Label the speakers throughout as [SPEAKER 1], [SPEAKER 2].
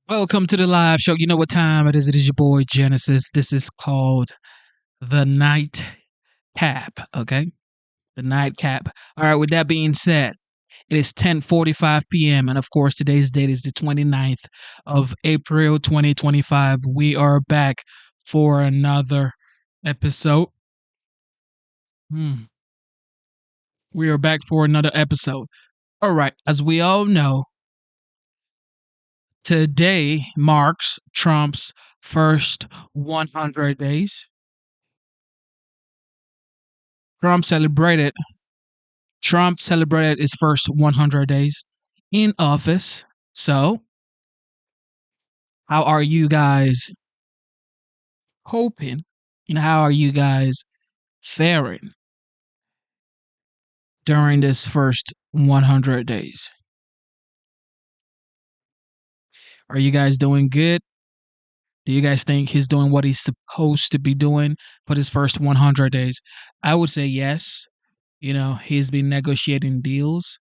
[SPEAKER 1] Welcome to the live show. You know what time it is. It is your boy Genesis. This is called the Night Cap. Okay, the Night Cap. All right. With that being said, it is 10:45 p.m. and of course today's date is the 29th of April 2025. We are back for another episode. Hmm. We are back for another episode. All right. As we all know, today marks Trump's first 100 days. Trump celebrated Trump celebrated his first 100 days in office. So, how are you guys hoping and how are you guys faring during this first 100 days? Are you guys doing good? Do you guys think he's doing what he's supposed to be doing for his first 100 days? I would say yes. He's been negotiating deals.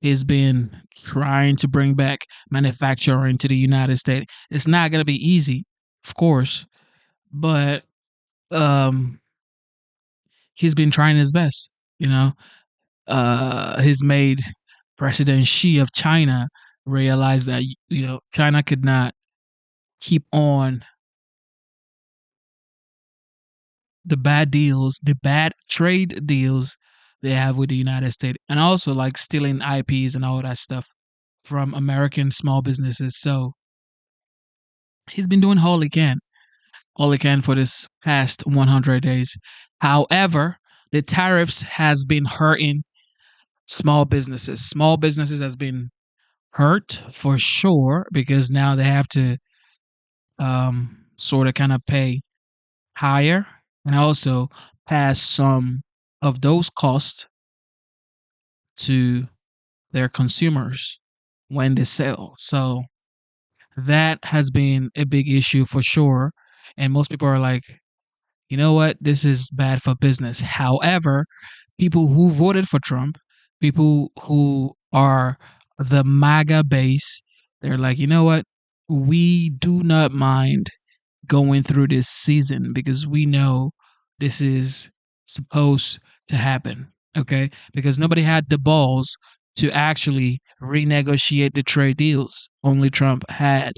[SPEAKER 1] He's been trying to bring back manufacturing to the United States. It's not going to be easy, of course, but um, he's been trying his best. You know, he's made President Xi of China realize that China could not keep on the bad trade deals they have with the United States, and also like stealing IPs and all that stuff from American small businesses. So he's been doing all he can for this past 100 days. However, the tariffs has been hurting small businesses. Small businesses has been hurt for sure because now they have to sort of kind of pay higher and also pass some of those costs to their consumers when they sell. So that has been a big issue for sure. And most people are like, you know what, this is bad for business. However, people who voted for Trump, people who are the MAGA base, they're like, you know what, we do not mind going through this season because we know this is supposed to happen. Okay. Because nobody had the balls to actually renegotiate the trade deals. Only Trump had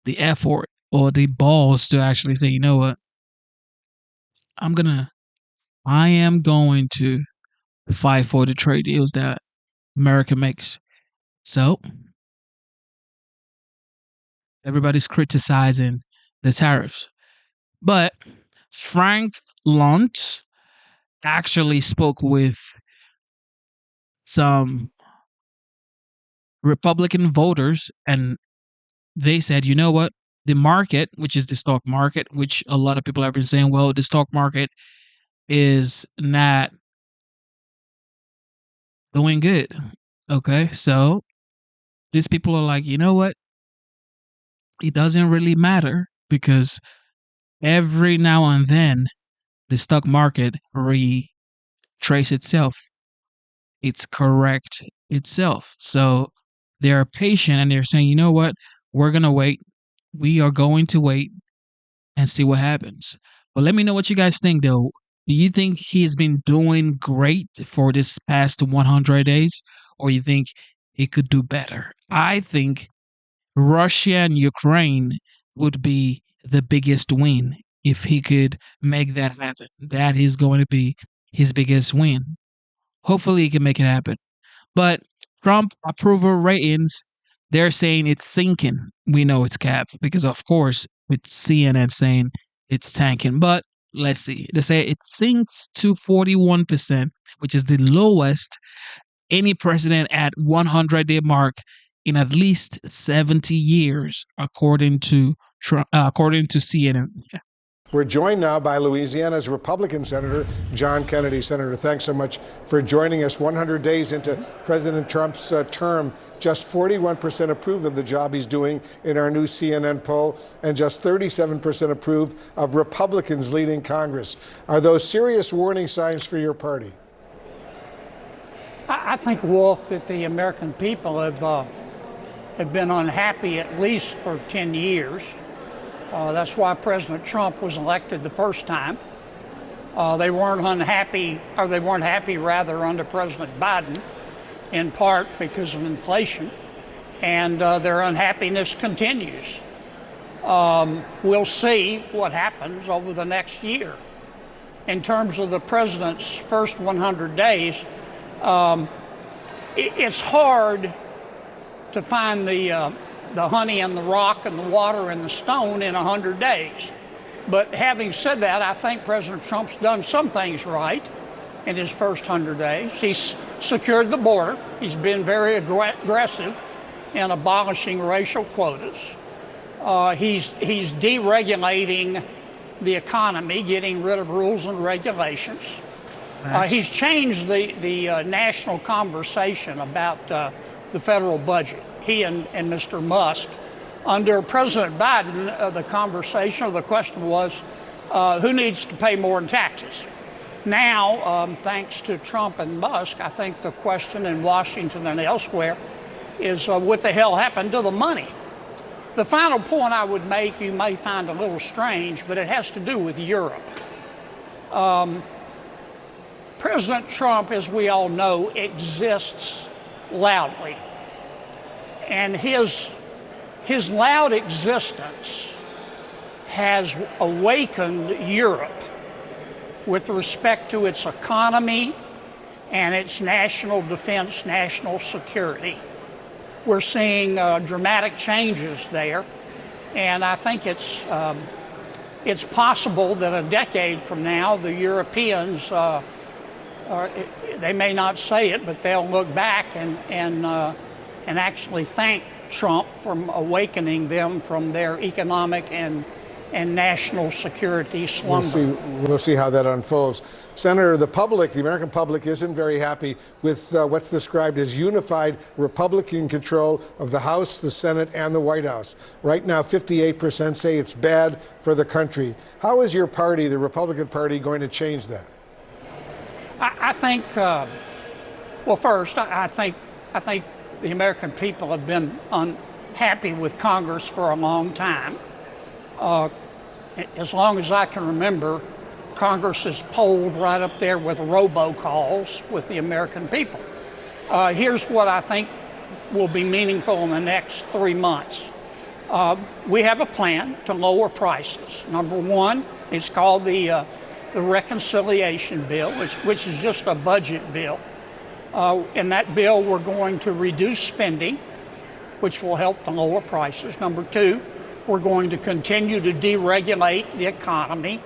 [SPEAKER 1] the effort or the balls to actually say, you know what, I'm going to I am going to fight for the trade deals that America makes. So everybody's criticizing the tariffs. But Frank Luntz actually spoke with some Republican voters and they said, you know what? The market, which is the stock market, which a lot of people have been saying, well, the stock market is not doing good. Okay. So these people are like, you know what? It doesn't really matter because every now and then the stock market retrace itself. It's correct itself. So they're patient and they're saying, you know what? We're going to wait. We are going to wait and see what happens. But let me know what you guys think, though. Do you think he's been doing great for this past 100 days, or you think he could do better? I think Russia and Ukraine would be the biggest win if he could make that happen. That is going to be his biggest win. Hopefully, he can make it happen. But Trump approval ratings, they're saying it's sinking. We know it's capped because, of course, with CNN saying it's tanking. But let's see. They say it sinks to 41%, which is the lowest any president at 100-day mark in at least 70 years, according to CNN.
[SPEAKER 2] We're joined now by Louisiana's Republican Senator John Kennedy. Senator, thanks so much for joining us. 100 days into President Trump's term, just 41% approve of the job he's doing in our new CNN poll, and just 37% approve of Republicans leading Congress. Are those serious warning signs for your party?
[SPEAKER 3] I think, Wolf, that the American people have have been unhappy at least for 10 years. That's why President Trump was elected the first time. They weren't unhappy, or they weren't happy rather under President Biden, in part because of inflation, and their unhappiness continues. We'll see what happens over the next year. In terms of the president's first 100 days, it's hard to find the honey and the rock and the water and the stone in 100 days. But having said that, I think President Trump's done some things right in his first 100 days. He's secured the border. He's been very aggressive in abolishing racial quotas. He's deregulating the economy, getting rid of rules and regulations. He's changed the national conversation about the federal budget. He and Mr. Musk. Under President Biden, the conversation or the question was, who needs to pay more in taxes? Now, thanks to Trump and Musk, I think the question in Washington and elsewhere is what the hell happened to the money? The final point I would make, you may find a little strange, but it has to do with Europe. President Trump, as we all know, exists loudly. And his loud existence has awakened Europe with respect to its economy and its national defense, national security. We're seeing dramatic changes there, and I think it's possible that a decade from now, the Europeans, they may not say it, but they'll look back and actually thank Trump for awakening them from their economic and national security slumber.
[SPEAKER 2] We'll see how that unfolds. Senator, the American public isn't very happy with what's described as unified Republican control of the House, the Senate, and the White House. Right now, 58% say it's bad for the country. How is your party, the Republican Party, going to change that?
[SPEAKER 3] I think, well, first, I think the American people have been unhappy with Congress for a long time. As long as I can remember, Congress is polled right up there with robocalls with the American people. Here's what I think will be meaningful in the next 3 months. We have a plan to lower prices. Number one, it's called the reconciliation bill, which is just a budget bill. In that bill, we're going to reduce spending, which will help to lower prices. Number two, we're going to continue to deregulate the economy.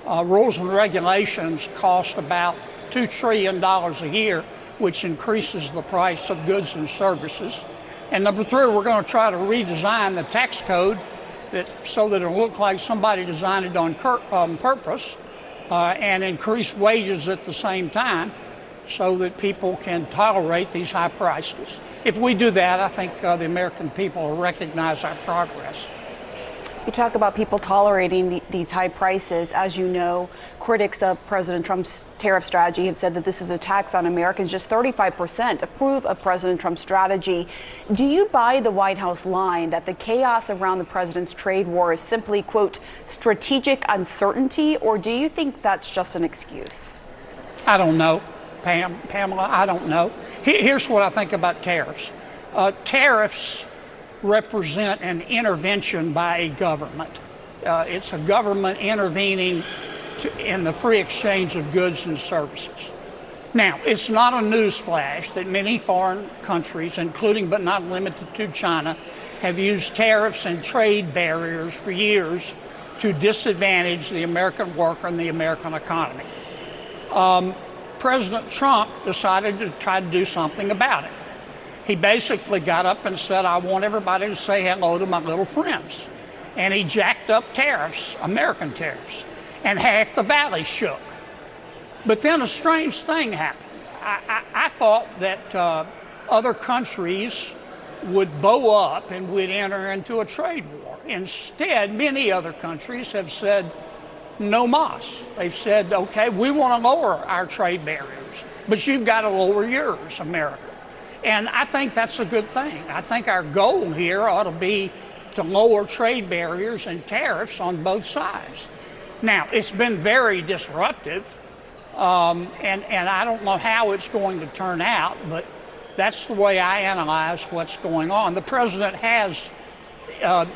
[SPEAKER 3] Rules and regulations cost about $2 trillion a year, which increases the price of goods and services. And number three, we're going to try to redesign the tax code so that it'll look like somebody designed it on purpose and increase wages at the same time so that people can tolerate these high prices. If we do that, I think the American people will recognize our progress.
[SPEAKER 4] You talk about people tolerating these high prices. As you know, critics of President Trump's tariff strategy have said that this is a tax on Americans. Just 35% approve of President Trump's strategy. Do you buy the White House line that the chaos around the president's trade war is simply, quote, strategic uncertainty, or do you think that's just an excuse?
[SPEAKER 3] I don't know, Pamela, I don't know. Here's what I think about tariffs. Tariffs represent an intervention by a government. It's a government intervening in the free exchange of goods and services. Now, it's not a newsflash that many foreign countries, including but not limited to China, have used tariffs and trade barriers for years to disadvantage the American worker and the American economy. President Trump decided to try to do something about it. He basically got up and said, I want everybody to say hello to my little friends. And he jacked up tariffs, American tariffs, and half the valley shook. But then a strange thing happened. I thought that other countries would bow up and we'd enter into a trade war. Instead, many other countries have said, no mas. They've said, okay, we want to lower our trade barriers, but you've got to lower yours, America. And I think that's a good thing. I think our goal here ought to be to lower trade barriers and tariffs on both sides. Now, it's been very disruptive, and I don't know how it's going to turn out, but that's the way I analyze what's going on. The president has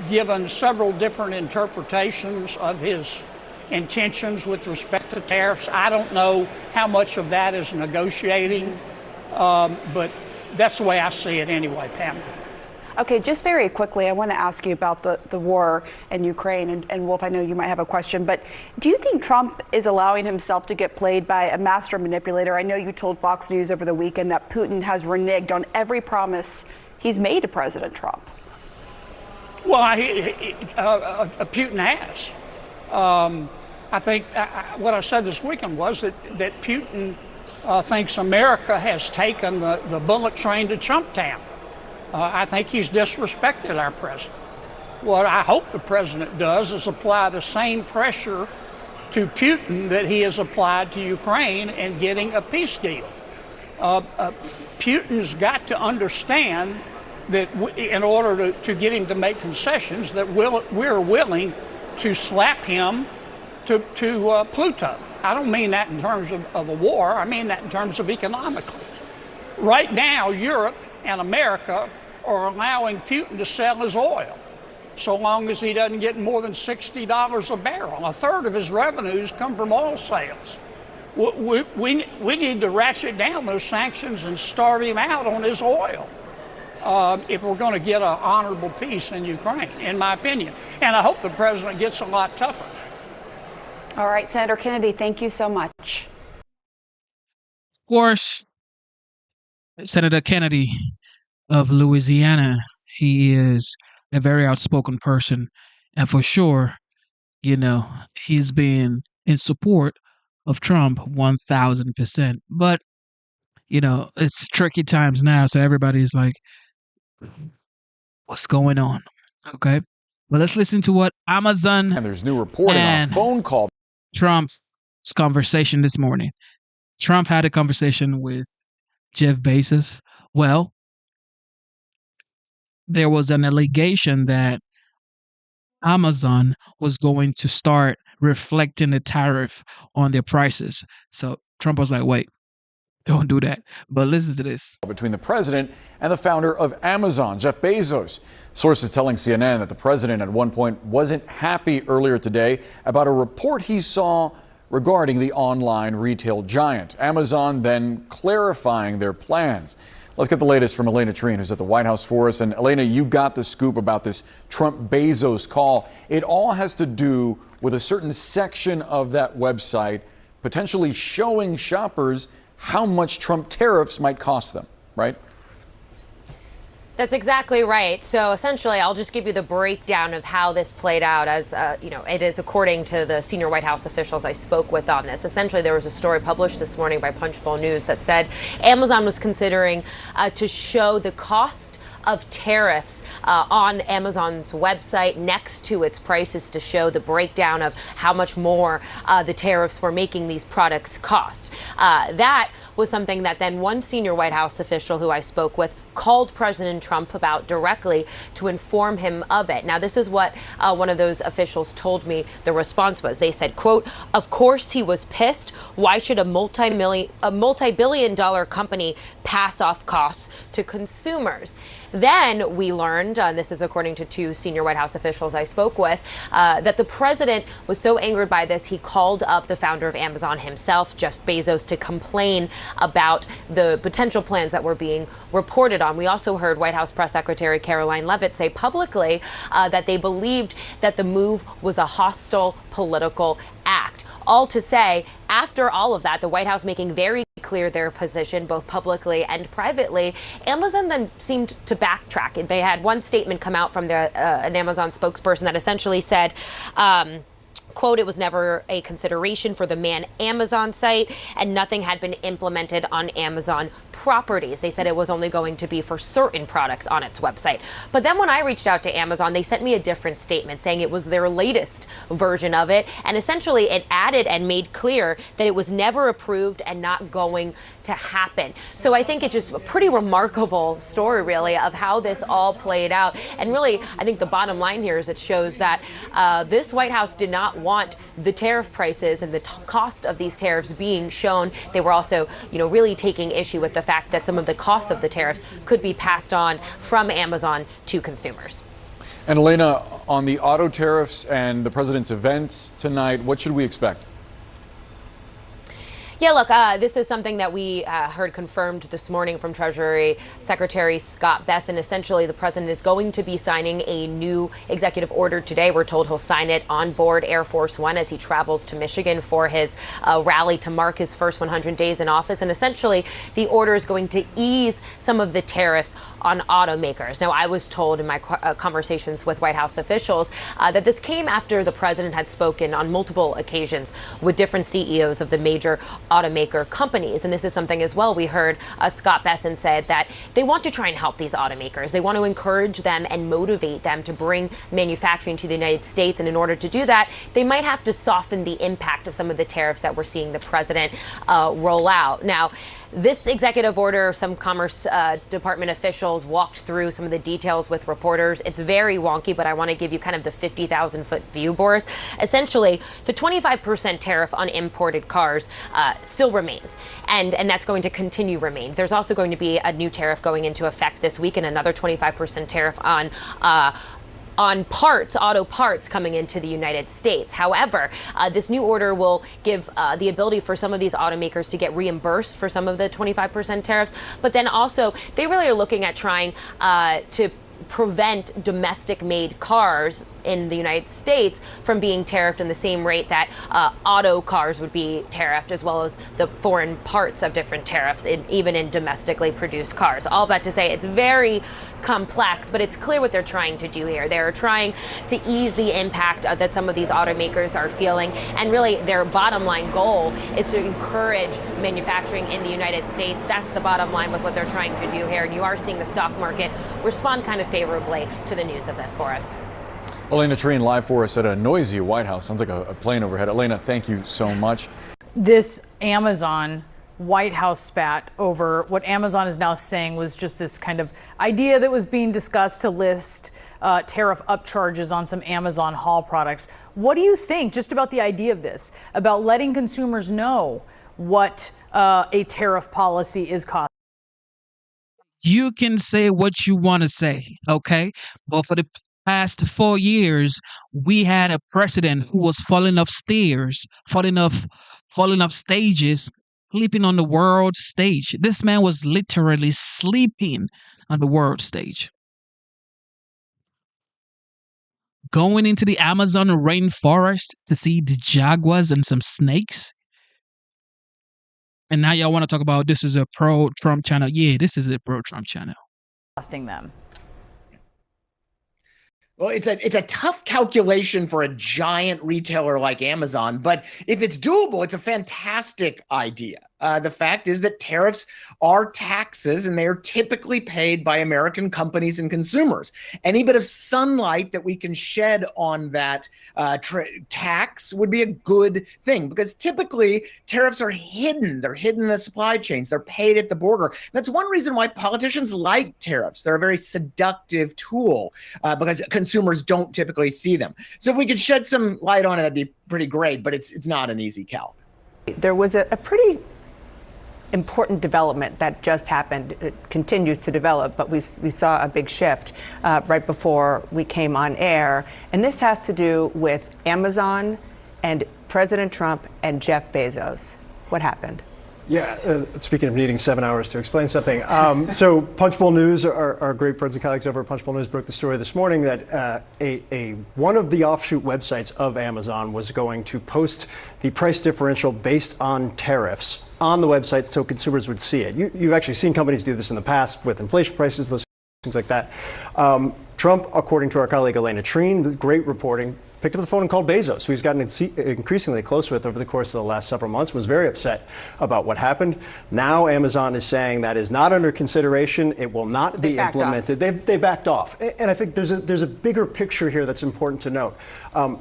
[SPEAKER 3] given several different interpretations of his intentions with respect to tariffs. I don't know how much of that is negotiating, but that's the way I see it anyway, Pamela.
[SPEAKER 4] Okay, just very quickly, I want to ask you about the war in Ukraine. And Wolf, I know you might have a question, but do you think Trump is allowing himself to get played by a master manipulator? I know you told Fox News over the weekend that Putin has reneged on every promise he's made to President Trump.
[SPEAKER 3] Well, Putin has. I think what I said this weekend was that Putin thinks America has taken the bullet train to Trumptown. I think he's disrespected our president. What I hope the president does is apply the same pressure to Putin that he has applied to Ukraine in getting a peace deal. Putin's got to understand that in order to get him to make concessions, that we're willing to slap him to Pluto. I don't mean that in terms of a war. I mean that in terms of economically. Right now, Europe and America are allowing Putin to sell his oil so long as he doesn't get more than $60 a barrel. A third of his revenues come from oil sales. We need to ratchet down those sanctions and starve him out on his oil if we're going to get an honorable peace in Ukraine, in my opinion. And I hope the president gets a lot tougher.
[SPEAKER 4] All right, Senator Kennedy, thank you so much.
[SPEAKER 1] Of course, Senator Kennedy of Louisiana, he is a very outspoken person. And for sure, he's been in support of Trump 1000%. But, it's tricky times now. So everybody's like, what's going on? Okay. Well, let's listen to what Amazon
[SPEAKER 5] and there's new reporting on a phone call.
[SPEAKER 1] Trump's conversation this morning. Trump had a conversation with Jeff Bezos. Well, there was an allegation that Amazon was going to start reflecting the tariff on their prices. So Trump was like, wait, don't do that. But listen to this.
[SPEAKER 5] Between the president and the founder of Amazon, Jeff Bezos. Sources telling CNN that the president at one point wasn't happy earlier today about a report he saw regarding the online retail giant. Amazon then clarifying their plans. Let's get the latest from Elena Treen, who's at the White House for us. And Elena, you got the scoop about this Trump-Bezos call. It all has to do with a certain section of that website potentially showing shoppers how much Trump tariffs might cost them, right?
[SPEAKER 6] That's exactly right. So essentially, I'll just give you the breakdown of how this played out as, it is according to the senior White House officials I spoke with on this. Essentially, there was a story published this morning by Punchbowl News that said Amazon was considering to show the cost of tariffs on Amazon's website next to its prices to show the breakdown of how much more the tariffs were making these products cost. That was something that then one senior White House official who I spoke with called President Trump about directly to inform him of it. Now, this is what one of those officials told me the response was. They said, quote, "Of course he was pissed. Why should a multi-billion-dollar company pass off costs to consumers?" Then we learned, and this is according to two senior White House officials I spoke with, that the president was so angered by this, he called up the founder of Amazon himself, Jeff Bezos, to complain about the potential plans that were being reported on. We also heard White House Press Secretary Caroline Leavitt say publicly that they believed that the move was a hostile political act. All to say, after all of that, the White House making very clear their position, both publicly and privately, Amazon then seemed to backtrack. They had one statement come out from an Amazon spokesperson that essentially said, Quote, it was never a consideration for the Man Amazon site, and nothing had been implemented on Amazon properties. They said it was only going to be for certain products on its website. But then when I reached out to Amazon, they sent me a different statement saying it was their latest version of it. And essentially it added and made clear that it was never approved and not going to happen. So I think it's just a pretty remarkable story, really, of how this all played out. And really, I think the bottom line here is it shows that this White House did not want the tariff prices and the cost of these tariffs being shown. They were also, really taking issue with the fact that some of the costs of the tariffs could be passed on from Amazon to consumers.
[SPEAKER 5] And Elena, on the auto tariffs and the president's event tonight, what should we expect?
[SPEAKER 6] Yeah, look, this is something that we heard confirmed this morning from Treasury Secretary Scott Bessent. Essentially, the president is going to be signing a new executive order today. We're told he'll sign it on board Air Force One as he travels to Michigan for his rally to mark his first 100 days in office. And essentially, the order is going to ease some of the tariffs on automakers. Now, I was told in my conversations with White House officials that this came after the president had spoken on multiple occasions with different CEOs of the major automaker companies. And this is something as well we heard Scott Bessent said that they want to try and help these automakers. They want to encourage them and motivate them to bring manufacturing to the United States. And in order to do that, they might have to soften the impact of some of the tariffs that we're seeing the president roll out. Now, this executive order, some Commerce Department officials walked through some of the details with reporters. It's very wonky, but I want to give you kind of the 50,000-foot view, Boris. Essentially, the 25% tariff on imported cars still remains, and that's going to continue remain. There's also going to be a new tariff going into effect this week and another 25% tariff on parts, auto parts coming into the United States. However, this new order will give the ability for some of these automakers to get reimbursed for some of the 25% tariffs, but then also they really are looking at trying to prevent domestic-made cars in the United States from being tariffed in the same rate that auto cars would be tariffed, as well as the foreign parts of different tariffs, even in domestically produced cars. All of that to say, it's very complex, but it's clear what they're trying to do here. They're trying to ease the impact that some of these automakers are feeling, and really their bottom line goal is to encourage manufacturing in the United States. That's the bottom line with what they're trying to do here, and you are seeing the stock market respond kind of favorably to the news of this, Boris.
[SPEAKER 5] Elena Treen live for us at a noisy White House. Sounds like a plane overhead. Elena, thank you so much.
[SPEAKER 7] This Amazon White House spat over what Amazon is now saying was just this kind of idea that was being discussed to list tariff upcharges on some Amazon haul products. What do you think just about the idea of this, about letting consumers know what a tariff policy is costing?
[SPEAKER 1] You can say what you want to say, okay? But for the past 4 years, we had a president who was falling off stairs, falling off stages, sleeping on the world stage. This man was literally sleeping on the world stage. Going into the Amazon rainforest to see the jaguars and some snakes. And now y'all want to talk about this is a pro-Trump channel. Yeah, this is a pro-Trump channel.
[SPEAKER 7] Costing them.
[SPEAKER 8] Well, it's a tough calculation for a giant retailer like Amazon, but if it's doable, it's a fantastic idea. The fact is that tariffs are taxes, and they are typically paid by American companies and consumers. Any bit of sunlight that we can shed on that tax would be a good thing, because typically tariffs are hidden. They're hidden in the supply chains. They're paid at the border. That's one reason why politicians like tariffs. They're a very seductive tool because consumers don't typically see them. So if we could shed some light on it, that'd be pretty great, but it's not an easy calc.
[SPEAKER 9] There was a pretty important development that just happened. It continues to develop, but we saw a big shift right before we came on air. And this has to do with Amazon and President Trump and Jeff Bezos. What happened?
[SPEAKER 10] Yeah, speaking of needing 7 hours to explain something. So Punchbowl News, our great friends and colleagues over at Punchbowl News broke the story this morning that one of the offshoot websites of Amazon was going to post the price differential based on tariffs on the website so consumers would see it. You've actually seen companies do this in the past with inflation prices, those things like that. Trump, according to our colleague Elena Treen, great reporting, picked up the phone and called Bezos, who he's gotten increasingly close with over the course of the last several months, was very upset about what happened. Now Amazon is saying that is not under consideration. It will not be implemented. They backed off. And I think there's a bigger picture here that's important to note.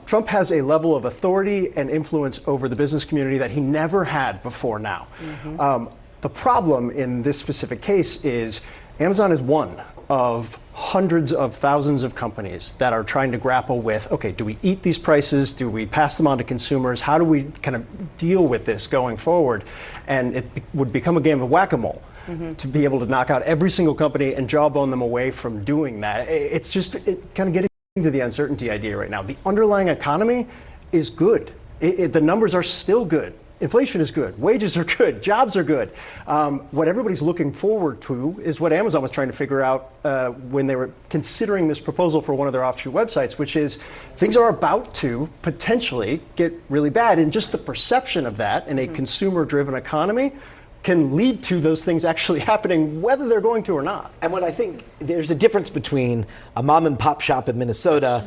[SPEAKER 10] Trump has a level of authority and influence over the business community that he never had before now. The problem in this specific case is Amazon is one of hundreds of thousands of companies that are trying to grapple with, okay, do we eat these prices? Do we pass them on to consumers? How do we kind of deal with this going forward? And it would become a game of whack-a-mole to be able to knock out every single company and jawbone them away from doing that. It's just kind of getting to the uncertainty idea right now. The underlying economy is good. The numbers are still good. Inflation is good. Wages are good. Jobs are good. What everybody's looking forward to is what Amazon was trying to figure out when they were considering this proposal for one of their offshoot websites, which is things are about to potentially get really bad. And just the perception of that in a consumer-driven economy can lead to those things actually happening, whether they're going to or not.
[SPEAKER 11] And what I think there's a difference between a mom and pop shop in Minnesota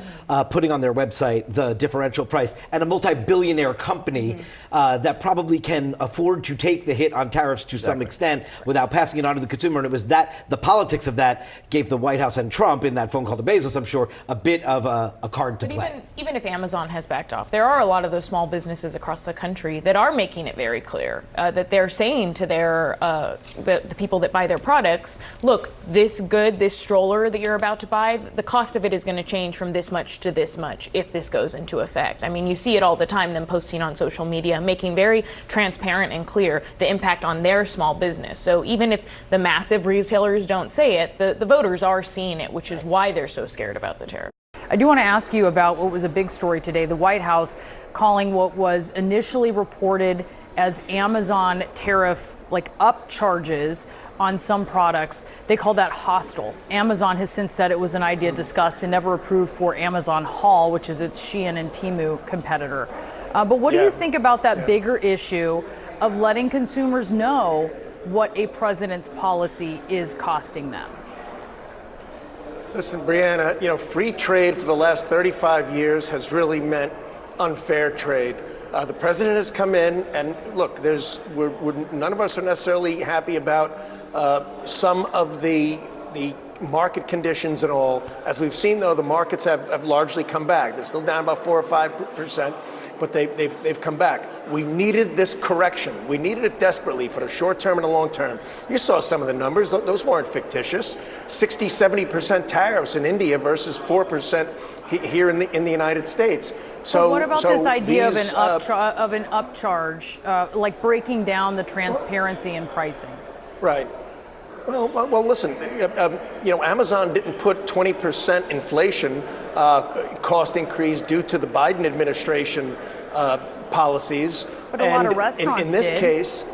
[SPEAKER 11] putting on their website the differential price and a multi-billionaire company that probably can afford to take the hit on tariffs to some extent without passing it on to the consumer. And it was that the politics of that gave the White House and Trump in that phone call to Bezos, I'm sure, a bit of a card to play.
[SPEAKER 7] Even if Amazon has backed off, there are a lot of those small businesses across the country that are making it very clear that they're saying to their the people that buy their products, look, this stroller that you're about to buy, the cost of it is going to change from this much to this much if this goes into effect. I mean, you see it all the time, them posting on social media, making very transparent and clear the impact on their small business. So even if the massive retailers don't say it, the voters are seeing it, which is why they're so scared about the tariff. I do want to ask you about what was a big story today, the White House calling what was initially reported as Amazon tariff upcharges on some products. They call that hostile. Amazon has since said it was an idea discussed and never approved for Amazon Haul, which is its Shein and Temu competitor. But what do you think about that bigger issue of letting consumers know what a president's policy is costing them?
[SPEAKER 12] Listen, Brianna, free trade for the last 35 years has really meant unfair trade. The president has come in, and look, none of us are necessarily happy about some of the market conditions and all. As we've seen, though, the markets have largely come back. They're still down about 4 or 5%, but they've come back. We needed this correction. We needed it desperately for the short term and the long term. You saw some of the numbers. Those weren't fictitious. 60, 70% tariffs in India versus 4% here in the United States.
[SPEAKER 7] So what about this idea of an upcharge, like breaking down the transparency in pricing?
[SPEAKER 12] Right. Well, listen, Amazon didn't put 20% inflation cost increase due to the Biden administration policies.
[SPEAKER 7] But a lot of restaurants
[SPEAKER 12] in this case,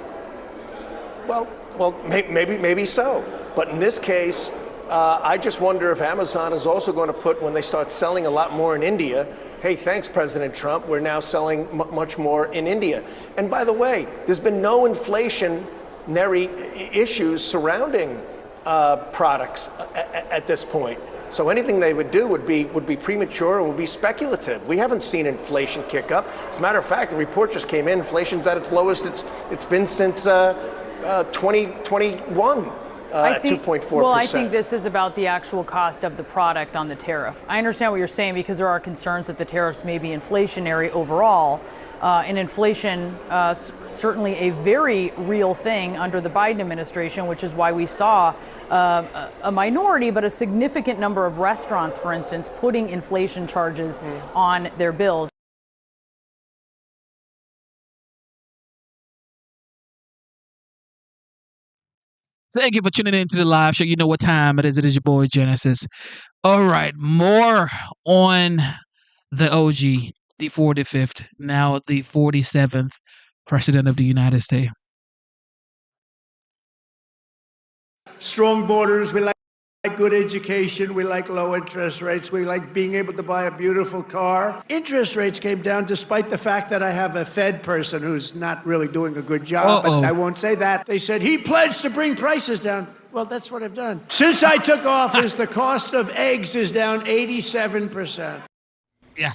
[SPEAKER 12] maybe so. But in this case, I just wonder if Amazon is also going to put, when they start selling a lot more in India, hey, thanks, President Trump, we're now selling much more in India. And by the way, there's been no inflationary issues surrounding products at this point. So anything they would do would be premature and would be speculative. We haven't seen inflation kick up. As a matter of fact, the report just came in. Inflation's at its lowest it's been since 2021. At 2.4%.
[SPEAKER 7] Well, I think this is about the actual cost of the product on the tariff. I understand what you're saying because there are concerns that the tariffs may be inflationary overall. And inflation, certainly a very real thing under the Biden administration, which is why we saw a minority, but a significant number of restaurants, for instance, putting inflation charges on their bills.
[SPEAKER 1] Thank you for tuning in to the live show. You know what time it is. It is your boy Genesis. All right, more on the OG, the 45th, now the 47th President of the United States.
[SPEAKER 13] Strong borders. We like good education. We like low interest rates. We like being able to buy a beautiful car. Interest rates came down despite the fact that I have a Fed person who's not really doing a good job, but I won't say that. They said he pledged to bring prices down. Well, that's what I've done. Since I took office, the cost of eggs is down 87%.
[SPEAKER 1] Yeah.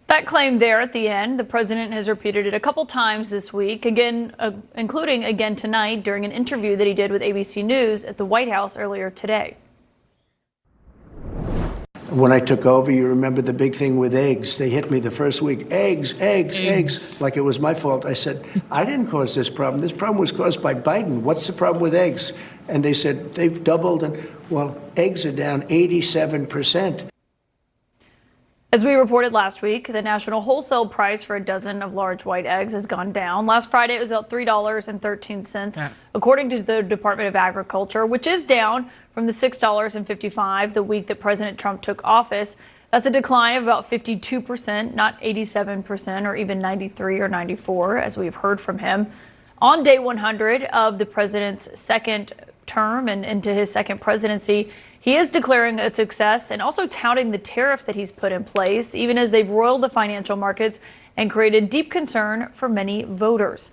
[SPEAKER 14] That claim there at the end, the president has repeated it a couple times this week, again, including again tonight during an interview that he did with ABC News at the White House earlier today.
[SPEAKER 13] When I took over, you remember the big thing with eggs. They hit me the first week. Eggs, like it was my fault. I said, I didn't cause this problem. This problem was caused by Biden. What's the problem with eggs? And they said, they've doubled. And well, eggs are down 87%.
[SPEAKER 14] As we reported last week, the national wholesale price for a dozen of large white eggs has gone down. Last Friday, it was about $3.13, according to the Department of Agriculture, which is down from the $6.55 the week that President Trump took office. That's a decline of about 52%, not 87% or even 93 or 94, as we've heard from him. On day 100 of the president's second term and into his second presidency, he is declaring a success and also touting the tariffs that he's put in place, even as they've roiled the financial markets and created deep concern for many voters.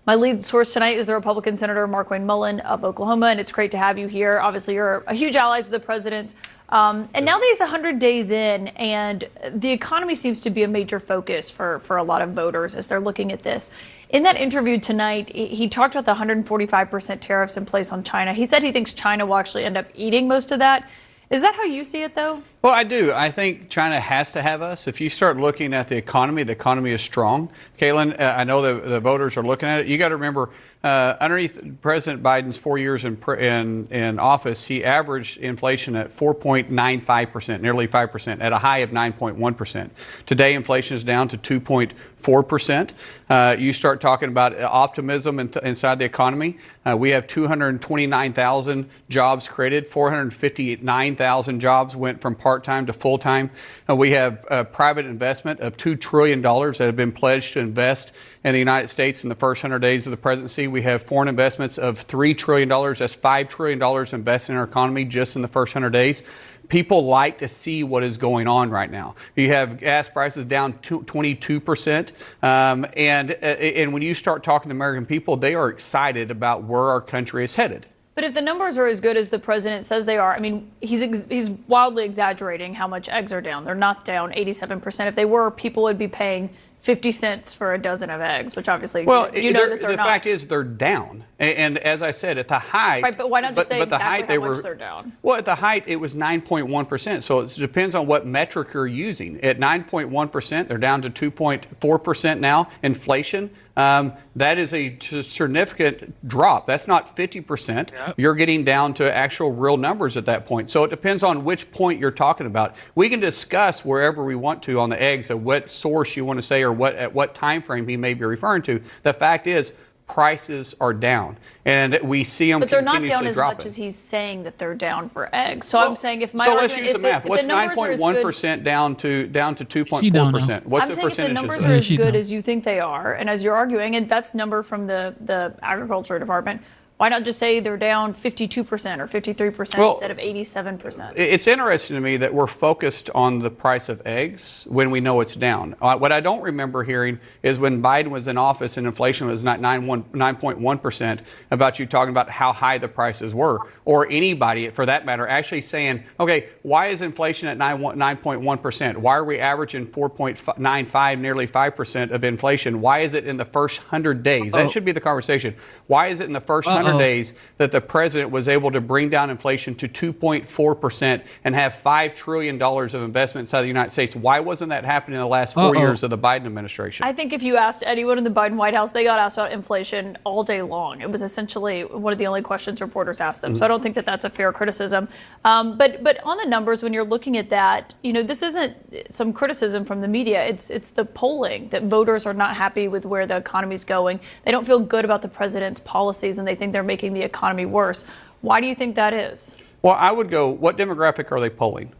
[SPEAKER 14] My lead source tonight is the Republican Senator Mark Wayne Mullen of Oklahoma, and it's great to have you here. Obviously, you're a huge ally of the president's. And now that he's 100 days in, and the economy seems to be a major focus for a lot of voters as they're looking at this. In that interview tonight, he talked about the 145% tariffs in place on China. He said he thinks China will actually end up eating most of that. Is that how you see it, though?
[SPEAKER 15] Well, I do. I think China has to have us. If you start looking at the economy is strong. Caitlin, I know the voters are looking at it. You got to remember, underneath President Biden's 4 years in office, he averaged inflation at 4.95%, nearly 5%, at a high of 9.1%. Today, inflation is down to 2.4%. You start talking about optimism inside the economy. We have 229,000 jobs created. 459,000 jobs went from part-time to full-time. We have private investment of $2 trillion that have been pledged to invest in the United States in the first 100 days of the presidency. We have foreign investments of $3 trillion. That's $5 trillion invested in our economy just in the first 100 days. People like to see what is going on right now. You have gas prices down 22%. And when you start talking to American people, they are excited about where our country is headed.
[SPEAKER 14] But if the numbers are as good as the president says they are, I mean, he's wildly exaggerating how much eggs are down. They're not down 87%. If they were, people would be paying 50 cents for a dozen of eggs, which obviously you know that they're not.
[SPEAKER 15] The fact is they're down. And as I said, at the height...
[SPEAKER 14] Right, but why not just say exactly how much they're down?
[SPEAKER 15] Well, at the height, it was 9.1%. So it depends on what metric you're using. At 9.1%, they're down to 2.4% now. Inflation, that is a significant drop. That's not 50%. Yep. You're getting down to actual real numbers at that point. So it depends on which point you're talking about. We can discuss wherever we want to on the eggs of what source you want to say or at what time frame he may be referring to. The fact is, prices are down, and we see them continuously dropping.
[SPEAKER 14] But they're not down as much as he's saying that they're down for eggs. So I'm saying if my
[SPEAKER 15] let's use the math. What's 9.1% down to 2.4%? What's the percentage?
[SPEAKER 14] I'm saying if the numbers are as good as you think they are, and as you're arguing, and that's number from the Agriculture Department, why not just say they're down 52% or 53% instead of 87%?
[SPEAKER 15] It's interesting to me that we're focused on the price of eggs when we know it's down. What I don't remember hearing is when Biden was in office and inflation was not 9.1%, about you talking about how high the prices were, or anybody, for that matter, actually saying, okay, why is inflation at 9.1%? Why are we averaging 4.95, nearly 5% of inflation? Why is it in the first 100 days? That should be the conversation. Why is it in the first 100 days that the president was able to bring down inflation to 2.4% and have $5 trillion of investment inside the United States? Why wasn't that happening in the last 4 years of the Biden administration?
[SPEAKER 14] I think if you asked anyone in the Biden White House, they got asked about inflation all day long. It was essentially one of the only questions reporters asked them. So I don't think that that's a fair criticism. But on the numbers, when you're looking at that, you know, this isn't some criticism from the media. It's the polling that voters are not happy with where the economy's going. They don't feel good about the president's policies, and they think they're making the economy worse. Why do you think that is?
[SPEAKER 15] Well, I would go, what demographic are they polling?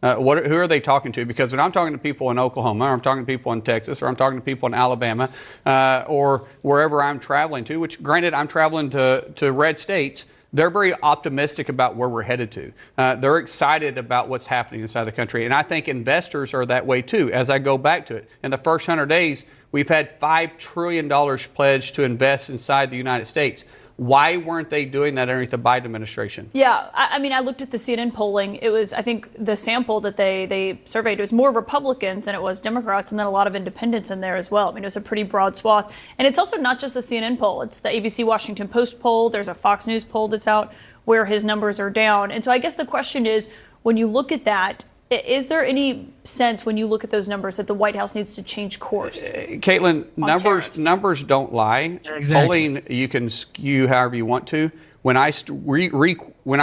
[SPEAKER 15] Who are they talking to? Because when I'm talking to people in Oklahoma, or I'm talking to people in Texas, or I'm talking to people in Alabama, or wherever I'm traveling to, which granted I'm traveling to red states, they're very optimistic about where we're headed to. They're excited about what's happening inside the country. And I think investors are that way too. As I go back to it, in the first 100 days, we've had $5 trillion pledged to invest inside the United States. Why weren't they doing that underneath the Biden administration?
[SPEAKER 14] Yeah, I mean, I looked at the CNN polling. It was, I think, the sample that they surveyed was more Republicans than it was Democrats, and then a lot of independents in there as well. I mean, it was a pretty broad swath. And it's also not just the CNN poll. It's the ABC Washington Post poll. There's a Fox News poll that's out where his numbers are down. And so I guess the question is, when you look at that, is there any sense when you look at those numbers that the White House needs to change course?
[SPEAKER 15] Caitlin, numbers don't lie.
[SPEAKER 1] Yeah, exactly.
[SPEAKER 15] Polling you can skew however you want to. When I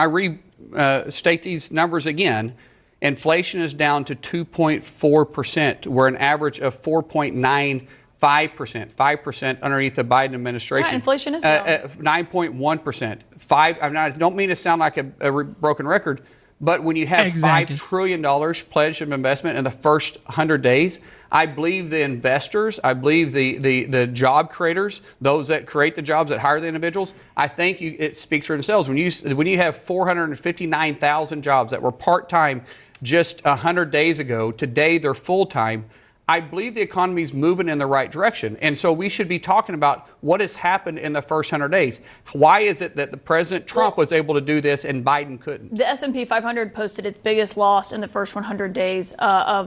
[SPEAKER 15] restate these numbers again, inflation is down to 2.4%. We're an average of 4.95%, 5% underneath the Biden administration.
[SPEAKER 14] Yeah, inflation is down.
[SPEAKER 15] 9.1%. I don't mean to sound like a broken record, but when you have $5 trillion pledged of investment in the first 100 days, I believe the investors, I believe the job creators, those that create the jobs that hire the individuals, I think it speaks for themselves. When you have 459,000 jobs that were part-time just 100 days ago, today they're full-time, I believe the economy is moving in the right direction. And so we should be talking about what has happened in the first 100 days. Why is it that the President Trump was able to do this and Biden couldn't?
[SPEAKER 14] The S&P 500 posted its biggest loss in the first 100 days of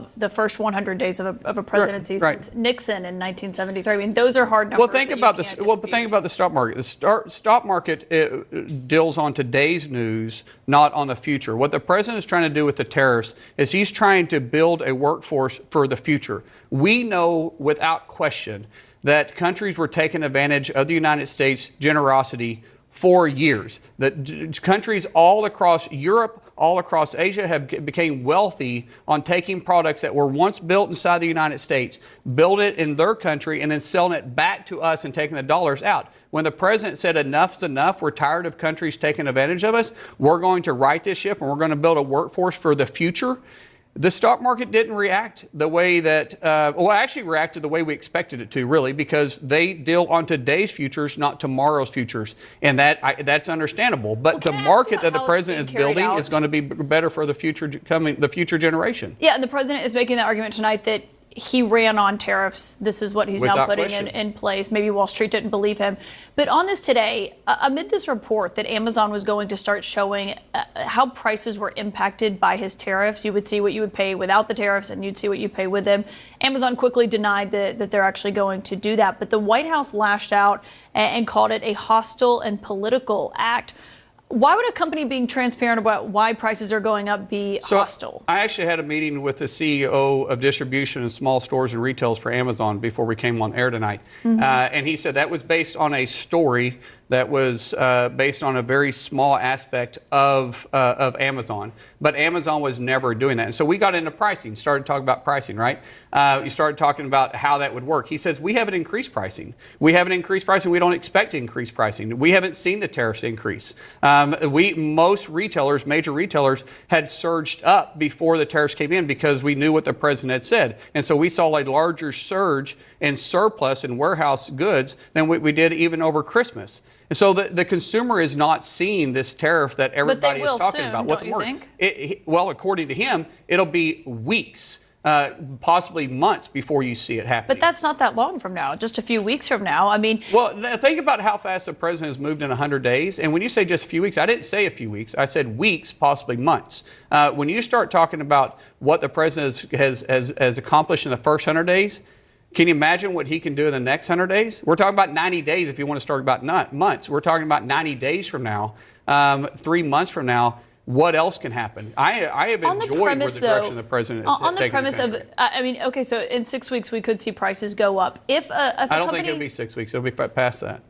[SPEAKER 14] a presidency since Nixon in 1973. I mean, those are hard numbers.
[SPEAKER 15] Well, think about this. Well, but think about the stock market. The stock market deals on today's news, not on the future. What the president is trying to do with the tariffs is he's trying to build a workforce for the future. We know without question that countries were taking advantage of the United States' generosity for years. That countries all across Europe, all across Asia have became wealthy on taking products that were once built inside the United States, build it in their country, and then selling it back to us and taking the dollars out. When the president said enough's enough, we're tired of countries taking advantage of us, we're going to right this ship and we're going to build a workforce for the future. The stock market didn't react the way that, actually reacted the way we expected it to, really, because they deal on today's futures, not tomorrow's futures. And that's understandable. But the market that the president is building is going to be better for the future generation.
[SPEAKER 14] Yeah, and the president is making the argument tonight that he ran on tariffs. This is what he's now putting in place. Maybe Wall Street didn't believe him. But on this today, amid this report that Amazon was going to start showing how prices were impacted by his tariffs, you would see what you would pay without the tariffs and you'd see what you pay with them. Amazon quickly denied that they're actually going to do that. But the White House lashed out and called it a hostile and political act. Why would a company being transparent about why prices are going up be hostile?
[SPEAKER 15] I actually had a meeting with the CEO of distribution and small stores and retails for Amazon before we came on air tonight. And he said that was based on a story that was based on a very small aspect of Amazon. But Amazon was never doing that. And so we got into pricing, started talking about pricing, right? You started talking about how that would work. He says, we haven't increased pricing. We haven't increased pricing. We don't expect to increase pricing. We haven't seen the tariffs increase. Most retailers, major retailers, had surged up before the tariffs came in because we knew what the president had said. And so we saw a larger surge in surplus in warehouse goods than we did even over Christmas. And so the consumer is not seeing this tariff that everybody is talking about.
[SPEAKER 14] Don't you think?
[SPEAKER 15] Well, according to him, it'll be weeks, possibly months before you see it happen.
[SPEAKER 14] But that's not that long from now, just a few weeks from now. I mean,
[SPEAKER 15] well, think about how fast the president has moved in 100 days. And when you say just a few weeks, I didn't say a few weeks. I said weeks, possibly months. When you start talking about what the president has accomplished in the first 100 days, can you imagine what he can do in the next 100 days? We're talking about 90 days if you want to start about months. We're talking about 90 days from now, 3 months from now. What else can happen? I have enjoyed where the direction the president is taking. On the premise of,
[SPEAKER 14] I mean, okay, so in 6 weeks we could see prices go up. If a
[SPEAKER 15] I don't think it'll be 6 weeks. It'll be past that.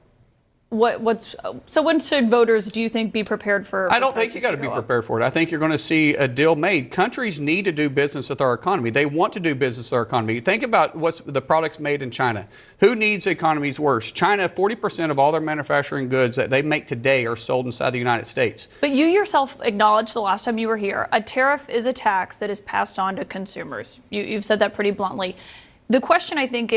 [SPEAKER 14] So when should voters, do you think, be prepared for?
[SPEAKER 15] I don't think you got to be prepared for it. I think you're going to see a deal made. Countries need to do business with our economy. They want to do business with our economy. Think about what's the products made in China. Who needs economies worse? China, 40% of all their manufacturing goods that they make today are sold inside the United States.
[SPEAKER 14] But you yourself acknowledged the last time you were here, a tariff is a tax that is passed on to consumers. You've said that pretty bluntly. The question, I think,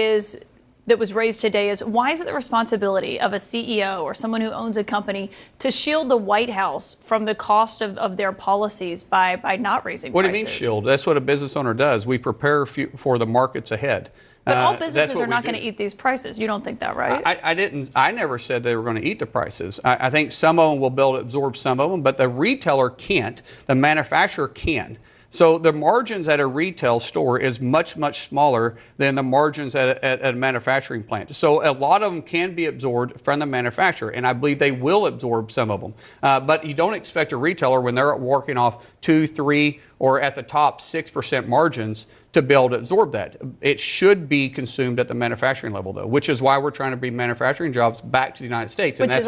[SPEAKER 14] that was raised today is, why is it the responsibility of a CEO or someone who owns a company to shield the White House from the cost of their policies by not raising prices?
[SPEAKER 15] What do you mean shield? That's what a business owner does. We prepare for the markets ahead.
[SPEAKER 14] But all
[SPEAKER 15] That's
[SPEAKER 14] businesses
[SPEAKER 15] what
[SPEAKER 14] are
[SPEAKER 15] we
[SPEAKER 14] not going
[SPEAKER 15] do.
[SPEAKER 14] to eat these prices. You don't think that, right?
[SPEAKER 15] I never said they were going to eat the prices. I think some of them will be able to absorb some of them, but the retailer can't. The manufacturer can. So the margins at a retail store is much, much smaller than the margins at a manufacturing plant. So a lot of them can be absorbed from the manufacturer, and I believe they will absorb some of them. But you don't expect a retailer, when they're working off 2, 3, or at the top 6% margins, to be able to absorb that. It should be consumed at the manufacturing level, though, which is why we're trying to bring manufacturing jobs back to the United States. And
[SPEAKER 14] Which is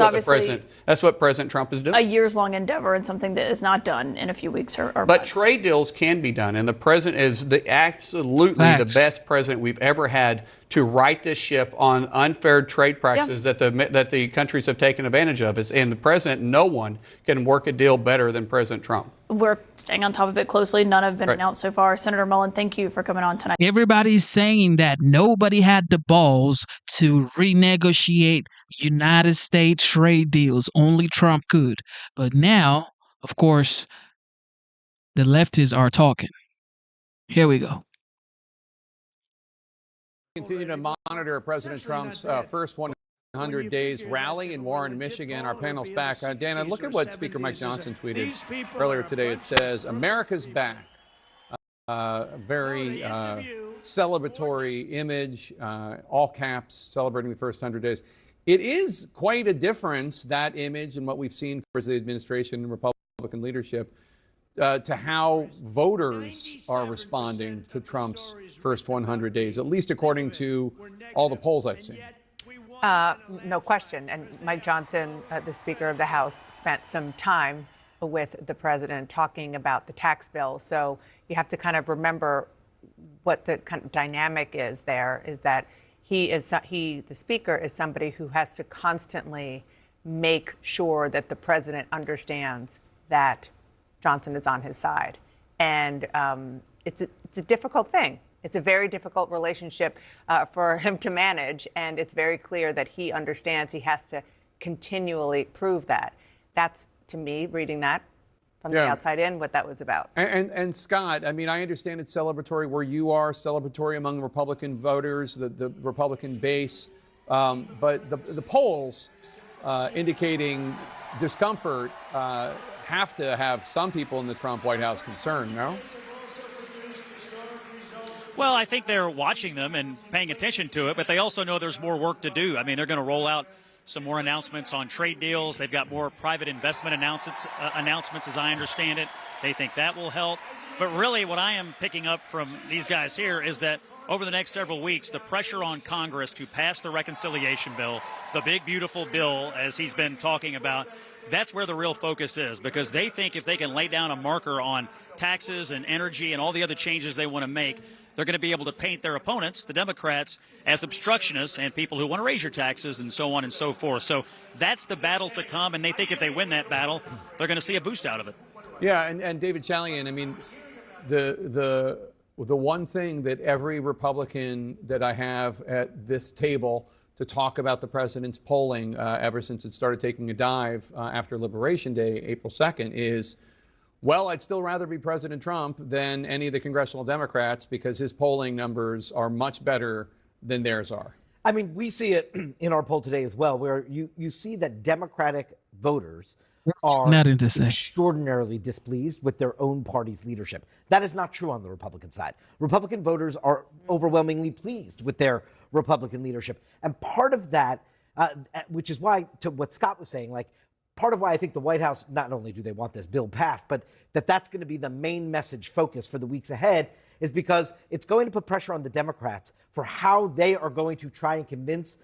[SPEAKER 15] that's what President Trump is doing.
[SPEAKER 14] A years-long endeavor and something that is not done in a few weeks or
[SPEAKER 15] But
[SPEAKER 14] months.
[SPEAKER 15] trade deals can be done, and the president is absolutely the best president we've ever had to right this ship on unfair trade practices that the countries have taken advantage of. And the president, no one can work a deal better than President Trump.
[SPEAKER 14] We're staying on top of it closely. None have been announced so far. Senator Mullen, thank you for coming on tonight.
[SPEAKER 1] Everybody's saying that nobody had the balls to renegotiate United States trade deals. Only Trump could. But now, of course, the leftists are talking. Here we go.
[SPEAKER 16] Continue to monitor President Trump's first 100 days rally in Warren, Michigan. Our panel's back. Dana, look at what Speaker Mike Johnson tweeted earlier today. It says, "America's back." Very celebratory image, all caps, celebrating the first 100 days. It is quite a difference, that image, and what we've seen for the administration and Republican leadership, to how voters are responding to Trump's first 100 days, at least according to all the polls I've seen.
[SPEAKER 9] No question. And Mike Johnson, the Speaker of the House, spent some time with the president talking about the tax bill. So you have to kind of remember what the kind of dynamic is there, is that the Speaker is somebody who has to constantly make sure that the president understands that Johnson is on his side. And it's a difficult thing. It's a very difficult relationship for him to manage. And it's very clear that he understands he has to continually prove that. That's, to me, reading that from the outside in, what that was about.
[SPEAKER 16] And Scott, I mean, I understand it's celebratory where you are, celebratory among Republican voters, the Republican base. But the polls indicating discomfort have to have some people in the Trump White House concerned, no?
[SPEAKER 17] Well, I think they're watching them and paying attention to it, but they also know there's more work to do. I mean, they're going to roll out some more announcements on trade deals. They've got more private investment announcements, as I understand it. They think that will help. But really, what I am picking up from these guys here is that over the next several weeks, the pressure on Congress to pass the reconciliation bill, the big, beautiful bill, as he's been talking about, that's where the real focus is, because they think if they can lay down a marker on taxes and energy and all the other changes they want to make, they're going to be able to paint their opponents, the Democrats, as obstructionists and people who want to raise your taxes and so on and so forth. So that's the battle to come, and they think if they win that battle, they're going to see a boost out of it.
[SPEAKER 16] Yeah, and David Chalian, I mean, the one thing that every Republican that I have at this table to talk about the president's polling ever since it started taking a dive after Liberation Day, April 2nd, is, well, I'd still rather be President Trump than any of the congressional Democrats because his polling numbers are much better than theirs are.
[SPEAKER 11] I mean, we see it in our poll today as well, where you see that Democratic voters are extraordinarily displeased with their own party's leadership. That is not true on the Republican side. Republican voters are overwhelmingly pleased with their Republican leadership. And part of that, which is why, to what Scott was saying, like, part of why I think the White House, not only do they want this bill passed, but that's going to be the main message focus for the weeks ahead, is because it's going to put pressure on the Democrats for how they are going to try and convince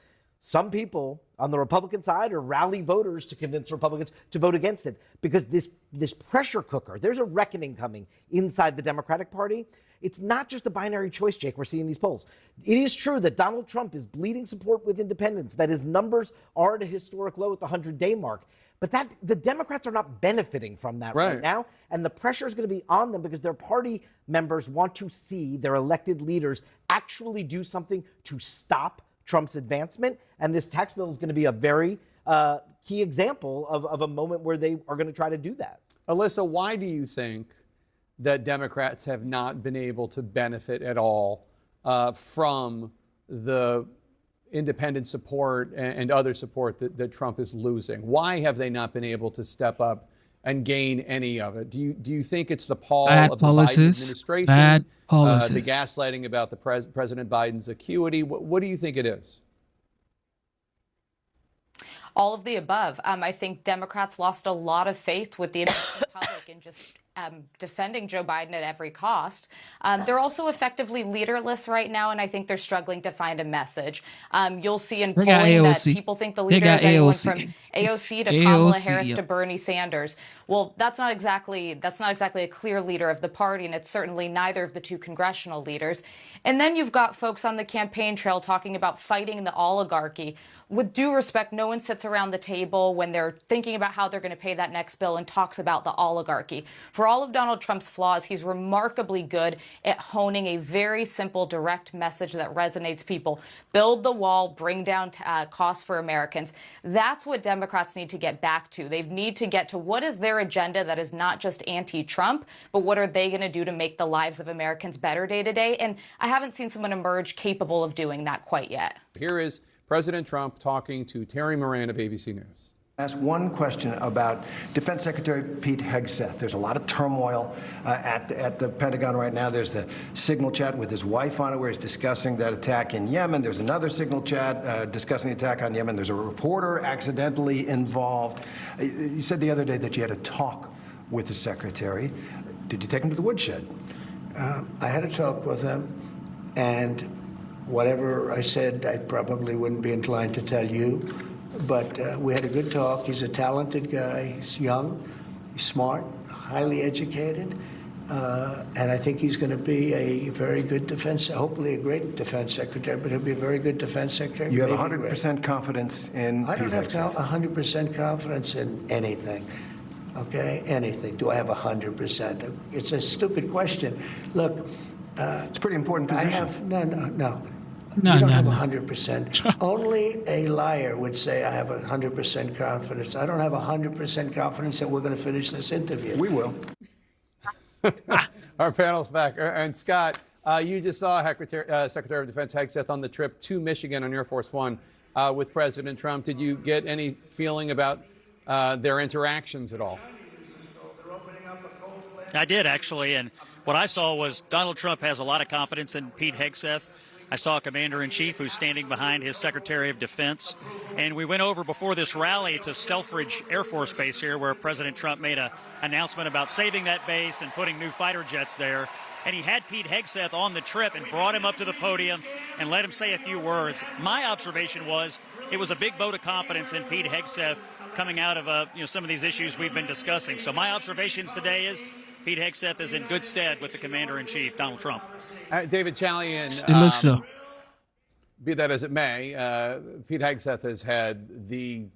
[SPEAKER 11] some people on the Republican side or rally voters to convince Republicans to vote against it. Because this pressure cooker, there's a reckoning coming inside the Democratic Party. It's not just a binary choice, Jake, we're seeing these polls. It is true that Donald Trump is bleeding support with independents, that his numbers are at a historic low at the 100-day mark. But that the Democrats are not benefiting from that right now. And the pressure is going to be on them because their party members want to see their elected leaders actually do something to stop Trump's advancement. And this tax bill is going to be a very key example of a moment where they are going to try to do that.
[SPEAKER 16] Alyssa, why do you think that Democrats have not been able to benefit at all from the independent support and other support that Trump is losing? Why have they not been able to step up and gain any of it? Do you think it's the pall
[SPEAKER 1] Bad
[SPEAKER 16] of the Biden
[SPEAKER 1] policies.
[SPEAKER 16] administration,
[SPEAKER 1] Bad policies.
[SPEAKER 16] the gaslighting about the President Biden's acuity? What do you think it is?
[SPEAKER 18] All of the above. I think Democrats lost a lot of faith with the American public in just defending Joe Biden at every cost. They're also effectively leaderless right now, and I think they're struggling to find a message. You'll see in
[SPEAKER 1] They got
[SPEAKER 18] polling that
[SPEAKER 1] AOC.
[SPEAKER 18] people think the
[SPEAKER 1] They
[SPEAKER 18] leader
[SPEAKER 1] got
[SPEAKER 18] is anyone
[SPEAKER 1] AOC.
[SPEAKER 18] from AOC to Kamala
[SPEAKER 1] AOC,
[SPEAKER 18] Harris
[SPEAKER 1] yep.
[SPEAKER 18] to Bernie Sanders. Well, that's not exactly a clear leader of the party, and it's certainly neither of the two congressional leaders. And then you've got folks on the campaign trail talking about fighting the oligarchy. With due respect, no one sits around the table when they're thinking about how they're going to pay that next bill and talks about the oligarchy. For all of Donald Trump's flaws, he's remarkably good at honing a very simple, direct message that resonates people. Build the wall, bring down costs for Americans. That's what Democrats need to get back to. They need to get to what is their agenda that is not just anti-Trump, but what are they going to do to make the lives of Americans better day to day? And I haven't seen someone emerge capable of doing that quite yet.
[SPEAKER 16] Here is President Trump talking to Terry Moran of ABC News.
[SPEAKER 19] Ask one question about Defense Secretary Pete Hegseth. There's a lot of turmoil at the Pentagon right now. There's the signal chat with his wife on it where he's discussing that attack in Yemen. There's another signal chat discussing the attack on Yemen. There's a reporter accidentally involved. You said the other day that you had a talk with the secretary. Did you take him to the woodshed?
[SPEAKER 13] I had a talk with him, and whatever I said, I probably wouldn't be inclined to tell you. But we had a good talk. He's a talented guy. He's young, he's smart, highly educated. And I think he's going to be a very good hopefully a great defense secretary, but he'll be a very good defense secretary.
[SPEAKER 19] You have 100% confidence in
[SPEAKER 13] I don't
[SPEAKER 19] Pete
[SPEAKER 13] have
[SPEAKER 19] Hegseth.
[SPEAKER 13] 100% confidence in anything. Okay, anything. Do I have 100%? It's a stupid question. Look,
[SPEAKER 19] it's a pretty important position.
[SPEAKER 13] I have no.
[SPEAKER 1] No,
[SPEAKER 13] You don't
[SPEAKER 1] no,
[SPEAKER 13] have
[SPEAKER 1] no.
[SPEAKER 13] 100%. Only a liar would say I have 100% confidence. I don't have 100% confidence that we're going to finish this interview.
[SPEAKER 19] We will.
[SPEAKER 16] Our panel's back. And Scott, you just saw Secretary of Defense Hegseth on the trip to Michigan on Air Force One with President Trump. Did you get any feeling about their interactions at all?
[SPEAKER 17] I did, actually. And what I saw was Donald Trump has a lot of confidence in Pete Hegseth. I saw a commander-in-chief who's standing behind his Secretary of Defense. And we went over before this rally to Selfridge Air Force Base here, where President Trump made an announcement about saving that base and putting new fighter jets there. And he had Pete Hegseth on the trip and brought him up to the podium and let him say a few words. My observation was it was a big vote of confidence in Pete Hegseth coming out of some of these issues we've been discussing. So my observations today is Pete Hegseth is in good stead with the Commander-in-Chief, Donald Trump.
[SPEAKER 16] David Chalian,
[SPEAKER 1] It looks so.
[SPEAKER 16] Be that as it may, Pete Hegseth has had the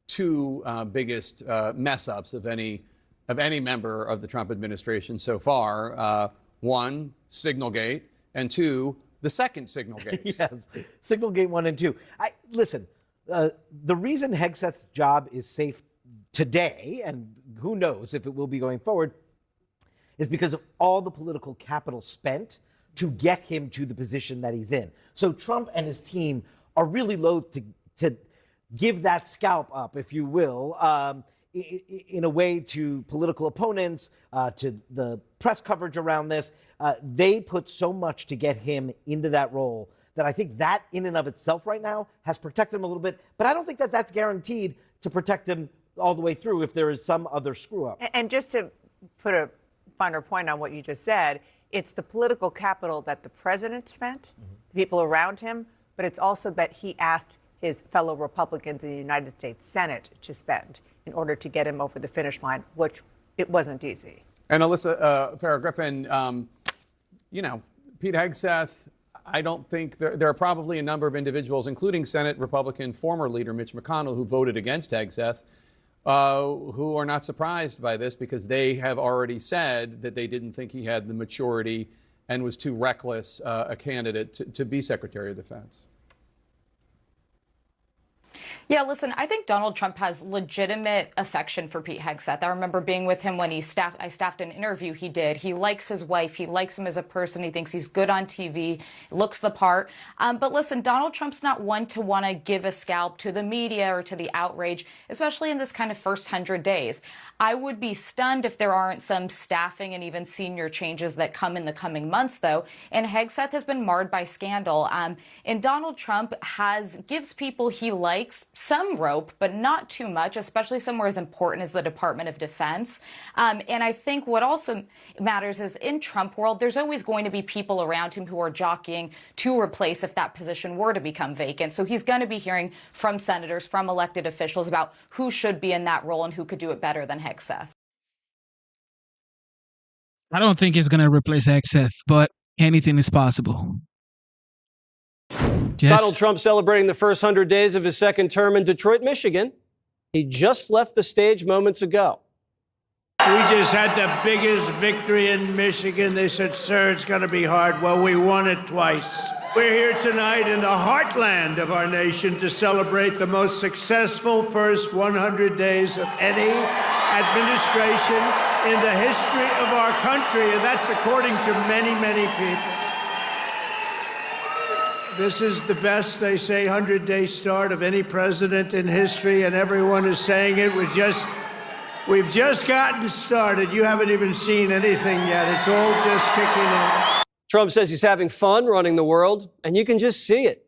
[SPEAKER 16] two biggest mess-ups of any member of the Trump administration so far. One, Signalgate, and two, the second Signalgate.
[SPEAKER 11] Yes, Signalgate 1 and 2. Listen, the reason Hegseth's job is safe today, and who knows if it will be going forward, is because of all the political capital spent to get him to the position that he's in. So Trump and his team are really loath to give that scalp up, if you will, in a way to political opponents, to the press coverage around this. They put so much to get him into that role that I think that in and of itself right now has protected him a little bit. But I don't think that that's guaranteed to protect him all the way through if there is some other screw up.
[SPEAKER 9] And just to put a finer point on what you just said, it's the political capital that the president spent, the people around him, but it's also that he asked his fellow Republicans in the United States Senate to spend in order to get him over the finish line, which it wasn't easy.
[SPEAKER 16] And Alyssa Farah-Griffin, Pete Hegseth, I don't think there are probably a number of individuals, including Senate Republican former leader Mitch McConnell, who voted against Hegseth, who are not surprised by this because they have already said that they didn't think he had the maturity and was too reckless a candidate to be Secretary of Defense.
[SPEAKER 18] Yeah, listen, I think Donald Trump has legitimate affection for Pete Hegseth. I remember being with him when I staffed an interview he did. He likes his wife. He likes him as a person. He thinks he's good on TV, looks the part. But listen, Donald Trump's not one to want to give a scalp to the media or to the outrage, especially in this kind of first 100 days. I would be stunned if there aren't some staffing and even senior changes that come in the coming months, though. And Hegseth has been marred by scandal. And Donald Trump gives people he likes some rope, but not too much, especially somewhere as important as the Department of Defense. And I think what also matters is in Trump world, there's always going to be people around him who are jockeying to replace if that position were to become vacant. So he's going to be hearing from senators, from elected officials about who should be in that role and who could do it better than Hegseth.
[SPEAKER 1] I don't think it's going to replace Hegseth, but anything is possible.
[SPEAKER 20] Donald Trump celebrating the first 100 days of his second term in Detroit, Michigan. He just left the stage moments ago.
[SPEAKER 13] We just had the biggest victory in Michigan. They said, sir, it's going to be hard. Well, we won it twice. We're here tonight in the heartland of our nation to celebrate the most successful first 100 days of any administration in the history of our country, and that's according to many, many people. This is the best, they say, 100-day start of any president in history, and everyone is saying it. We've just gotten started. You haven't even seen anything yet. It's all just kicking in.
[SPEAKER 20] Trump says he's having fun running the world, and you can just see it.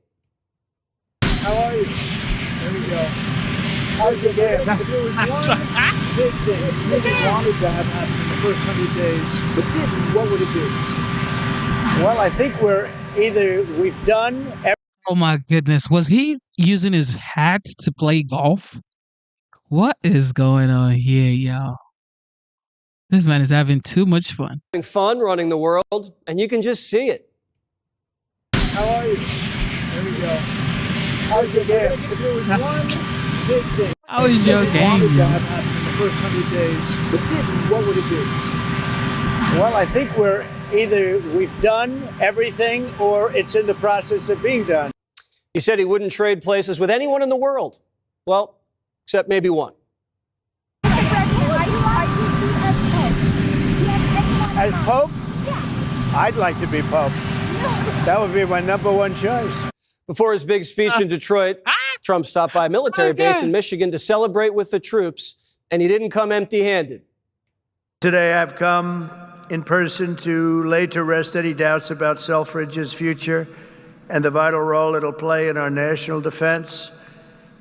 [SPEAKER 13] How are you? There we go. How's your day? If there was one big thing you wanted to have happen in the first 100 days, but didn't, what would it be? Well, I think we've done everything.
[SPEAKER 1] Oh my goodness. Was he using his hat to play golf? What is going on here, y'all? This man is having too much fun.
[SPEAKER 20] Having fun running the world, and you can just see it.
[SPEAKER 13] How are you? There we go. How's your day? If there was one big thing
[SPEAKER 1] How is your game,
[SPEAKER 13] wanted to
[SPEAKER 1] yo?
[SPEAKER 13] have happen in the first 100 days, but didn't, what would it be? Well, I think we've done everything, or it's in the process of being done.
[SPEAKER 20] He said he wouldn't trade places with anyone in the world. Well, except maybe one.
[SPEAKER 13] As Pope? I'd like to be Pope. That would be my number one choice.
[SPEAKER 20] Before his big speech in Detroit, Trump stopped by a military base in Michigan to celebrate with the troops, and he didn't come empty-handed.
[SPEAKER 13] Today I've come in person to lay to rest any doubts about Selfridge's future and the vital role it'll play in our national defense.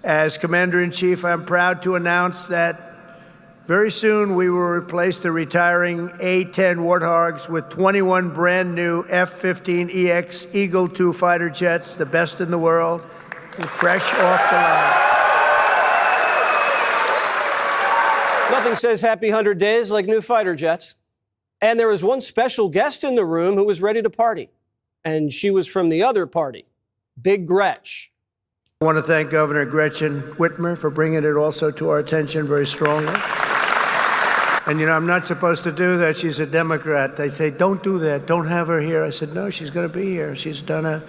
[SPEAKER 13] As Commander-in-Chief, I'm proud to announce that very soon we will replace the retiring A-10 Warthogs with 21 brand new F-15EX Eagle II fighter jets, the best in the world, fresh off the line.
[SPEAKER 20] Nothing says happy 100 days like new fighter jets. And there was one special guest in the room who was ready to party. And she was from the other party, Big Gretch.
[SPEAKER 13] I want to thank Governor Gretchen Whitmer for bringing it also to our attention very strongly. And, you know, I'm not supposed to do that. She's a Democrat. They say, don't do that. Don't have her here. I said, no, she's going to be here. She's done a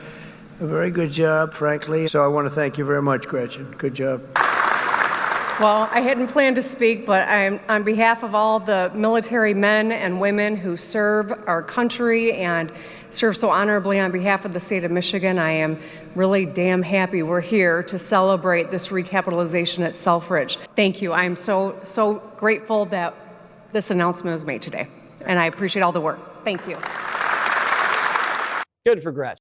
[SPEAKER 13] very good job, frankly. So I want to thank you very much, Gretchen. Good job.
[SPEAKER 21] Well, I hadn't planned to speak, but on behalf of all the military men and women who serve our country and serve so honorably on behalf of the state of Michigan, I am really damn happy we're here to celebrate this recapitalization at Selfridge. Thank you. I'm so grateful that this announcement was made today, and I appreciate all the work. Thank you.
[SPEAKER 20] Good for Gretchen.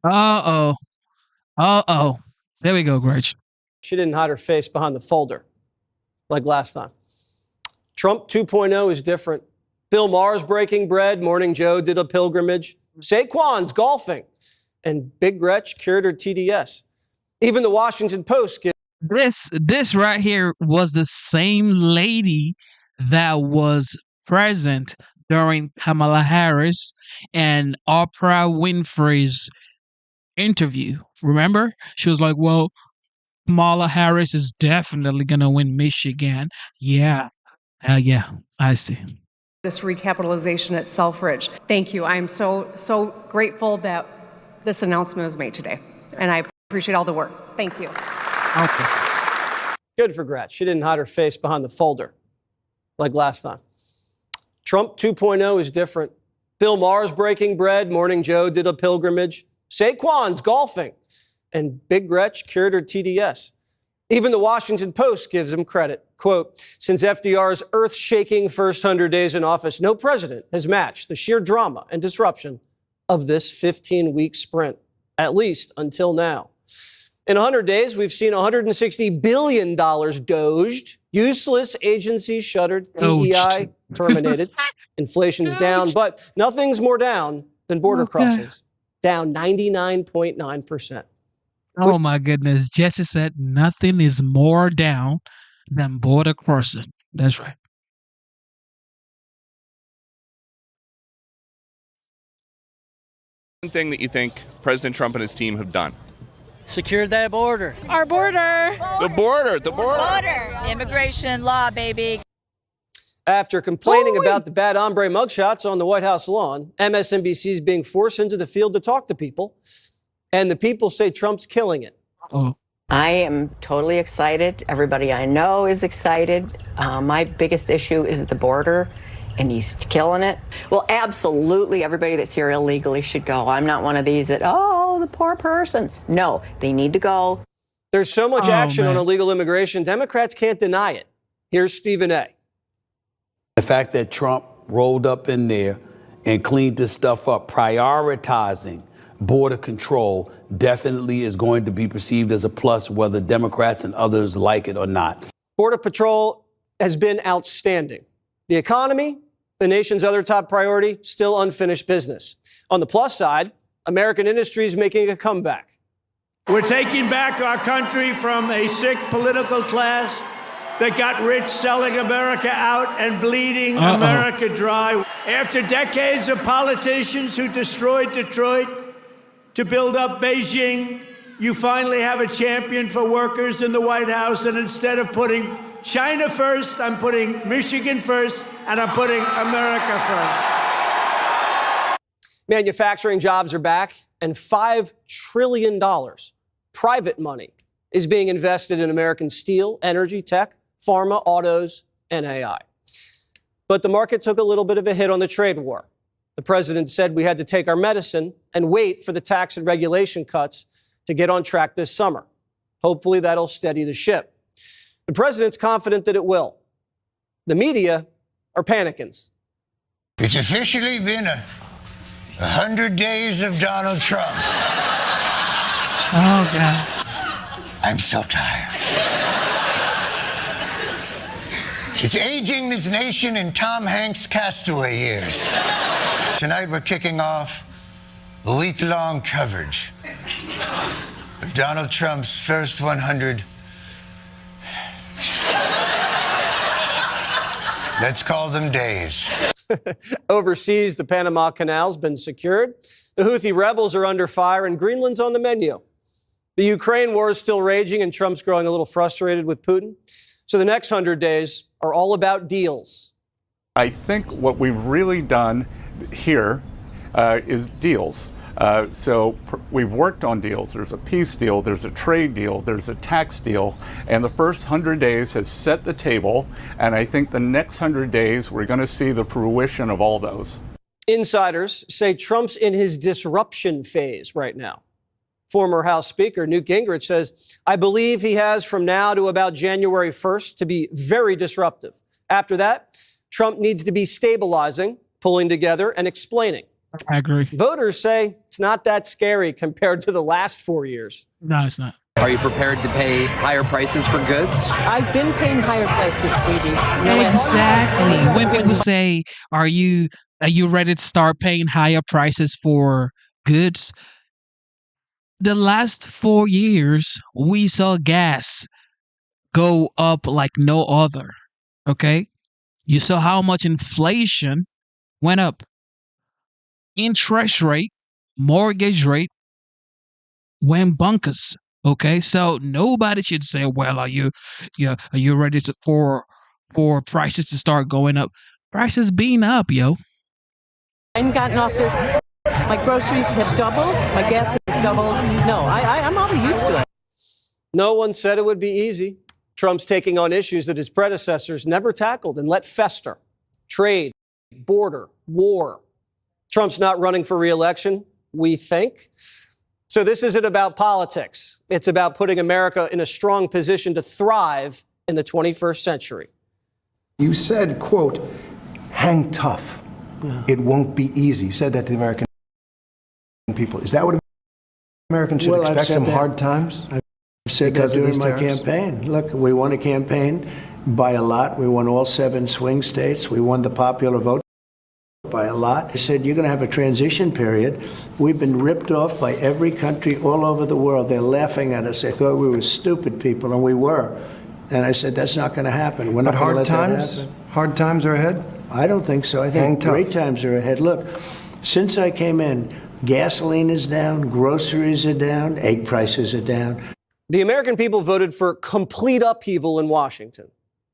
[SPEAKER 1] Uh-oh. Uh-oh. There we go, Gretchen.
[SPEAKER 20] She didn't hide her face behind the folder like last time. Trump 2.0 is different. Bill Maher's breaking bread. Morning Joe did a pilgrimage. Saquon's golfing. And Big Gretch cured her TDS. Even the Washington Post gives
[SPEAKER 1] This right here was the same lady that was present during Kamala Harris and Oprah Winfrey's interview. Remember? She was like, well, Kamala Harris is definitely going to win Michigan. Yeah. Yeah, I see.
[SPEAKER 21] This recapitalization at Selfridge. Thank you. I'm so grateful that this announcement was made today, and I appreciate all the work. Thank you.
[SPEAKER 1] Okay.
[SPEAKER 20] Good for Gretch. She didn't hide her face behind the folder like last time. Trump 2.0 is different. Bill Maher's breaking bread. Morning Joe did a pilgrimage. Saquon's golfing. And Big Gretch cured her TDS. Even the Washington Post gives him credit. Quote, since FDR's earth-shaking first 100 days in office, no president has matched the sheer drama and disruption of this 15-week sprint, at least until now. In 100 days, we've seen $160 billion doged, useless agencies shuttered, DEI terminated, inflation's down, but nothing's more down than border crossings, down 99.9%.
[SPEAKER 1] Oh my goodness. Jesse said nothing is more down than border crossing. That's right.
[SPEAKER 2] One thing that you think President Trump and his team have done?
[SPEAKER 22] Secured that border.
[SPEAKER 23] Our border.
[SPEAKER 2] The border.
[SPEAKER 23] Immigration law, baby.
[SPEAKER 20] After complaining about the bad hombre mugshots on the White House lawn, MSNBC is being forced into the field to talk to people, and the people say Trump's killing it.
[SPEAKER 24] I am totally excited. Everybody I know is excited. My biggest issue is the border, and he's killing it. Well, absolutely, everybody that's here illegally should go. I'm not one of these that, oh, the poor person. No, they need to go.
[SPEAKER 20] There's so much action on illegal immigration, Democrats can't deny it. Here's Stephen A.
[SPEAKER 25] The fact that Trump rolled up in there and cleaned this stuff up, prioritizing border control, definitely is going to be perceived as a plus, whether Democrats and others like it or not.
[SPEAKER 20] Border Patrol has been outstanding. The economy, the nation's other top priority, still unfinished business. On the plus side, American industry is making a comeback.
[SPEAKER 13] We're taking back our country from a sick political class that got rich selling America out and bleeding America dry. After decades of politicians who destroyed Detroit to build up Beijing, you finally have a champion for workers in the White House, and instead of putting China first, I'm putting Michigan first, and I'm putting America first.
[SPEAKER 20] Manufacturing jobs are back, and $5 trillion private money is being invested in American steel, energy, tech, pharma, autos, and AI. But the market took a little bit of a hit on the trade war. The president said we had to take our medicine and wait for the tax and regulation cuts to get on track this summer. Hopefully that'll steady the ship. The president's confident that it will. The media are panicking.
[SPEAKER 26] It's officially been 100 days of Donald Trump.
[SPEAKER 1] Oh, God.
[SPEAKER 26] I'm so tired. It's aging this nation in Tom Hanks' Castaway years. Tonight we're kicking off a week-long coverage of Donald Trump's first 100. Let's call them days.
[SPEAKER 20] Overseas, the Panama Canal's been secured. The Houthi rebels are under fire, and Greenland's on the menu. The Ukraine war is still raging, and Trump's growing a little frustrated with Putin. So the next 100 days are all about deals.
[SPEAKER 27] I think what we've really done here is deals. We've worked on deals. There's a peace deal, there's a trade deal, there's a tax deal, and the first 100 days has set the table, and I think the next 100 days we're going to see the fruition of all those.
[SPEAKER 20] Insiders say Trump's in his disruption phase right now. Former House Speaker Newt Gingrich says, I believe he has from now to about January 1st to be very disruptive. After that, Trump needs to be stabilizing, pulling together, and explaining.
[SPEAKER 1] I agree.
[SPEAKER 20] Voters say it's not that scary compared to the last 4 years.
[SPEAKER 1] No, it's not.
[SPEAKER 28] Are you prepared to pay higher prices for goods?
[SPEAKER 29] I've been paying higher prices, sweetie.
[SPEAKER 1] Exactly. When people say, are you ready to start paying higher prices for goods? The last 4 years, we saw gas go up like no other. Okay? You saw how much inflation went up. Interest rate, mortgage rate went bonkers. Okay, so nobody should say, "Well, are you ready for prices to start going up?" Prices being up, yo.
[SPEAKER 29] I haven't gotten off this. My groceries have doubled. My gas has doubled. No, I'm already used to it.
[SPEAKER 20] No one said it would be easy. Trump's taking on issues that his predecessors never tackled and let fester. Trade, border, war. Trump's not running for re-election, we think. So this isn't about politics. It's about putting America in a strong position to thrive in the 21st century.
[SPEAKER 19] You said, quote, hang tough.
[SPEAKER 13] Yeah.
[SPEAKER 19] It won't be easy. You said that to the American people. Is that what Americans should expect, some hard times?
[SPEAKER 13] I've said that during my
[SPEAKER 19] tariffs?
[SPEAKER 13] campaign. Look, we won a campaign by a lot. We won all 7 swing states. We won the popular vote by a lot. I said, you're going to have a transition period. We've been ripped off by every country all over the world. They're laughing at us. They thought we were stupid people, and we were. And I said, that's not going to happen. We're not going to let that happen.
[SPEAKER 19] Hard times are ahead?
[SPEAKER 13] I don't think so. I think great times are ahead. Look, since I came in, gasoline is down, groceries are down, egg prices are down.
[SPEAKER 20] The American people voted for complete upheaval in Washington.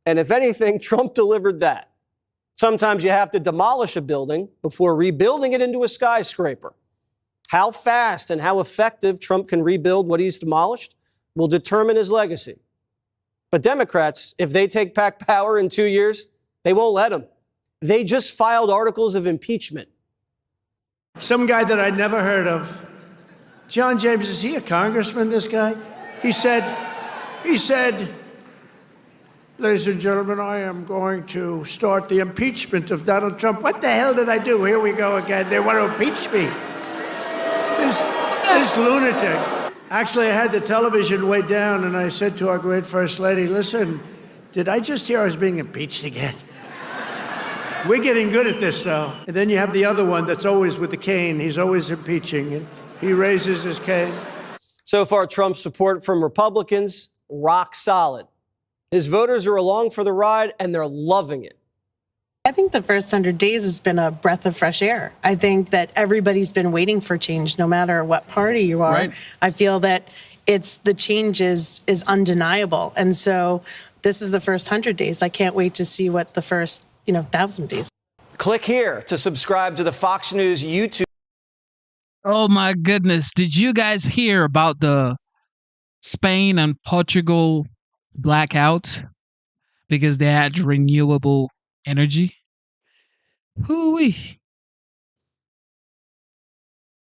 [SPEAKER 20] And if anything, Trump delivered that. Sometimes you have to demolish a building before rebuilding it into a skyscraper. How fast and how effective Trump can rebuild what he's demolished will determine his legacy. But Democrats, if they take back power in 2 years, they won't let him. They just filed articles of impeachment.
[SPEAKER 13] Some guy that I'd never heard of. John James, is he a congressman, this guy? He said, ladies and gentlemen, I am going to start the impeachment of Donald Trump. What the hell did I do? Here we go again. They want to impeach me. This lunatic. Actually, I had the television way down, and I said to our great First Lady, listen, did I just hear I was being impeached again? We're getting good at this, though. And then you have the other one that's always with the cane. He's always impeaching, and he raises his cane.
[SPEAKER 20] So far, Trump's support from Republicans, rock solid. His voters are along for the ride, and they're loving it.
[SPEAKER 3] I think the first 100 days has been a breath of fresh air. I think that everybody's been waiting for change, no matter what party you are.
[SPEAKER 16] Right.
[SPEAKER 3] I feel that the change is undeniable. And so this is the first 100 days. I can't wait to see what the first 1,000 days.
[SPEAKER 20] Click here to subscribe to the Fox News YouTube.
[SPEAKER 1] Oh my goodness. Did you guys hear about the Spain and Portugal blackout because they had renewable energy? Hoo-wee.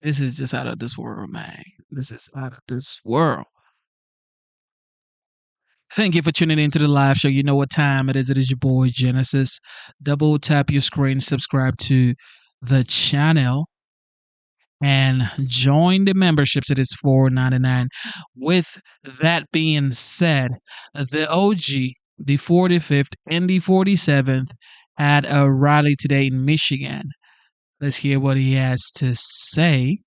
[SPEAKER 1] This is just out of this world, man. This is out of this world. Thank you for tuning into the live show. You know what time it is. It is your boy Genesis. Double tap your screen, subscribe to the channel, and join the memberships. It is $4.99. With that being said, the OG, the 45th, and the 47th had a rally today in Michigan. Let's hear what he has to say.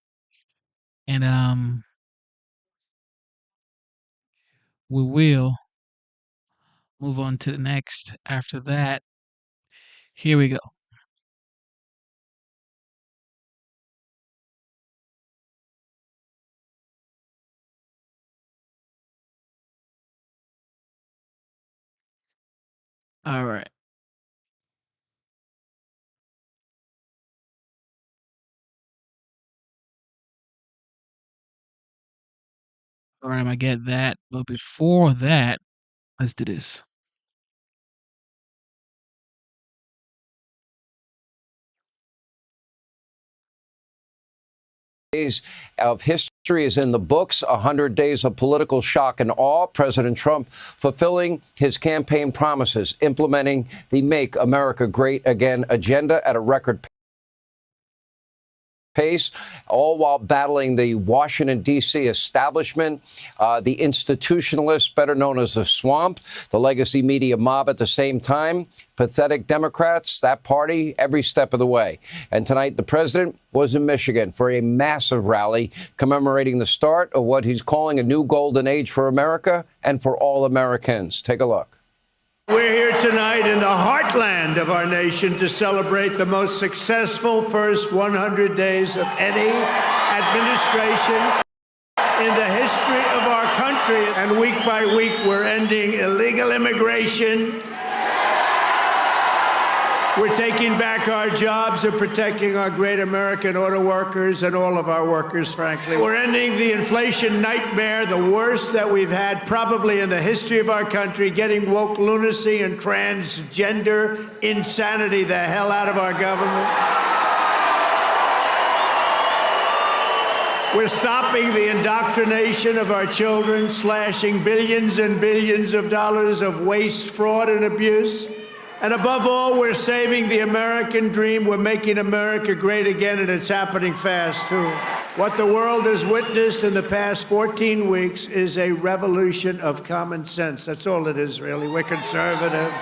[SPEAKER 1] And we will move on to the next after that. Here we go. All right. All right, I'm going to get that. But before that, let's do this.
[SPEAKER 4] Days of history is in the books. 100 days of political shock and awe. President Trump fulfilling his campaign promises, implementing the Make America Great Again agenda at a record pace, all while battling the Washington, D.C. establishment, the institutionalists, better known as the swamp, the legacy media mob at the same time, pathetic Democrats, that party, every step of the way. And tonight, the president was in Michigan for a massive rally commemorating the start of what he's calling a new golden age for America and for all Americans. Take a look.
[SPEAKER 13] We're here tonight in the heartland of our nation to celebrate the most successful first 100 days of any administration in the history of our country. And week by week, we're ending illegal immigration. We're taking back our jobs and protecting our great American auto workers and all of our workers, frankly. We're ending the inflation nightmare, the worst that we've had probably in the history of our country, getting woke lunacy and transgender insanity the hell out of our government. We're stopping the indoctrination of our children, slashing billions and billions of dollars of waste, fraud, and abuse. And above all, we're saving the American dream. We're making America great again, and it's happening fast, too. What the world has witnessed in the past 14 weeks is a revolution of common sense. That's all it is, really. We're conservative.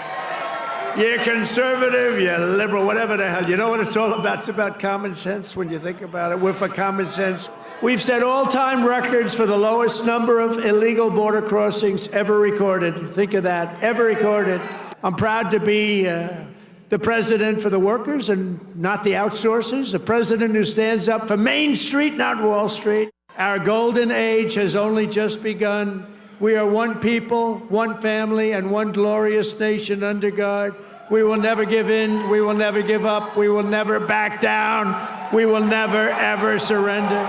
[SPEAKER 13] You're conservative, you're liberal, whatever the hell. You know what it's all about? It's about common sense when you think about it. We're for common sense. We've set all-time records for the lowest number of illegal border crossings ever recorded. Think of that, ever recorded. I'm proud to be the president for the workers and not the outsourcers, the president who stands up for Main Street, not Wall Street. Our golden age has only just begun. We are one people, one family, and one glorious nation under God. We will never give in. We will never give up. We will never back down. We will never, ever surrender.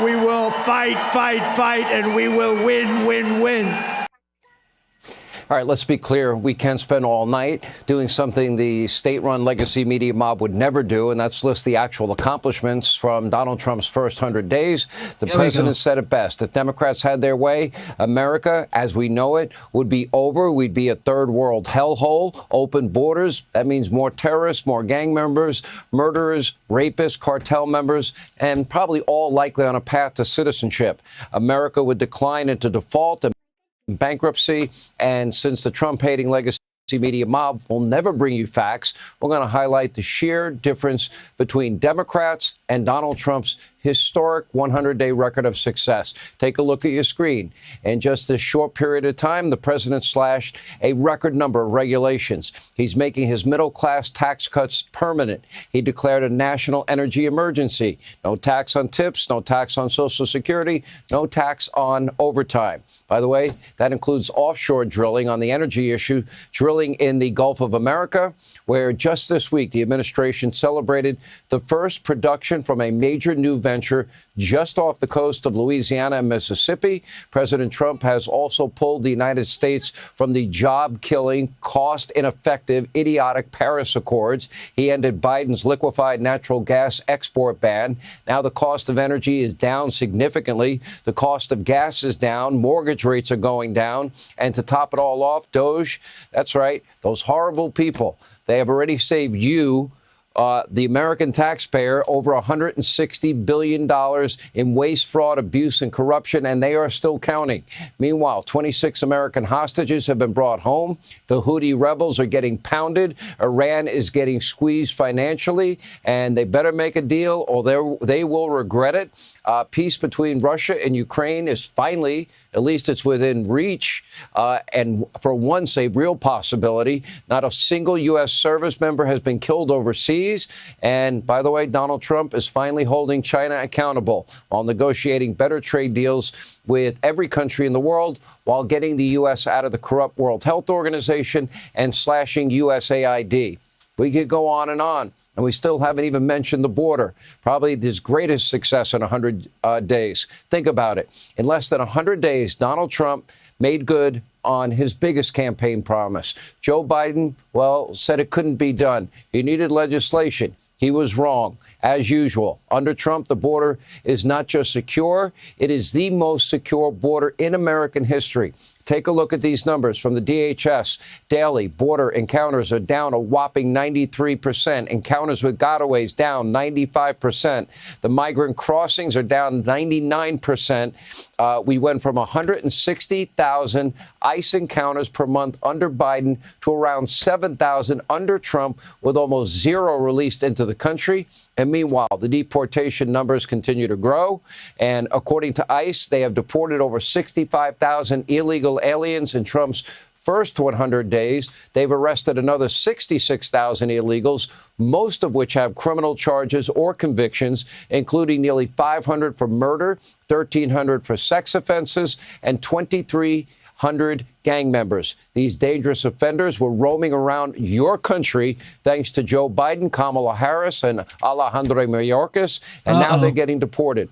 [SPEAKER 13] We will fight, fight, fight, and we will win, win, win.
[SPEAKER 4] All right, let's be clear. We can spend all night doing something the state-run legacy media mob would never do, and that's list the actual accomplishments from Donald Trump's first 100 days. The president said it best. If Democrats had their way, America, as we know it, would be over. We'd be a third world hellhole. Open borders. That means more terrorists, more gang members, murderers, rapists, cartel members, and probably all likely on a path to citizenship. America would decline into default and bankruptcy, and since the Trump-hating legacy media mob will never bring you facts, we're going to highlight the sheer difference between Democrats and Donald Trump's historic 100-day record of success. Take a look at your screen. In just this short period of time, the president slashed a record number of regulations. He's making his middle-class tax cuts permanent. He declared a national energy emergency. No tax on tips, no tax on Social Security, no tax on overtime. By the way, that includes offshore drilling on the energy issue, drilling in the Gulf of America, where just this week the administration celebrated the first production from a major new venture just off the coast of Louisiana and Mississippi. President Trump has also pulled the United States from the job-killing, cost-ineffective, idiotic Paris Accords. He ended Biden's liquefied natural gas export ban. Now the cost of energy is down significantly. The cost of gas is down. Mortgage rates are going down. And to top it all off, Doge, that's right, those horrible people, they have already saved you, the American taxpayer, over $160 billion in waste, fraud, abuse, and corruption, and they are still counting. Meanwhile, 26 American hostages have been brought home. The Houthi rebels are getting pounded. Iran is getting squeezed financially, and they better make a deal or they will regret it. Peace between Russia and Ukraine is finally, at least it's within reach, and for once a real possibility. Not a single U.S. service member has been killed overseas. And by the way, Donald Trump is finally holding China accountable while negotiating better trade deals with every country in the world, while getting the U.S. out of the corrupt World Health Organization and slashing USAID. We could go on, and we still haven't even mentioned the border. Probably his greatest success in 100 days. Think about it. In less than 100 days, Donald Trump made good on his biggest campaign promise. Joe Biden, well, said it couldn't be done. He needed legislation. He was wrong, as usual. Under Trump, the border is not just secure, it is the most secure border in American history. Take a look at these numbers from the DHS. Daily border encounters are down a whopping 93%. Encounters with gotaways down 95%. The migrant crossings are down 99%. We went from 160,000 ICE encounters per month under Biden to around 7,000 under Trump, with almost zero released into the country. And meanwhile, the deportation numbers continue to grow. And according to ICE, they have deported over 65,000 illegal aliens in Trump's first 100 days. They've arrested another 66,000 illegals, most of which have criminal charges or convictions, including nearly 500 for murder, 1,300 for sex offenses, and 23 100 gang members. These dangerous offenders were roaming around your country thanks to Joe Biden, Kamala Harris, and Alejandro Mayorkas, and now they're getting deported.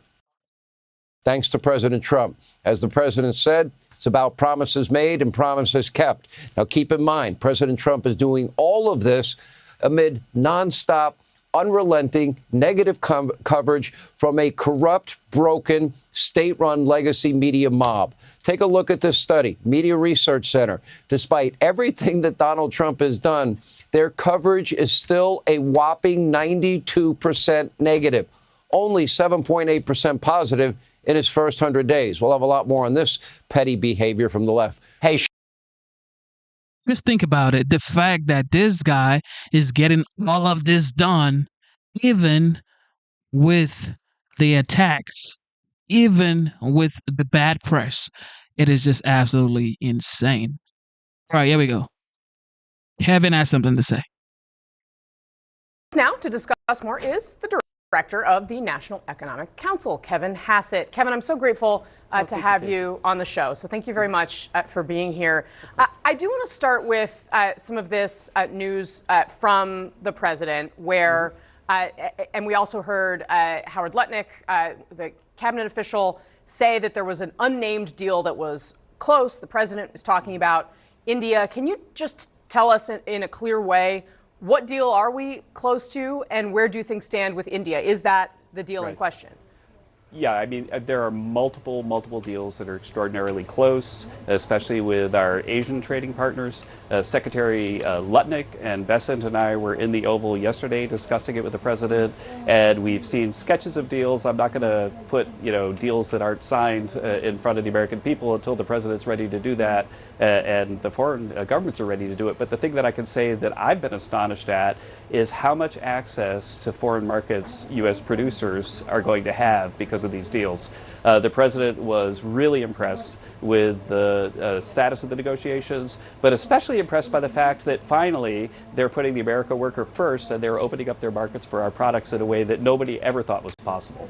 [SPEAKER 4] Thanks to President Trump. As the president said, it's about promises made and promises kept. Now, keep in mind, President Trump is doing all of this amid nonstop, unrelenting, negative coverage from a corrupt, broken, state-run legacy media mob. Take a look at this study, Media Research Center. Despite everything that Donald Trump has done, their coverage is still a whopping 92% negative, only 7.8% positive in his first 100 days. We'll have a lot more on this petty behavior from the left. Hey,
[SPEAKER 1] just think about it. The fact that this guy is getting all of this done, even with the attacks, even with the bad press, it is just absolutely insane. All right, here we go. Kevin has something to say.
[SPEAKER 5] Now to discuss more is the Director of the National Economic Council, Kevin Hassett. Kevin, I'm so grateful to have you on the show. So thank you very much for being here. I do want to start with some of this news from the president where, and we also heard Howard Lutnick, the cabinet official, say that there was an unnamed deal that was close. The president is talking about India. Can you just tell us in a clear way, what deal are we close to, and where do things stand with India? Is that the deal in question?
[SPEAKER 6] Yeah, I mean, there are multiple deals that are extraordinarily close, especially with our Asian trading partners. Secretary Lutnick and Bessent and I were in the Oval yesterday discussing it with the president, and we've seen sketches of deals. I'm not going to put, deals that aren't signed in front of the American people until the president's ready to do that, and the foreign governments are ready to do it. But the thing that I can say that I've been astonished at is how much access to foreign markets U.S. producers are going to have because of these deals. The president was really impressed with the status of the negotiations, but especially impressed by the fact that finally they're putting the American worker first and they're opening up their markets for our products in a way that nobody ever thought was possible.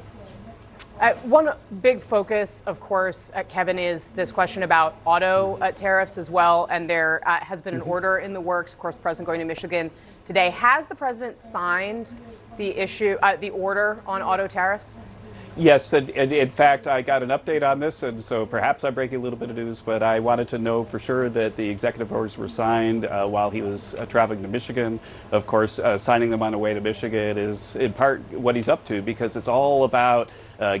[SPEAKER 5] One big focus, of course, Kevin, is this question about auto tariffs as well. And there has been an order in the works. Of course, the president going to Michigan today. Has the president signed the order on auto tariffs?
[SPEAKER 6] Yes, and in fact, I got an update on this, and so perhaps I'm breaking a little bit of news, but I wanted to know for sure that the executive orders were signed while he was traveling to Michigan. Of course, signing them on the way to Michigan is in part what he's up to, because it's all about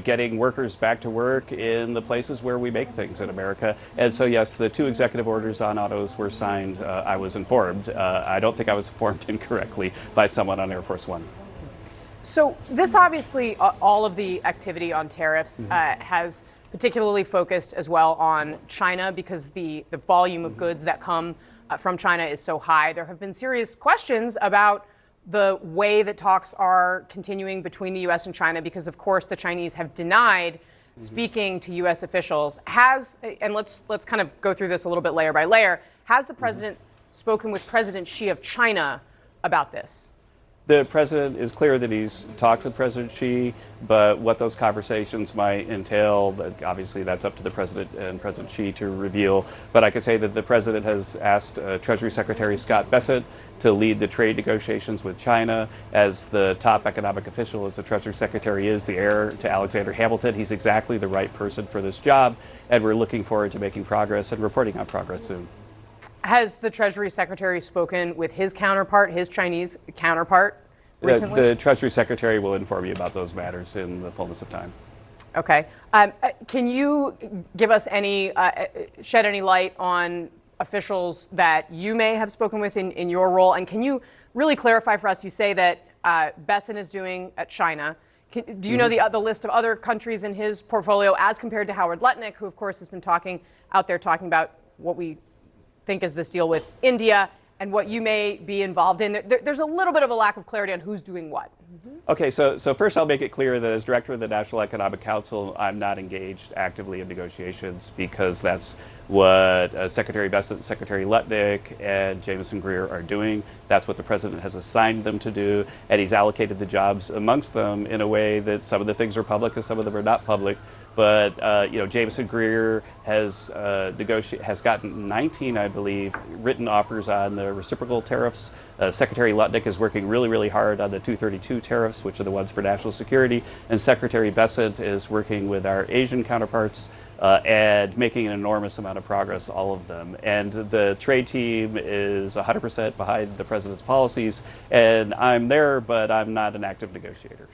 [SPEAKER 6] getting workers back to work in the places where we make things in America. And so, yes, the 2 executive orders on autos were signed. I was informed. I don't think I was informed incorrectly by someone on Air Force One.
[SPEAKER 5] So this obviously, all of the activity on tariffs has particularly focused as well on China because the volume of goods that come from China is so high. There have been serious questions about the way that talks are continuing between the U.S. and China because, of course, the Chinese have denied speaking to U.S. officials. And let's kind of go through this a little bit layer by layer. Has the president spoken with President Xi of China about this?
[SPEAKER 6] The president is clear that he's talked with President Xi, but what those conversations might entail, obviously that's up to the president and President Xi to reveal. But I can say that the president has asked Treasury Secretary Scott Bessent to lead the trade negotiations with China. As the top economic official, as the Treasury Secretary is, the heir to Alexander Hamilton, he's exactly the right person for this job, and we're looking forward to making progress and reporting on progress soon.
[SPEAKER 5] Has the Treasury Secretary spoken with his counterpart, his Chinese counterpart, recently?
[SPEAKER 6] The Treasury Secretary will inform you about those matters in the fullness of time.
[SPEAKER 5] Okay. Can you give us shed any light on officials that you may have spoken with in your role? And can you really clarify for us, you say that Bessent is doing at China. Do you know the list of other countries in his portfolio as compared to Howard Lutnick, who, of course, has been talking about what we think is this deal with India and what you may be involved in? There's a little bit of a lack of clarity on who's doing what.
[SPEAKER 6] Okay, so first I'll make it clear that as director of the National Economic Council, I'm not engaged actively in negotiations because that's what Secretary Bessent, Secretary Lutnick, and Jameson Greer are doing. That's what the president has assigned them to do, and he's allocated the jobs amongst them in a way that some of the things are public and some of them are not public. But Jameson Greer has gotten 19, I believe, written offers on the reciprocal tariffs. Secretary Lutnick is working really, really hard on the 232 tariffs, which are the ones for national security. And Secretary Bessent is working with our Asian counterparts and making an enormous amount of progress, all of them. And the trade team is 100% behind the president's policies. And I'm there, but I'm not an active negotiator.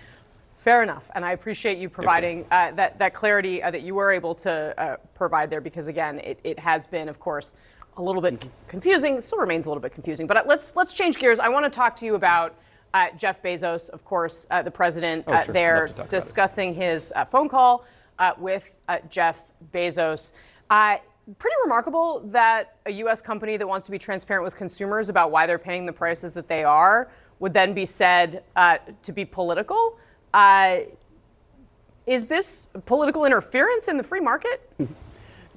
[SPEAKER 5] Fair enough, and I appreciate you providing that clarity that you were able to provide there, because again, it has been, of course, a little bit confusing. It still remains a little bit confusing, but let's change gears. I want to talk to you about Jeff Bezos, of course, the president there discussing his phone call with Jeff Bezos. Pretty remarkable that a U.S. company that wants to be transparent with consumers about why they're paying the prices that they are would then be said to be political. Is this political interference in the free market?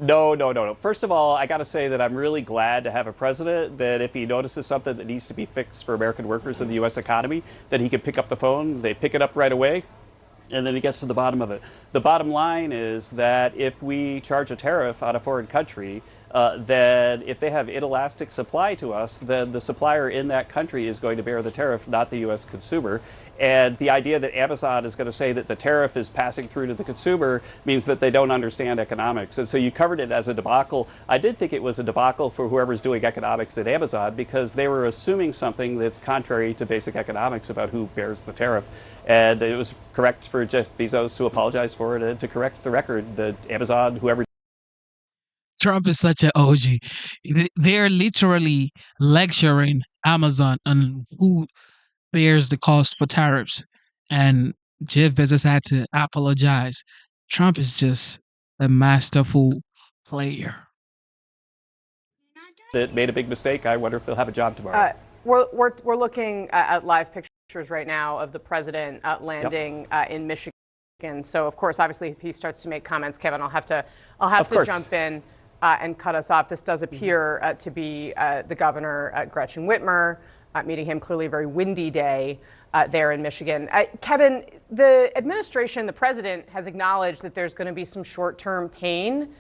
[SPEAKER 6] No. First of all, I got to say that I'm really glad to have a president that if he notices something that needs to be fixed for American workers in the U.S. economy, that he can pick up the phone, they pick it up right away, and then he gets to the bottom of it. The bottom line is that if we charge a tariff on a foreign country, then if they have inelastic supply to us, then the supplier in that country is going to bear the tariff, not the U.S. consumer. And the idea that Amazon is going to say that the tariff is passing through to the consumer means that they don't understand economics. And so you covered it as a debacle. I did think it was a debacle for whoever's doing economics at Amazon, because they were assuming something that's contrary to basic economics about who bears the tariff. And it was correct for Jeff Bezos to apologize for it and to correct the record that Amazon, whoever.
[SPEAKER 1] Trump is such an OG. They're literally lecturing Amazon on who bears the cost for tariffs. And Jeff Bezos had to apologize. Trump is just a masterful player.
[SPEAKER 6] That made a big mistake. I wonder if they'll have a job tomorrow.
[SPEAKER 5] We're looking at live pictures right now of the president landing in Michigan. So, of course, obviously, if he starts to make comments, Kevin, I'll have to jump in and cut us off. This does appear to be the governor, Gretchen Whitmer. Meeting him, clearly a very windy day there in Michigan. Kevin, the administration, the president, has acknowledged that there's going to be some short-term pain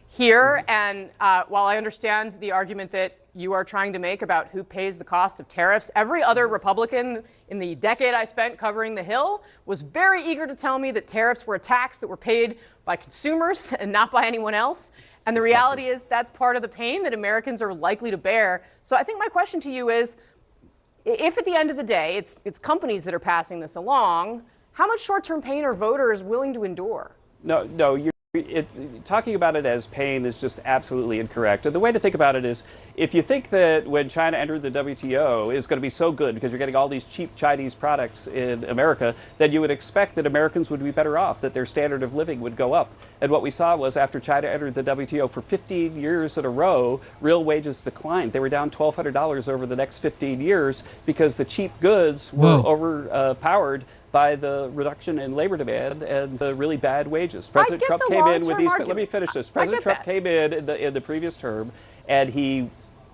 [SPEAKER 5] here. And while I understand the argument that you are trying to make about who pays the cost of tariffs, every other Republican in the decade I spent covering the Hill was very eager to tell me that tariffs were a tax that were paid by consumers and not by anyone else. And the reality is that's part of the pain that Americans are likely to bear. So I think my question to you is, if at the end of the day it's companies that are passing this along, how much short-term pain are voters willing to endure?
[SPEAKER 6] No, talking about it as pain is just absolutely incorrect. And the way to think about it is, if you think that when China entered the WTO is going to be so good because you're getting all these cheap Chinese products in America, then you would expect that Americans would be better off, that their standard of living would go up. And what we saw was after China entered the WTO, for 15 years in a row, real wages declined. They were down $1,200 over the next 15 years because the cheap goods were overpowered by the reduction in labor demand and the really bad wages. President Trump came in with these. Let me finish this. President Trump came in the previous term, and he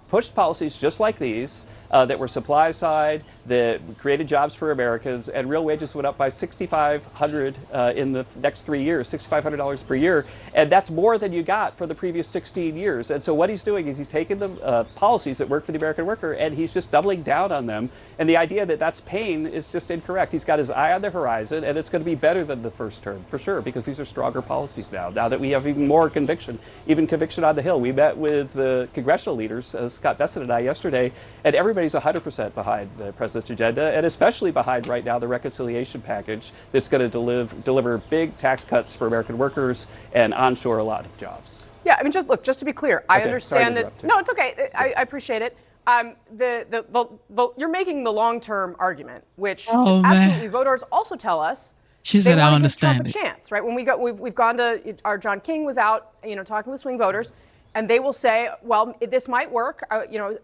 [SPEAKER 6] pushed policies just like these that were supply side, that created jobs for Americans, and real wages went up by $6,500 in the next 3 years, $6,500 per year. And that's more than you got for the previous 16 years. And so what he's doing is he's taking the policies that work for the American worker and he's just doubling down on them. And the idea that that's pain is just incorrect. He's got his eye on the horizon, and it's going to be better than the first term, for sure, because these are stronger policies now that we have even more conviction, even conviction on the Hill. We met with the congressional leaders, Scott Bessent and I, yesterday, and everybody's 100% behind the president's agenda, and especially behind right now the reconciliation package that's going to deliver big tax cuts for American workers and onshore a lot of jobs.
[SPEAKER 5] Yeah, I mean, just to be clear, I understand that. No, it's okay. I appreciate it. You're making the long-term argument, which absolutely voters also tell us.
[SPEAKER 1] She said, "I understand
[SPEAKER 5] Trump a chance, right? When we've gone to our John King was out, talking with swing voters, and they will say, well, this might work.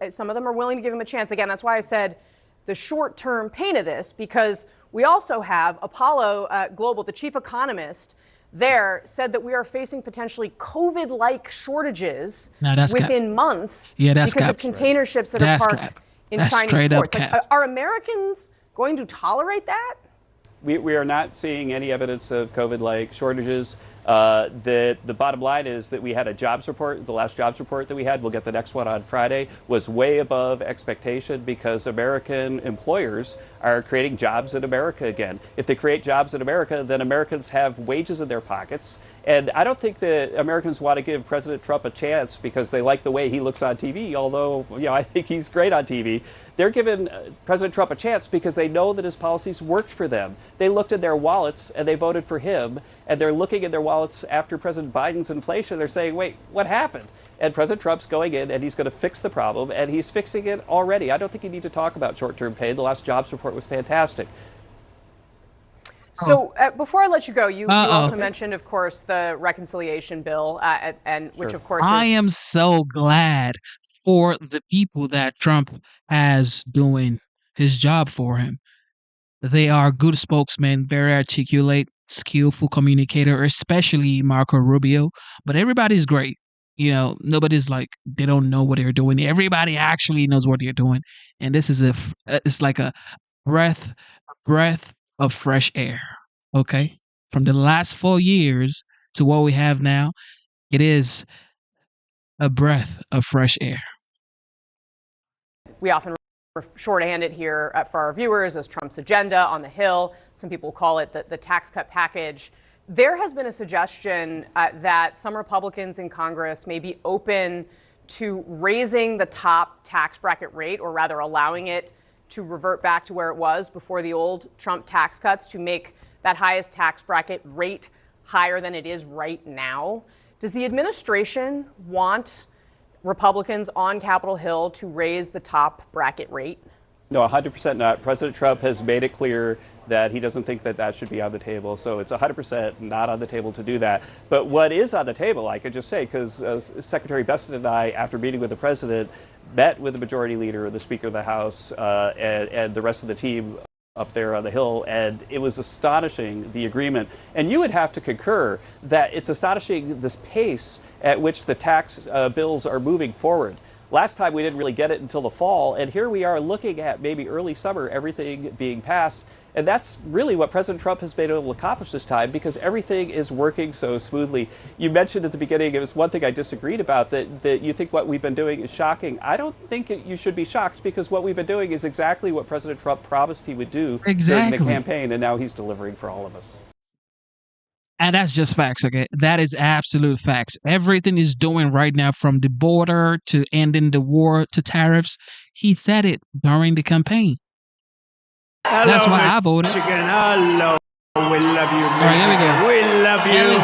[SPEAKER 5] Some of them are willing to give him a chance. Again, that's why I said the short-term pain of this, because we also have Apollo Global, the chief economist there, said that we are facing potentially COVID-like shortages within months because of container ships that are parked in Chinese ports. Like, are Americans going to tolerate that?
[SPEAKER 6] We are not seeing any evidence of COVID-like shortages. The bottom line is that we had a jobs report. The last jobs report that we had, we'll get the next one on Friday, was way above expectation because American employers are creating jobs in America again. If they create jobs in America, then Americans have wages in their pockets. And I don't think that Americans want to give President Trump a chance because they like the way he looks on TV, although I think he's great on TV. They're giving President Trump a chance because they know that his policies worked for them. They looked in their wallets and they voted for him, and they're looking in their wallets after President Biden's inflation. They're saying, wait, what happened? And President Trump's going in and he's going to fix the problem, and he's fixing it already. I don't think you need to talk about short-term pay. The last jobs report was fantastic.
[SPEAKER 5] So before I let you go, you also mentioned, of course, the reconciliation bill, and which, of course,
[SPEAKER 1] I am so glad for the people that Trump has doing his job for him. They are good spokesmen, very articulate, skillful communicator, especially Marco Rubio. But everybody's great. Nobody's like they don't know what they're doing. Everybody actually knows what they're doing, and this is it's like a breath of fresh air. Okay, from the last 4 years to what we have now, it is a breath of fresh air.
[SPEAKER 5] We often shorthand it here for our viewers as Trump's agenda on the Hill. Some people call it the tax cut package. There has been a suggestion that some Republicans in Congress may be open to raising the top tax bracket rate, or rather allowing it to revert back to where it was before the old Trump tax cuts, to make that highest tax bracket rate higher than it is right now. Does the administration want Republicans on Capitol Hill to raise the top bracket rate?
[SPEAKER 6] No, 100% not. President Trump has made it clear that he doesn't think that that should be on the table. So it's 100% not on the table to do that. But what is on the table, I could just say, because Secretary Besson and I, after meeting with the president, met with the majority leader, the Speaker of the House, and the rest of the team up there on the Hill, and it was astonishing, the agreement. And you would have to concur that it's astonishing this pace at which the tax bills are moving forward. Last time we didn't really get it until the fall, and here we are looking at maybe early summer, everything being passed. And that's really what President Trump has been able to accomplish this time, because everything is working so smoothly. You mentioned at the beginning, it was one thing I disagreed about, that you think what we've been doing is shocking. I don't think you should be shocked, because what we've been doing is exactly what President Trump promised he would do during the campaign, and now he's delivering for all of us.
[SPEAKER 1] And that's just facts, okay? That is absolute facts. Everything he's doing right now, from the border to ending the war to tariffs, he said it during the campaign.
[SPEAKER 13] Hello,
[SPEAKER 1] that's why I voted.
[SPEAKER 13] Michigan. Hello. We love you, Michigan.
[SPEAKER 1] All right, here we go.
[SPEAKER 13] We love you.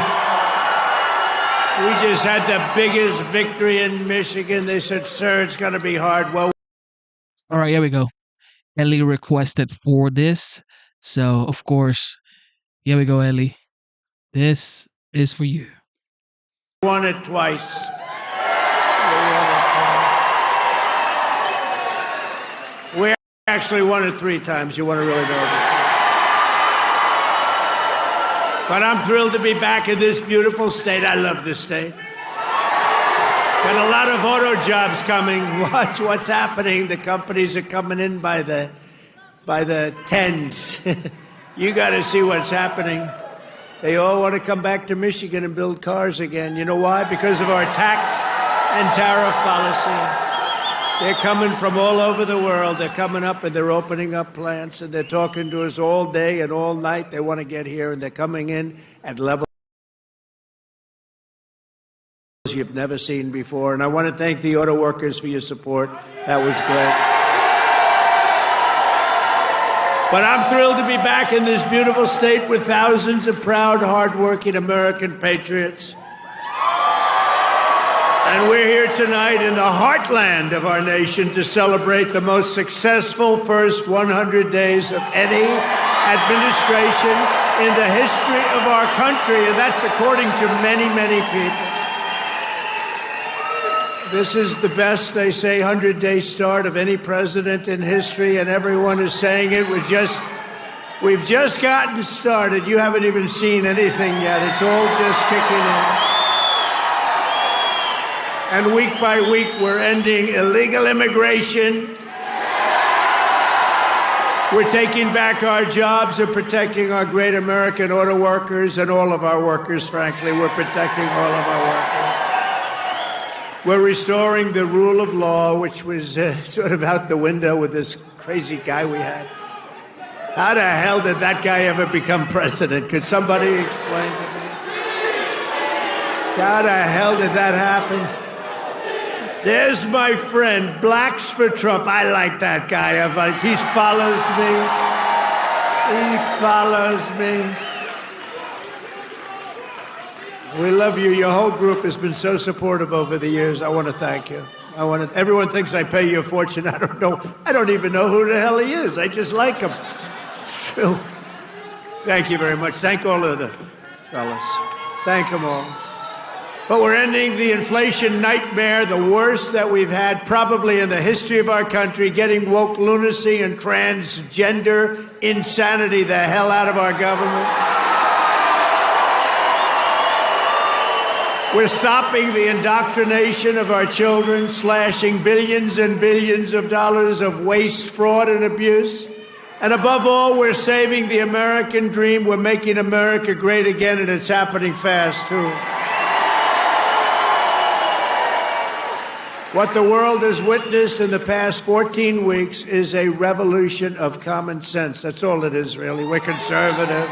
[SPEAKER 13] We just had the biggest victory in Michigan. They said, sir, it's going to be hard. Well,
[SPEAKER 1] all right, here we go. Ellie requested for this. So, of course, here we go, Ellie. This is for you.
[SPEAKER 13] Won it twice. We actually won it 3 times. You want to really know it. But I'm thrilled to be back in this beautiful state. I love this state. Got a lot of auto jobs coming. Watch what's happening. The companies are coming in by the tens. You got to see what's happening. They all want to come back to Michigan and build cars again. You know why? Because of our tax and tariff policy. They're coming from all over the world. They're coming up and they're opening up plants, and they're talking to us all day and all night. They want to get here, and they're coming in at levels you've never seen before. And I want to thank the auto workers for your support. That was great. But I'm thrilled to be back in this beautiful state with thousands of proud, hardworking American patriots. And we're here tonight in the heartland of our nation to celebrate the most successful first 100 days of any administration in the history of our country. And that's according to many, many people. This is the best, they say, 100-day start of any president in history, and everyone is saying it. We're just We've just gotten started. You haven't even seen anything yet. It's all just kicking in. And week by week, we're ending illegal immigration. We're taking back our jobs and protecting our great American auto workers and all of our workers, frankly. We're protecting all of our workers. We're restoring the rule of law, which was sort of out the window with this crazy guy we had. How the hell did that guy ever become president? Could somebody explain to me? How the hell did that happen? There's my friend, Blacks for Trump. I like that guy. He follows me. He follows me. We love you. Your whole group has been so supportive over the years. I want to thank you. Everyone thinks I pay you a fortune. I don't know. I don't even know who the hell he is. I just like him. True. Thank you very much. Thank all of the fellas. Thank them all. But we're ending the inflation nightmare, the worst that we've had probably in the history of our country, getting woke lunacy and transgender insanity the hell out of our government. We're stopping the indoctrination of our children, slashing billions and billions of dollars of waste, fraud, and abuse. And above all, we're saving the American dream. We're making America great again, and it's happening fast, too. What the world has witnessed in the past 14 weeks is a revolution of common sense. That's all it is, really. We're conservative.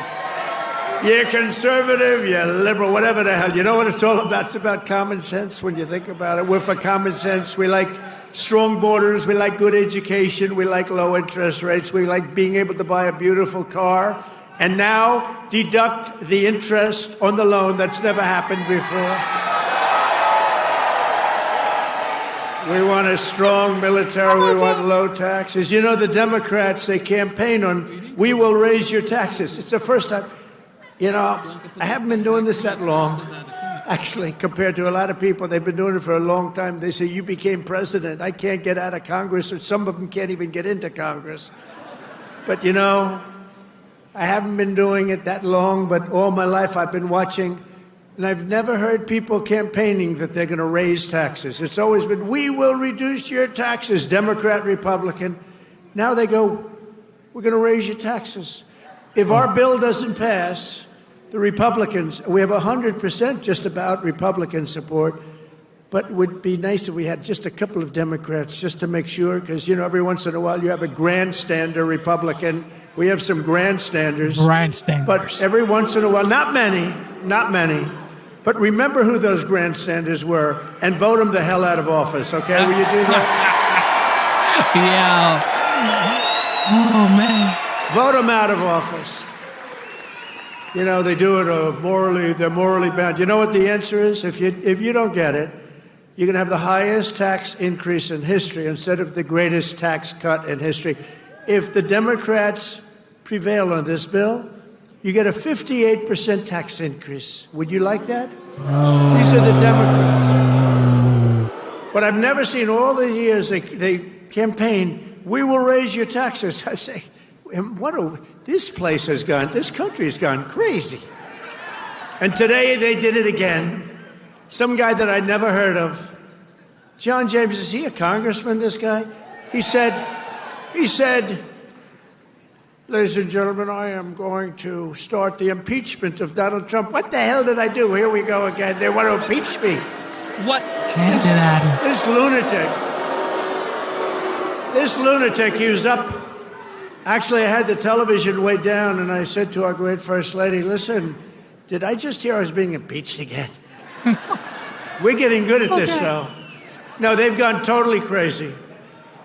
[SPEAKER 13] You're conservative, you're liberal, whatever the hell. You know what it's all about? It's about common sense when you think about it. We're for common sense. We like strong borders. We like good education. We like low interest rates. We like being able to buy a beautiful car. And now deduct the interest on the loan. That's never happened before. We want a strong military. We want low taxes. You know, the Democrats, they campaign on, we will raise your taxes. It's the first time. You know, I haven't been doing this that long, actually, compared to a lot of people. They've been doing it for a long time. They say, you became president. I can't get out of Congress, or some of them can't even get into Congress. But, you know, I haven't been doing it that long, but all my life I've been watching, and I've never heard people campaigning that they're going to raise taxes. It's always been, we will reduce your taxes, Democrat, Republican. Now they go, we're going to raise your taxes. If our bill doesn't pass, the Republicans, we have 100% just about Republican support, but it would be nice if we had just a couple of Democrats just to make sure, because, you know, every once in a while you have a grandstander Republican. We have some grandstanders. But every once in a while, not many, but remember who those grandstanders were and vote them the hell out of office, okay? Will you do that?
[SPEAKER 1] Yeah. Oh, man.
[SPEAKER 13] Vote them out of office. You know, they do it they're morally bound. You know what the answer is? If you don't get it, you're going to have the highest tax increase in history instead of the greatest tax cut in history. If the Democrats prevail on this bill, you get a 58% tax increase. Would you like that?
[SPEAKER 1] Oh.
[SPEAKER 13] These are the Democrats. But I've never seen all the years they campaign, we will raise your taxes. I say, this country has gone crazy. And today they did it again. Some guy that I'd never heard of. John James, is he a congressman, this guy? He said, ladies and gentlemen, I am going to start the impeachment of Donald Trump. What the hell did I do? Here we go again. They want to impeach me.
[SPEAKER 1] What? This
[SPEAKER 13] lunatic, he was up. Actually, I had the television way down, and I said to our great First Lady, listen, did I just hear I was being impeached again? We're getting good at this, though. No, they've gone totally crazy.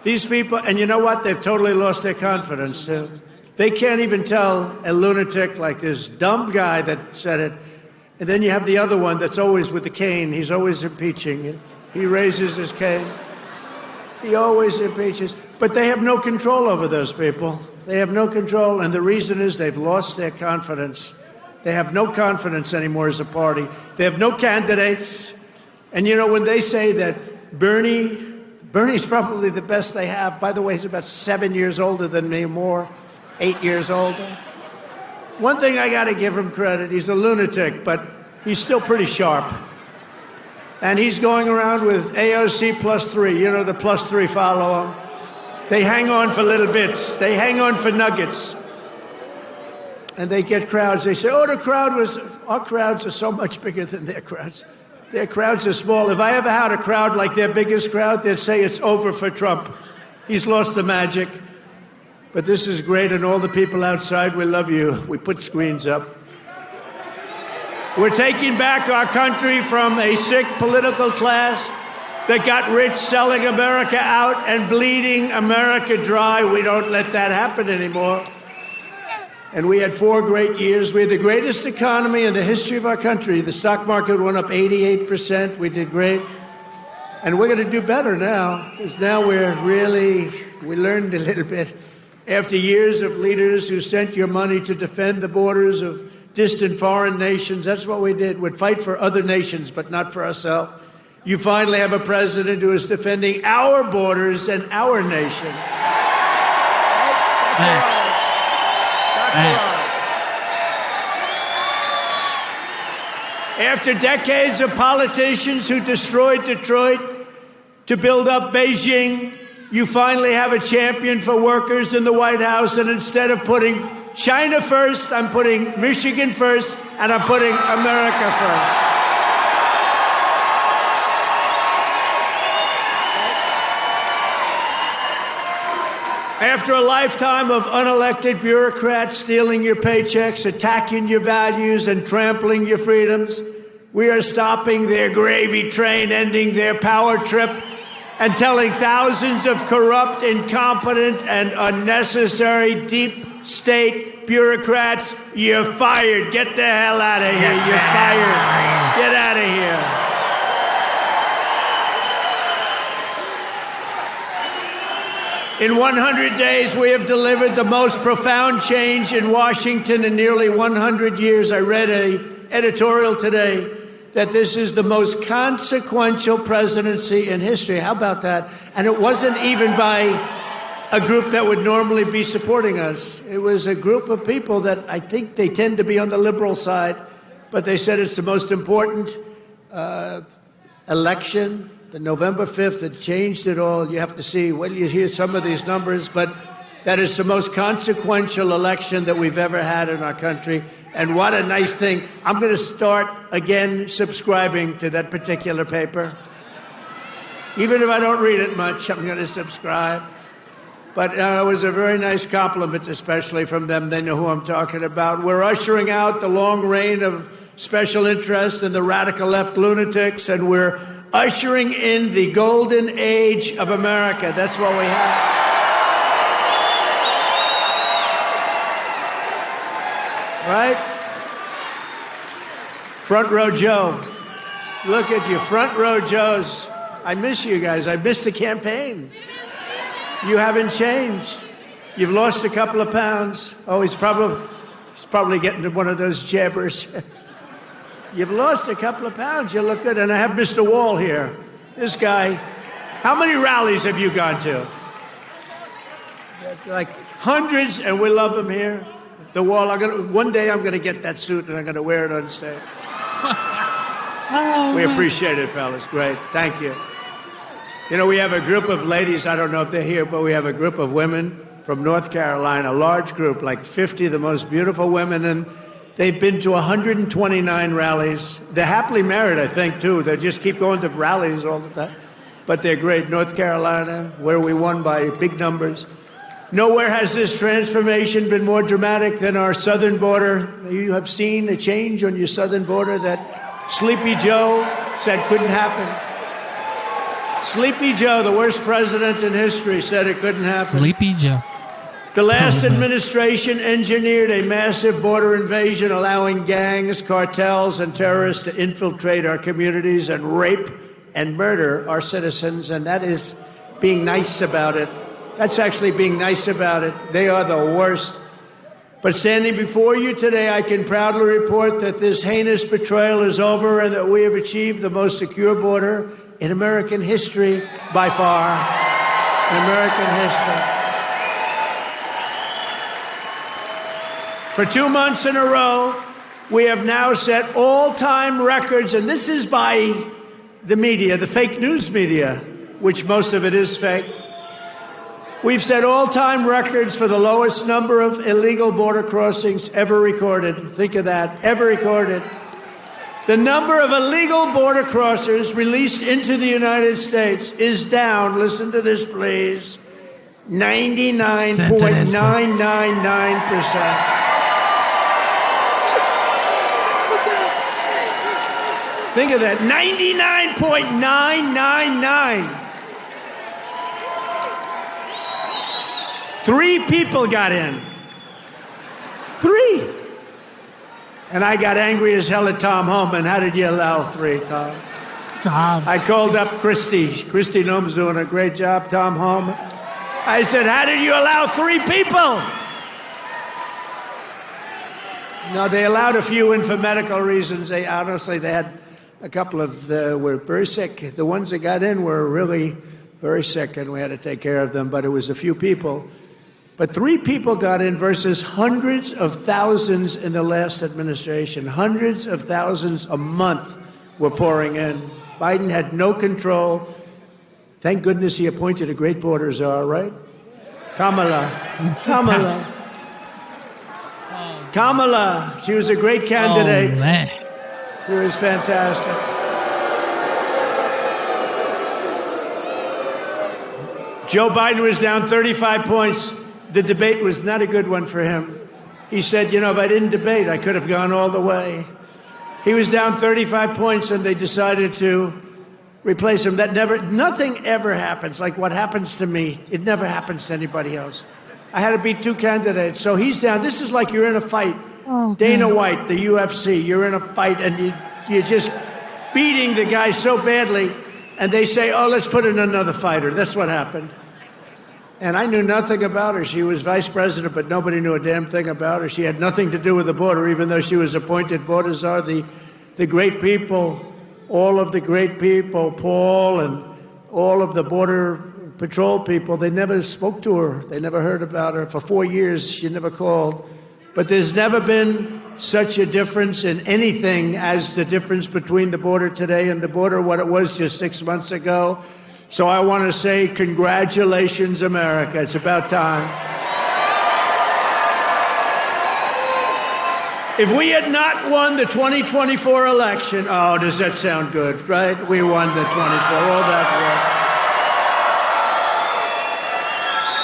[SPEAKER 13] These people, and you know what? They've totally lost their confidence, too. They can't even tell a lunatic like this dumb guy that said it. And then you have the other one that's always with the cane. He's always impeaching. He raises his cane. He always impeaches. But they have no control over those people. They have no control, and the reason is they've lost their confidence. They have no confidence anymore as a party. They have no candidates. And, you know, when they say that Bernie's probably the best they have. By the way, he's about 7 years older than me, more, 8 years older. One thing I got to give him credit, he's a lunatic, but he's still pretty sharp. And he's going around with AOC +3, you know, the +3 follow-up. They hang on for little bits. They hang on for nuggets. And they get crowds. They say, oh, our crowds are so much bigger than their crowds. Their crowds are small. If I ever had a crowd like their biggest crowd, they'd say it's over for Trump. He's lost the magic. But this is great, and all the people outside, we love you. We put screens up. We're taking back our country from a sick political class that got rich selling America out and bleeding America dry. We don't let that happen anymore. And we had 4 great years. We had the greatest economy in the history of our country. The stock market went up 88%. We did great. And we're going to do better now, because now we learned a little bit. After years of leaders who sent your money to defend the borders of distant foreign nations, that's what we did. We'd fight for other nations, but not for ourselves. You finally have a president who is defending our borders and our nation.
[SPEAKER 1] Thanks.
[SPEAKER 13] After decades of politicians who destroyed Detroit to build up Beijing, you finally have a champion for workers in the White House, and instead of putting China first, I'm putting Michigan first, and I'm putting America first. After a lifetime of unelected bureaucrats stealing your paychecks, attacking your values, and trampling your freedoms, we are stopping their gravy train, ending their power trip, and telling thousands of corrupt, incompetent, and unnecessary deep state bureaucrats, you're fired. Get the hell out of here. You're fired. Get out of here. In 100 days, we have delivered the most profound change in Washington in nearly 100 years. I read an editorial today that this is the most consequential presidency in history. How about that? And it wasn't even by a group that would normally be supporting us. It was a group of people that I think they tend to be on the liberal side, but they said it's the most important election. The November 5th, it changed it all. You have to see, well, you hear some of these numbers, but that is the most consequential election that we've ever had in our country. And what a nice thing. I'm going to start again subscribing to that particular paper. Even if I don't read it much, I'm going to subscribe. But it was a very nice compliment, especially from them. They know who I'm talking about. We're ushering out the long reign of special interests and the radical left lunatics, and we're ushering in the golden age of America. That's what we have. Right? Front row Joe. Look at you, front row Joes. I miss you guys. I miss the campaign. You haven't changed. You've lost a couple of pounds. Oh, he's probably getting to one of those jabbers. You've lost a couple of pounds. You look good. And I have Mr. Wall here. This guy. How many rallies have you gone to? Like hundreds, and we love him here. The Wall. One day I'm going to get that suit and I'm going to wear it on stage. We appreciate it, fellas. Great. Thank you. You know, we have a group of ladies. I don't know if they're here, but we have a group of women from North Carolina, a large group, like 50 of the most beautiful women, and they've been to 129 rallies. They're happily married, I think, too. They just keep going to rallies all the time. But they're great. North Carolina, where we won by big numbers. Nowhere has this transformation been more dramatic than our southern border. You have seen a change on your southern border that Sleepy Joe said couldn't happen. Sleepy Joe, the worst president in history, said it couldn't happen.
[SPEAKER 1] Sleepy Joe.
[SPEAKER 13] The last administration engineered a massive border invasion, allowing gangs, cartels, and terrorists to infiltrate our communities and rape and murder our citizens. And that is being nice about it. That's actually being nice about it. They are the worst. But standing before you today, I can proudly report that this heinous betrayal is over and that we have achieved the most secure border in American history by far. In American history. For 2 months in a row, we have now set all-time records, and this is by the media, the fake news media, which most of it is fake. We've set all-time records for the lowest number of illegal border crossings ever recorded. Think of that, ever recorded. The number of illegal border crossers released into the United States is down, listen to this please, 99.999%. Think of that, 99.999. 3 people got in. 3. And I got angry as hell at Tom Homan. How did you allow 3, Tom?
[SPEAKER 1] Tom.
[SPEAKER 13] I called up Christy. Christy Noem's doing a great job, Tom Homan. I said, how did you allow 3 people? No, they allowed a few in for medical reasons. They had a couple of were very sick. The ones that got in were really very sick, and we had to take care of them, but it was a few people. But 3 people got in versus hundreds of thousands in the last administration. Hundreds of thousands a month were pouring in. Biden had no control. Thank goodness he appointed a great border czar, right? Kamala. Kamala. She was a great candidate.
[SPEAKER 1] Oh, man.
[SPEAKER 13] She was fantastic. Joe Biden was down 35 points. The debate was not a good one for him. He said, if I didn't debate, I could have gone all the way. He was down 35 points, and they decided to replace him. Nothing ever happens like what happens to me. It never happens to anybody else. I had to beat 2 candidates. So he's down. This is like you're in a fight. Oh, Dana White, the UFC, you're in a fight, and you're just beating the guy so badly, and they say, let's put in another fighter. That's what happened. And I knew nothing about her. She was vice president, but nobody knew a damn thing about her. She had nothing to do with the border, even though she was appointed border czar. The great people, all of the great people, Paul and all of the border patrol people, they never spoke to her. They never heard about her. For 4 years, she never called. But there's never been such a difference in anything as the difference between the border today and the border what it was just 6 months ago. So I want to say congratulations, America. It's about time. If we had not won the 2024 election, does that sound good, right? We won the 24, all that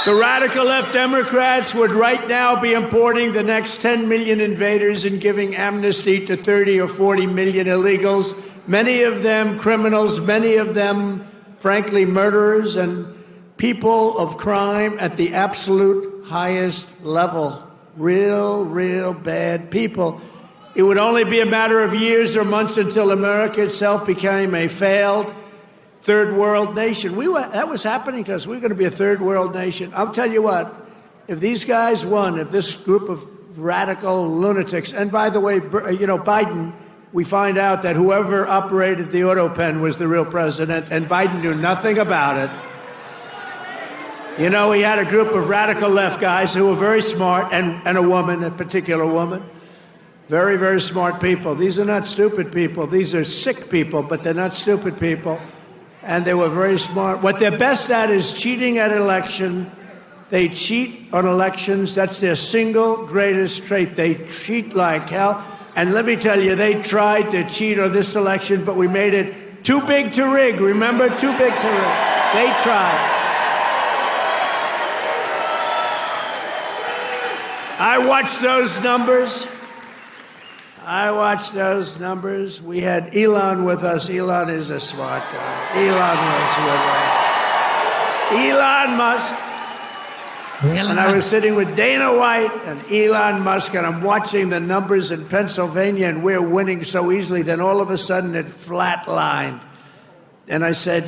[SPEAKER 13] work. The radical left Democrats would right now be importing the next 10 million invaders and giving amnesty to 30 or 40 million illegals, many of them criminals, many of them frankly, murderers and people of crime at the absolute highest level. Real bad people. It would only be a matter of years or months until America itself became a failed third world nation. That was happening to us. We were going to be a third world nation. I'll tell you what, if these guys won, if this group of radical lunatics, and by the way, Biden, we find out that whoever operated the auto pen was the real president, and Biden knew nothing about it. He had a group of radical left guys who were very smart, and a woman, a particular woman. Very, very smart people. These are not stupid people. These are sick people, but they're not stupid people. And they were very smart. What they're best at is cheating at election. They cheat on elections. That's their single greatest trait. They cheat like hell. And let me tell you, they tried to cheat on this election, but we made it too big to rig. Remember? Too big to rig. They tried. I watched those numbers. We had Elon with us. Elon is a smart guy. Elon was with us. Elon Musk. And I was sitting with Dana White and Elon Musk, and I'm watching the numbers in Pennsylvania, and we're winning so easily. Then all of a sudden it flatlined. And I said,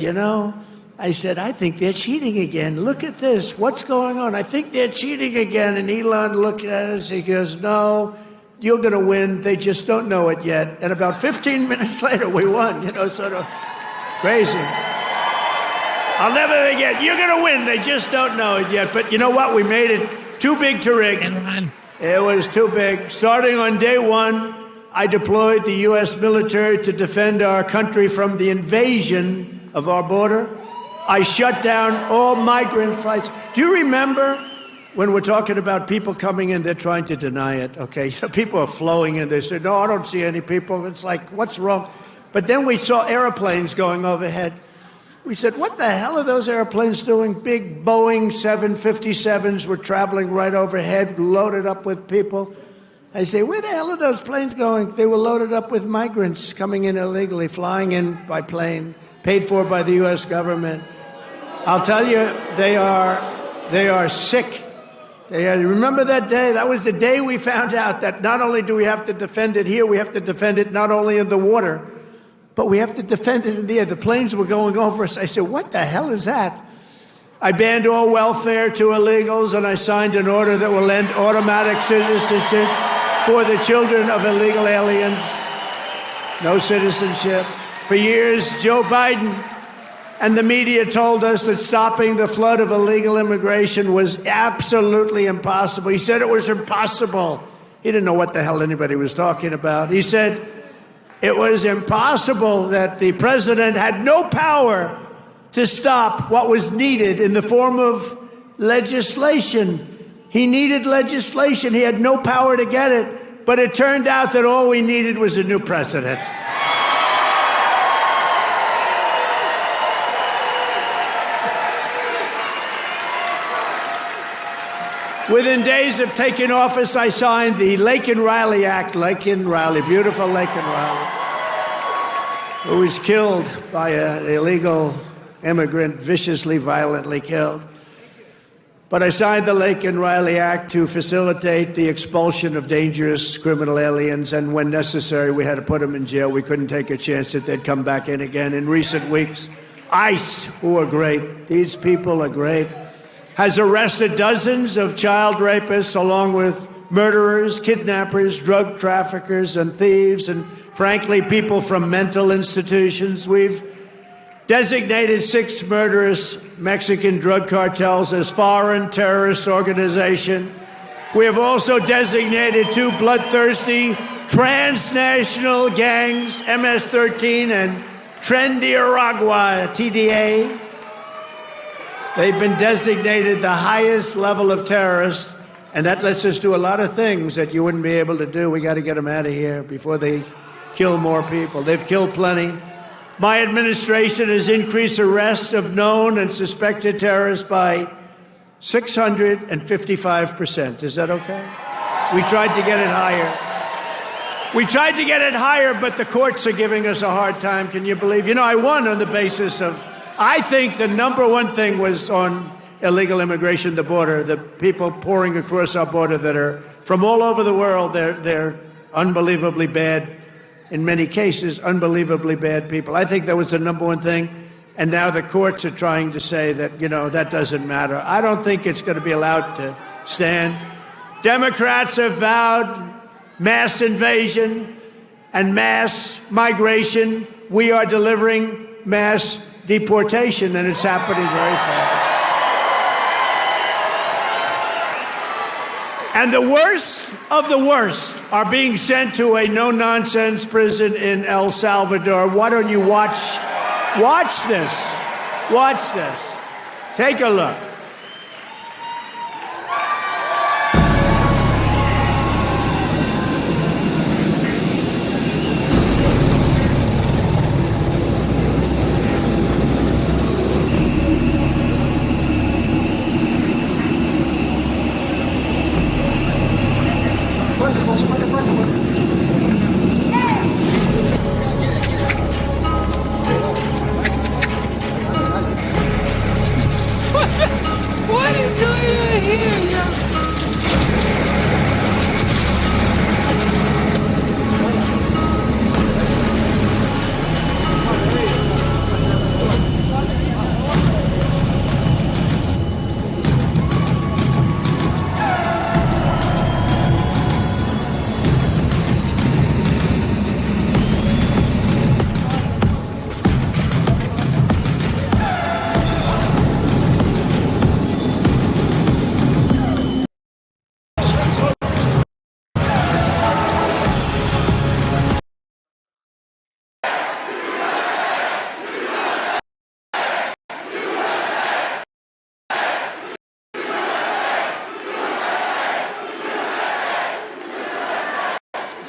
[SPEAKER 13] I think they're cheating again. Look at this. What's going on? I think they're cheating again. And Elon looked at us. He goes, no, you're going to win. They just don't know it yet. And about 15 minutes later, we won, sort of crazy. I'll never forget. You're going to win. They just don't know it yet. But you know what? We made it too big to rig. It was too big. Starting on day one, I deployed the U.S. military to defend our country from the invasion of our border. I shut down all migrant flights. Do you remember when we're talking about people coming in, they're trying to deny it, okay? So people are flowing in. They say, no, I don't see any people. It's like, what's wrong? But then we saw airplanes going overhead. We said, what the hell are those airplanes doing? Big Boeing 757s were traveling right overhead, loaded up with people. I say, where the hell are those planes going? They were loaded up with migrants coming in illegally, flying in by plane, paid for by the U.S. government. I'll tell you, they are sick. Remember that day? That was the day we found out that not only do we have to defend it here, we have to defend it not only in the water, but we have to defend it in the air. The planes were going over us. I said, what the hell is that? I banned all welfare to illegals, and I signed an order that will end automatic citizenship for the children of illegal aliens. No citizenship. For years, Joe Biden and the media told us that stopping the flood of illegal immigration was absolutely impossible. He said it was impossible. He didn't know what the hell anybody was talking about. He said it was impossible, that the president had no power to stop what was needed in the form of legislation. He needed legislation. He had no power to get it. But it turned out that all we needed was a new president. Within days of taking office, I signed the Laken Riley Act. Laken Riley, beautiful Laken Riley, who was killed by an illegal immigrant, viciously, violently killed. But I signed the Laken Riley Act to facilitate the expulsion of dangerous criminal aliens, and when necessary, we had to put them in jail. We couldn't take a chance that they'd come back in again. In recent weeks, ICE, who are great, these people are great, has arrested dozens of child rapists, along with murderers, kidnappers, drug traffickers, and thieves, and frankly, people from mental institutions. We've designated 6 murderous Mexican drug cartels as foreign terrorist organizations. We have also designated 2 bloodthirsty transnational gangs, MS-13 and Trendiaragua, TDA. They've been designated the highest level of terrorist, and that lets us do a lot of things that you wouldn't be able to do. We got to get them out of here before they kill more people. They've killed plenty. My administration has increased arrests of known and suspected terrorists by 655%. Is that okay? We tried to get it higher. But the courts are giving us a hard time. Can you believe? You know, I won on the basis of, I think the number one thing was on illegal immigration, the border, the people pouring across our border that are from all over the world. They're unbelievably bad. In many cases, unbelievably bad people. I think that was the number one thing. And now the courts are trying to say that, you know, that doesn't matter. I don't think it's going to be allowed to stand. Democrats have vowed mass invasion and mass migration. We are delivering mass deportation, and it's happening very fast. And the worst of the worst are being sent to a no-nonsense prison in El Salvador. Why don't you watch this? Watch this. Take a look.
[SPEAKER 7] What?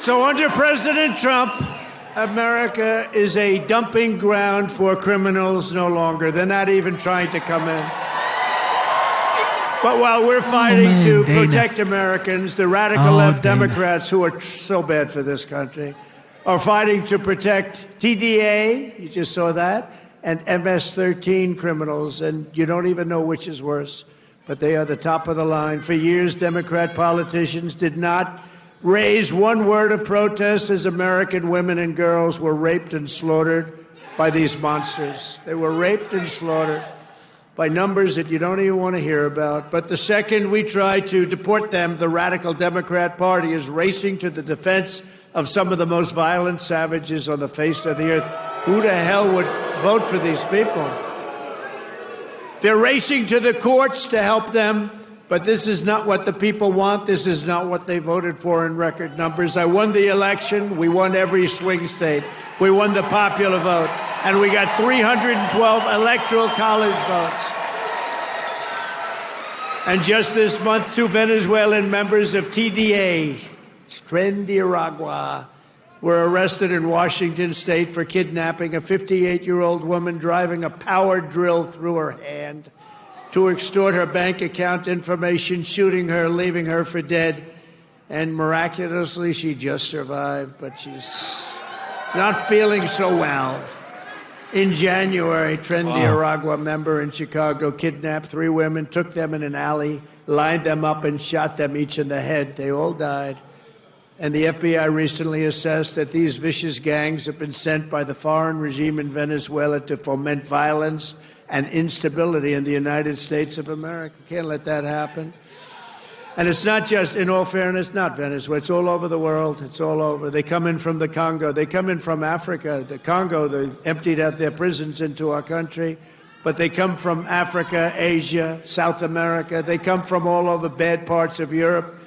[SPEAKER 13] So under President Trump, America is a dumping ground for criminals no longer. They're not even trying to come in. But while we're fighting to protect Americans, the radical left Democrats, who are so bad for this country, are fighting to protect TDA, you just saw that, and MS-13 criminals, and you don't even know which is worse, but they are the top of the line. For years, Democrat politicians did not raise one word of protest as American women and girls were raped and slaughtered by these monsters. They were raped and slaughtered by numbers that you don't even want to hear about. But the second we try to deport them, the radical Democrat Party is racing to the defense of some of the most violent savages on the face of the earth. Who the hell would vote for these people? They're racing to the courts to help them, but this is not what the people want. This is not what they voted for in record numbers. I won the election. We won every swing state. We won the popular vote. And we got 312 electoral college votes. And just this month, 2 Venezuelan members of TDA, Trinidad, were arrested in Washington state for kidnapping a 58-year-old woman, driving a power drill through her hand to extort her bank account information, shooting her, leaving her for dead. And miraculously, she just survived, but she's not feeling so well. In January, Trinidad member in Chicago kidnapped 3 women, took them in an alley, lined them up, and shot them each in the head. They all died. And the FBI recently assessed that these vicious gangs have been sent by the foreign regime in Venezuela to foment violence and instability in the United States of America. Can't let that happen. And it's not just, in all fairness, not Venezuela. It's all over the world. It's all over. They come in from the Congo. They come in from Africa. The Congo, they've emptied out their prisons into our country. But they come from Africa, Asia, South America. They come from all over bad parts of Europe.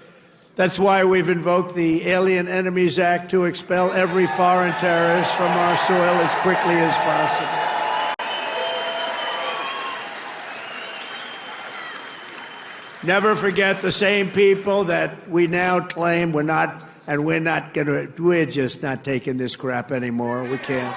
[SPEAKER 13] That's why we've invoked the Alien Enemies Act to expel every foreign terrorist from our soil as quickly as possible. Never forget the same people that we now claim we're just not taking this crap anymore. We can't.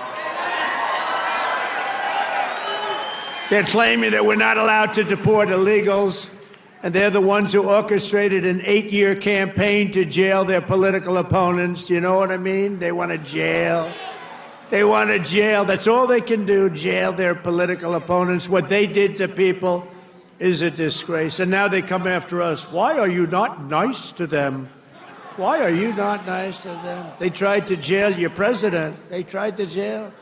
[SPEAKER 13] They're claiming that we're not allowed to deport illegals, and they're the ones who orchestrated an 8-year campaign to jail their political opponents. Do you know what I mean? They want to jail. They want to jail. That's all they can do, jail their political opponents. What they did to people is a disgrace. And now they come after us. Why are you not nice to them? Why are you not nice to them? They tried to jail your president. They tried to jail.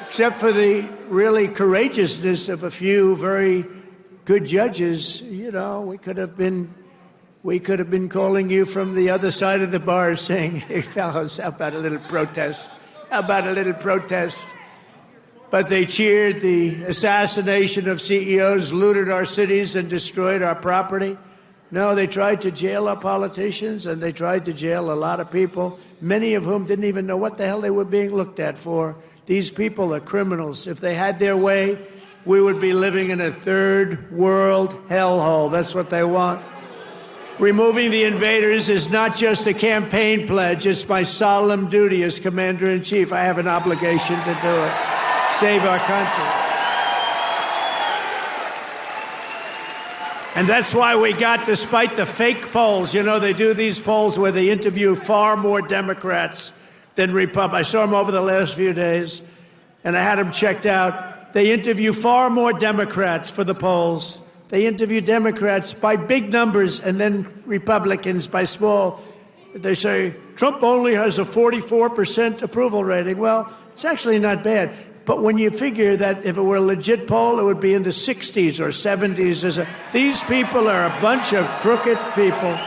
[SPEAKER 13] Except for the really courageousness of a few very good judges, you know, we could have been calling you from the other side of the bar saying, hey, fellows, how about a little protest? How about a little protest? But they cheered the assassination of CEOs, looted our cities, and destroyed our property. No, they tried to jail our politicians, and they tried to jail a lot of people, many of whom didn't even know what the hell they were being looked at for. These people are criminals. If they had their way, we would be living in a third world hellhole. That's what they want. Removing the invaders is not just a campaign pledge. It's my solemn duty as Commander-in-Chief. I have an obligation to do it. Save our country. And that's why we got, despite the fake polls, you know, they do these polls where they interview far more Democrats than Republicans. I saw them over the last few days, and I had them checked out. They interview far more Democrats for the polls. They interview Democrats by big numbers and then Republicans by small. They say, Trump only has a 44% approval rating. Well, it's actually not bad. But when you figure that if it were a legit poll, it would be in the 60s or 70s. These people are a bunch of crooked people.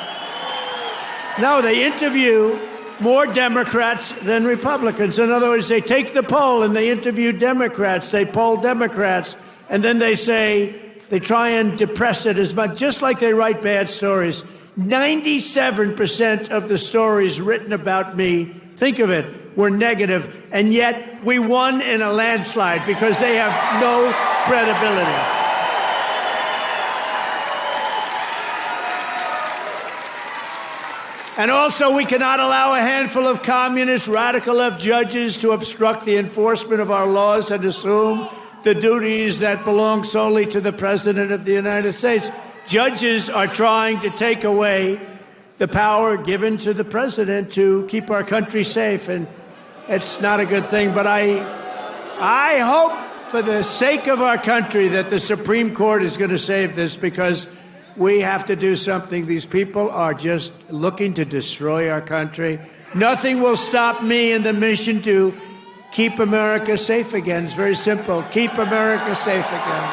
[SPEAKER 13] No, they interview more Democrats than Republicans. In other words, they take the poll and they interview Democrats. They poll Democrats. And then they say, they try and depress it as much, just like they write bad stories. 97% of the stories written about me, think of it, were negative, and yet we won in a landslide because they have no credibility. And also, we cannot allow a handful of communist radical left judges to obstruct the enforcement of our laws and assume the duties that belong solely to the President of the United States. Judges are trying to take away the power given to the President to keep our country safe, and it's not a good thing. But I hope, for the sake of our country, that the Supreme Court is going to save this, because we have to do something. These people are just looking to destroy our country. Nothing will stop me in the mission to keep America safe again. It's very simple. Keep America safe again.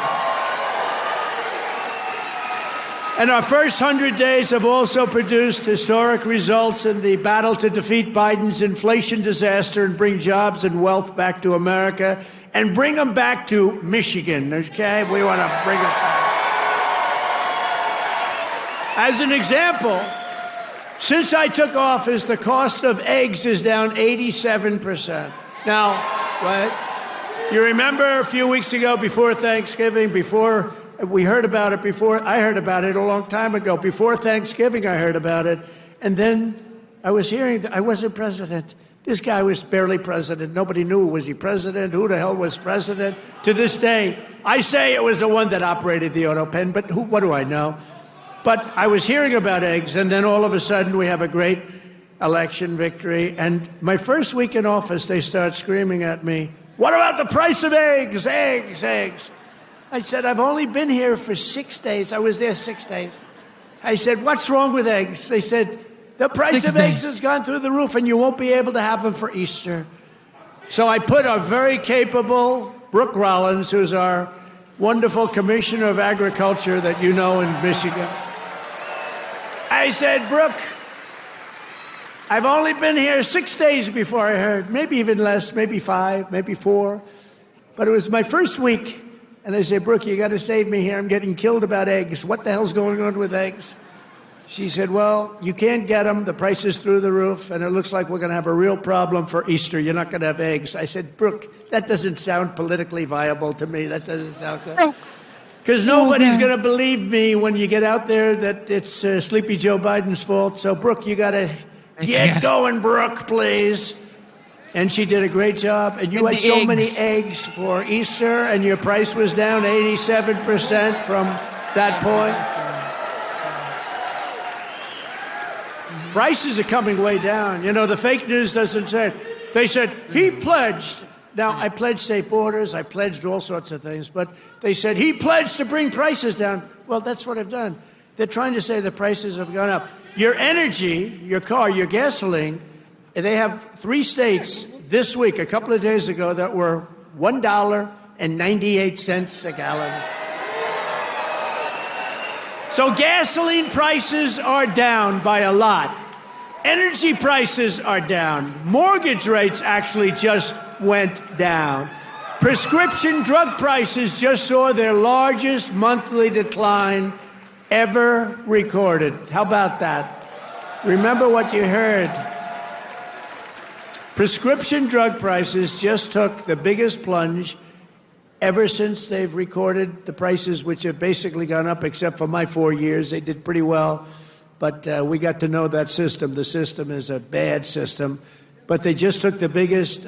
[SPEAKER 13] And our first 100 days have also produced historic results in the battle to defeat Biden's inflation disaster and bring jobs and wealth back to America, and bring them back to Michigan, okay? We want to bring them back. As an example, since I took office, the cost of eggs is down 87%. Now, what? You remember a few weeks ago, before Thanksgiving, before we heard about it, I heard about it a long time ago. Before Thanksgiving, I heard about it. And then I was hearing that I wasn't president. This guy was barely president. Nobody knew, was he president? Who the hell was president? To this day, I say it was the one that operated the auto pen, but what do I know? But I was hearing about eggs, and then all of a sudden we have a great election victory. And my first week in office, they start screaming at me, "What about the price of eggs? Eggs, eggs." I said, "I've only been here for 6 days. I was there 6 days." I said, "What's wrong with eggs?" They said, "The price of eggs has gone through the roof, and you won't be able to have them for Easter." So I put a very capable Brooke Rollins, who's our wonderful Commissioner of Agriculture that you know in Michigan. I said, "Brooke, I've only been here 6 days before I heard, maybe even less, maybe 5, maybe 4. But it was my first week. And I said, "Brooke, you got to save me here. I'm getting killed about eggs. What the hell's going on with eggs?" She said, "Well, you can't get them. The price is through the roof. And it looks like we're going to have a real problem for Easter. You're not going to have eggs." I said, "Brooke, that doesn't sound politically viable to me. That doesn't sound good." Because nobody's going to believe me when you get out there that it's Sleepy Joe Biden's fault. So, Brooke, you got to get going, Brooke, please. And she did a great job. And you had so many eggs for Easter, and your price was down 87% from that point. Prices are coming way down. You know, the fake news doesn't say it. They said, he pledged. Now, I pledged safe borders. I pledged all sorts of things. But they said, he pledged to bring prices down. Well, that's what I've done. They're trying to say the prices have gone up. Your energy, your car, your gasoline, they have 3 states this week, a couple of days ago, that were $1.98 a gallon. So gasoline prices are down by a lot. Energy prices are down. Mortgage rates actually just went down. Prescription drug prices just saw their largest monthly decline ever recorded. How about that? Remember what you heard. Prescription drug prices just took the biggest plunge ever since they've recorded the prices, which have basically gone up, except for my 4 years. They did pretty well. But we got to know that system. The system is a bad system. But they just took the biggest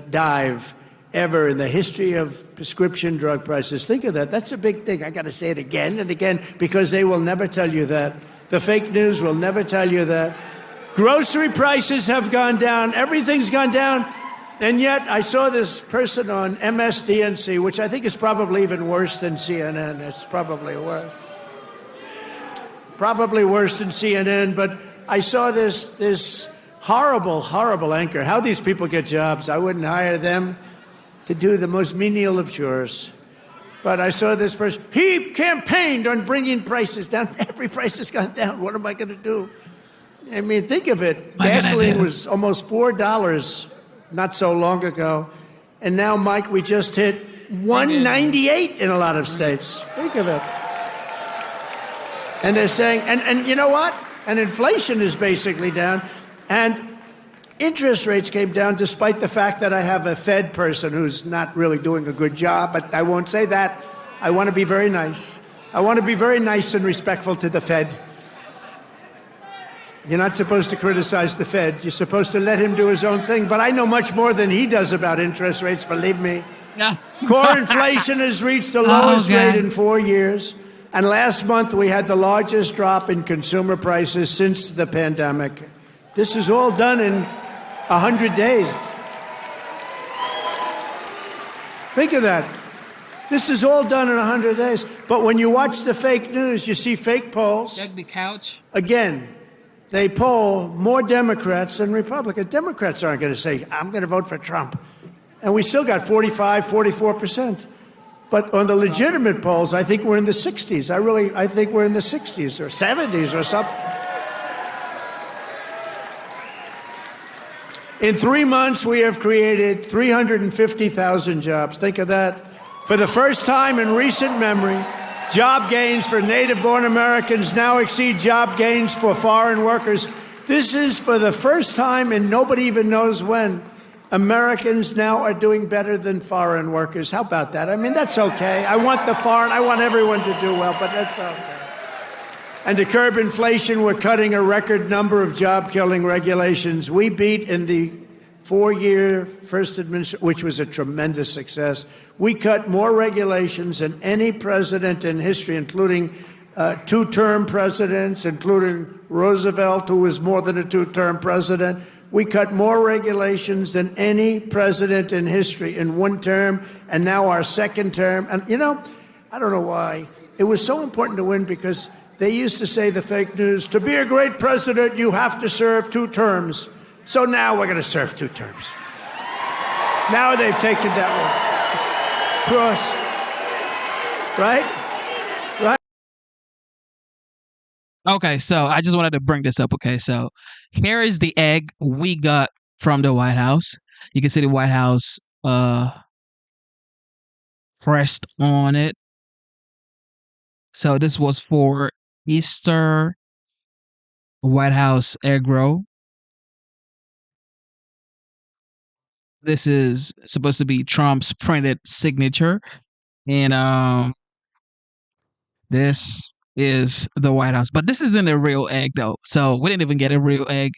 [SPEAKER 13] dive ever in the history of prescription drug prices. Think of that. That's a big thing. I got to say it again and again, because they will never tell you that. The fake news will never tell you that. Grocery prices have gone down. Everything's gone down. And yet I saw this person on MSDNC, which I think is probably even worse than CNN. It's probably worse. Probably worse than CNN. But I saw this horrible, horrible anchor. How these people get jobs. I wouldn't hire them to do the most menial of chores. But I saw this person. He campaigned on bringing prices down. Every price has gone down. What am I going to do? I mean, think of it. Gasoline was almost $4 not so long ago. And now, Mike, we just hit $1.98 in a lot of states. Think of it. And they're saying, and you know what? And inflation is basically down. And interest rates came down despite the fact that I have a Fed person who's not really doing a good job. But I won't say that. I want to be very nice. I want to be very nice and respectful to the Fed. You're not supposed to criticize the Fed. You're supposed to let him do his own thing. But I know much more than he does about interest rates, believe me.
[SPEAKER 1] No.
[SPEAKER 13] Core inflation has reached the lowest rate in 4 years. And last month, we had the largest drop in consumer prices since the pandemic. This is all done in 100 days. Think of that. This is all done in 100 days. But when you watch the fake news, you see fake polls.
[SPEAKER 1] Check the couch.
[SPEAKER 13] Again, they poll more Democrats than Republicans. Democrats aren't going to say, I'm going to vote for Trump. And we still got 45, 44%. But on the legitimate polls, I think we're in the 60s. I think we're in the 60s or 70s or something. In 3 months, we have created 350,000 jobs. Think of that. For the first time in recent memory, job gains for native-born Americans now exceed job gains for foreign workers. This is for the first time, and nobody even knows when, Americans now are doing better than foreign workers. How about that? I mean, that's okay. I want everyone to do well, but that's okay. And to curb inflation, we're cutting a record number of job-killing regulations. We beat in the 4-year first administration, which was a tremendous success. We cut more regulations than any president in history, including 2-term presidents, including Roosevelt, who was more than a 2-term president. We cut more regulations than any president in history in 1 term, and now our 2nd term. And, I don't know why. It was so important to win because they used to say, the fake news, to be a great president, you have to serve 2 terms. So now we're going to serve 2 terms. Now they've taken that one. Cross. Right? Right?
[SPEAKER 1] Okay, so I just wanted to bring this up. Okay, so here is the egg we got from the White House. You can see the White House pressed on it. So this was for Easter White House egg roll. This is supposed to be Trump's printed signature. And this is the White House. But this isn't a real egg, though. So we didn't even get a real egg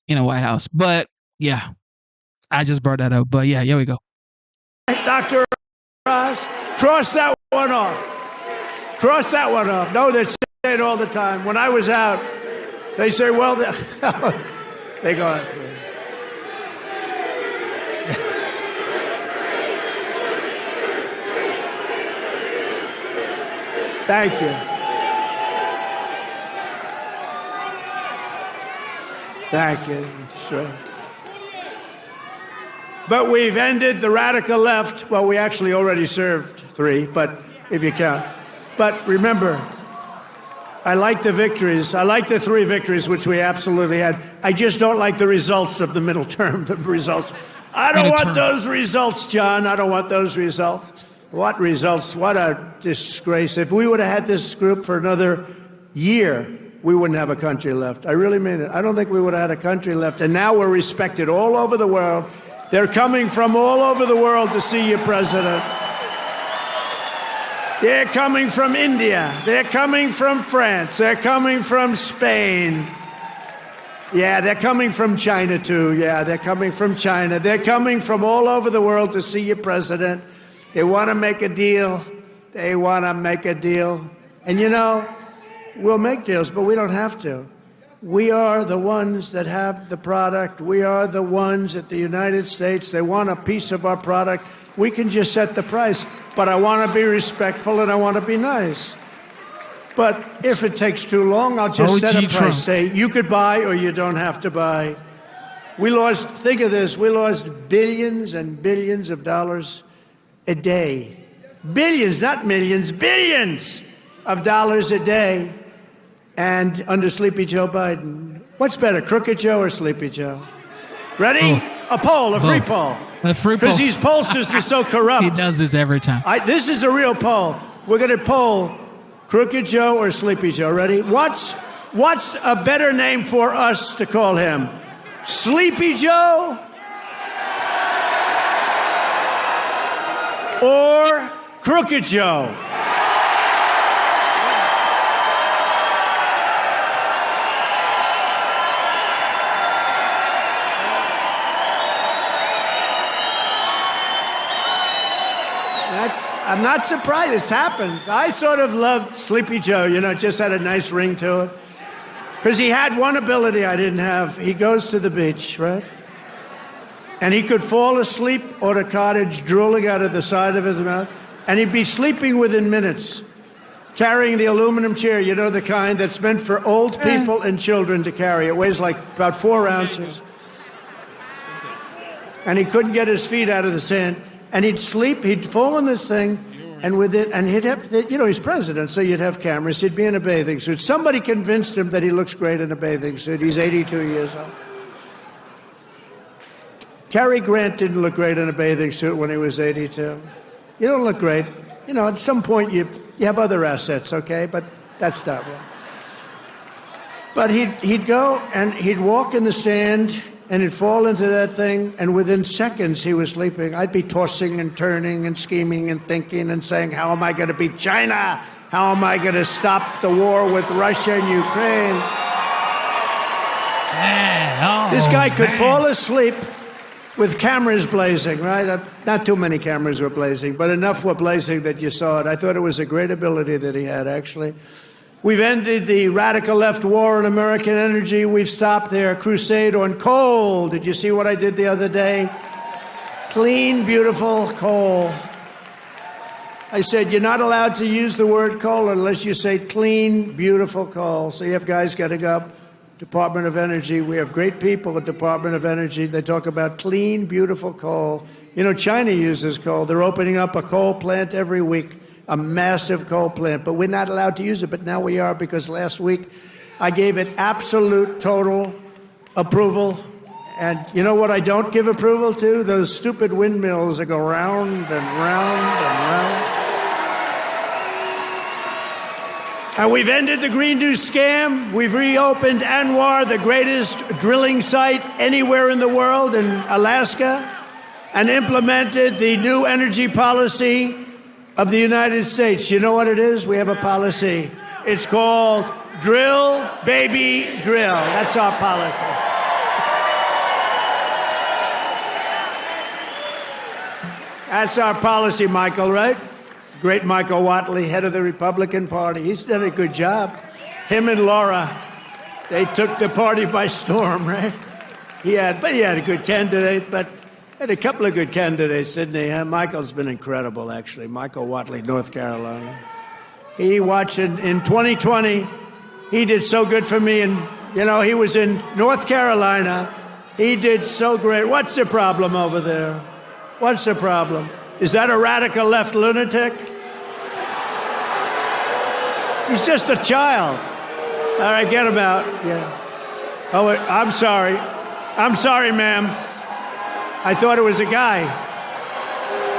[SPEAKER 1] in a White House. But, yeah, I just brought that up. But, yeah, here we go.
[SPEAKER 13] Dr. Ross, cross that one off. Cross that one off. No, they say it all the time. When I was out, they say, well, they go out through it. Thank you. Thank you. Sure. But we've ended the radical left. Well, we actually already served 3, but if you count. But remember, I like the victories. I like the 3 victories, which we absolutely had. I just don't like the results of the middle term, the results. I don't want those results, John. I don't want those results. What results? What a disgrace. If we would have had this group for another year, we wouldn't have a country left. I really mean it. I don't think we would have had a country left. And now we're respected all over the world. They're coming from all over the world to see you, President. They're coming from India. They're coming from France. They're coming from Spain. Yeah, they're coming from China, too. Yeah, they're coming from China. They're coming from all over the world to see you, President. They want to make a deal. They want to make a deal. And, we'll make deals, but we don't have to. We are the ones that have the product. We are the ones at the United States. They want a piece of our product. We can just set the price. But I want to be respectful and I want to be nice. But if it takes too long, I'll just set a price. Say, you could buy or you don't have to buy. Think of this, we lost billions and billions of dollars a day. Billions, not millions, billions of dollars a day. And under Sleepy Joe Biden. What's better, Crooked Joe or Sleepy Joe? Ready?
[SPEAKER 1] Both.
[SPEAKER 13] A poll, a free poll.
[SPEAKER 1] A free poll.
[SPEAKER 13] Because these pollsters are so corrupt.
[SPEAKER 1] He does this every time.
[SPEAKER 13] This is a real poll. We're going to poll Crooked Joe or Sleepy Joe. Ready? What's a better name for us to call him? Sleepy Joe? Or Crooked Joe? I'm not surprised. This happens. I sort of loved Sleepy Joe. You know, it just had a nice ring to it. Because he had one ability I didn't have. He goes to the beach, right? And he could fall asleep on a cottage drooling out of the side of his mouth. And he'd be sleeping within minutes, carrying the aluminum chair, you know, the kind that's meant for old people and children to carry. It weighs like about 4 ounces. And he couldn't get his feet out of the sand. And he'd sleep, he'd fall in this thing, and with it, and he'd have, you know, he's president, so you'd have cameras. He'd be in a bathing suit. Somebody convinced him that he looks great in a bathing suit. He's 82 years old. Cary Grant didn't look great in a bathing suit when he was 82. You don't look great. You know, at some point you have other assets, okay? But that's not real. But he'd go and he'd walk in the sand and he'd fall into that thing, and within seconds he was sleeping. I'd be tossing and turning and scheming and thinking and saying, how am I going to beat China? How am I going to stop the war with Russia and Ukraine? This guy could fall asleep with cameras blazing, right? Not too many cameras were blazing, but enough were blazing that you saw it. I thought it was a great ability that he had, actually. We've ended the radical left war on American energy. We've stopped their crusade on coal. Did you see what I did the other day? Clean, beautiful coal. I said, you're not allowed to use the word coal unless you say clean, beautiful coal. So you have guys getting up, Department of Energy. We have great people at Department of Energy. They talk about clean, beautiful coal. You know, China uses coal. They're opening up a coal plant every week, a massive coal plant. But we're not allowed to use it. But now we are, because last week I gave it absolute, total approval. And you know what I don't give approval to? Those stupid windmills that go round and round and round. And we've ended the Green New Scam. We've reopened ANWR, the greatest drilling site anywhere in the world, in Alaska, and implemented the new energy policy of the United States. You know what it is? We have a policy. It's called Drill, Baby, Drill. That's our policy. That's our policy, Michael, right? Great Michael Whatley, head of the Republican Party. He's done a good job. Him and Laura, they took the party by storm, right? He had a good candidate, but had a couple of good candidates, didn't he? Michael's been incredible, actually. Michael Whatley, North Carolina. He watched in 2020. He did so good for me, and you know, he was in North Carolina. He did so great. What's the problem over there? What's the problem? Is that a radical left lunatic? He's just a child. All right, get him out. Yeah. Oh, I'm sorry. I'm sorry, ma'am. I thought it was a guy.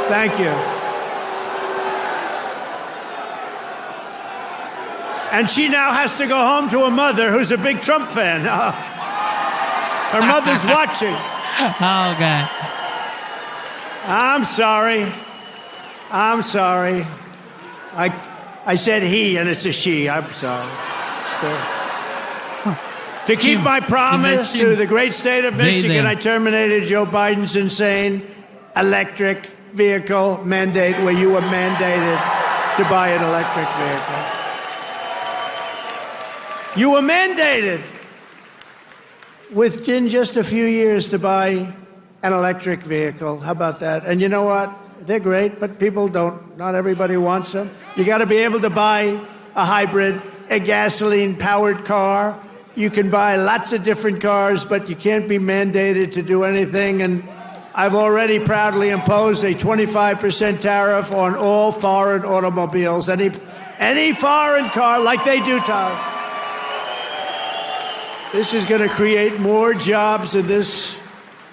[SPEAKER 13] Thank you. And she now has to go home to a mother who's a big Trump fan. Her mother's watching.
[SPEAKER 1] Oh, God.
[SPEAKER 13] I'm sorry. I'm sorry. I said he, and it's a she. I'm sorry. To keep my promise to the great state of Michigan, I terminated Joe Biden's insane electric vehicle mandate, where you were mandated to buy an electric vehicle. You were mandated within just a few years to buy an electric vehicle. How about that? And you know what? They're great, but people don't. Not everybody wants them. You got to be able to buy a hybrid, a gasoline-powered car. You can buy lots of different cars, but you can't be mandated to do anything. And I've already proudly imposed a 25% tariff on all foreign automobiles, any foreign car, like they do to us. This is going to create more jobs in this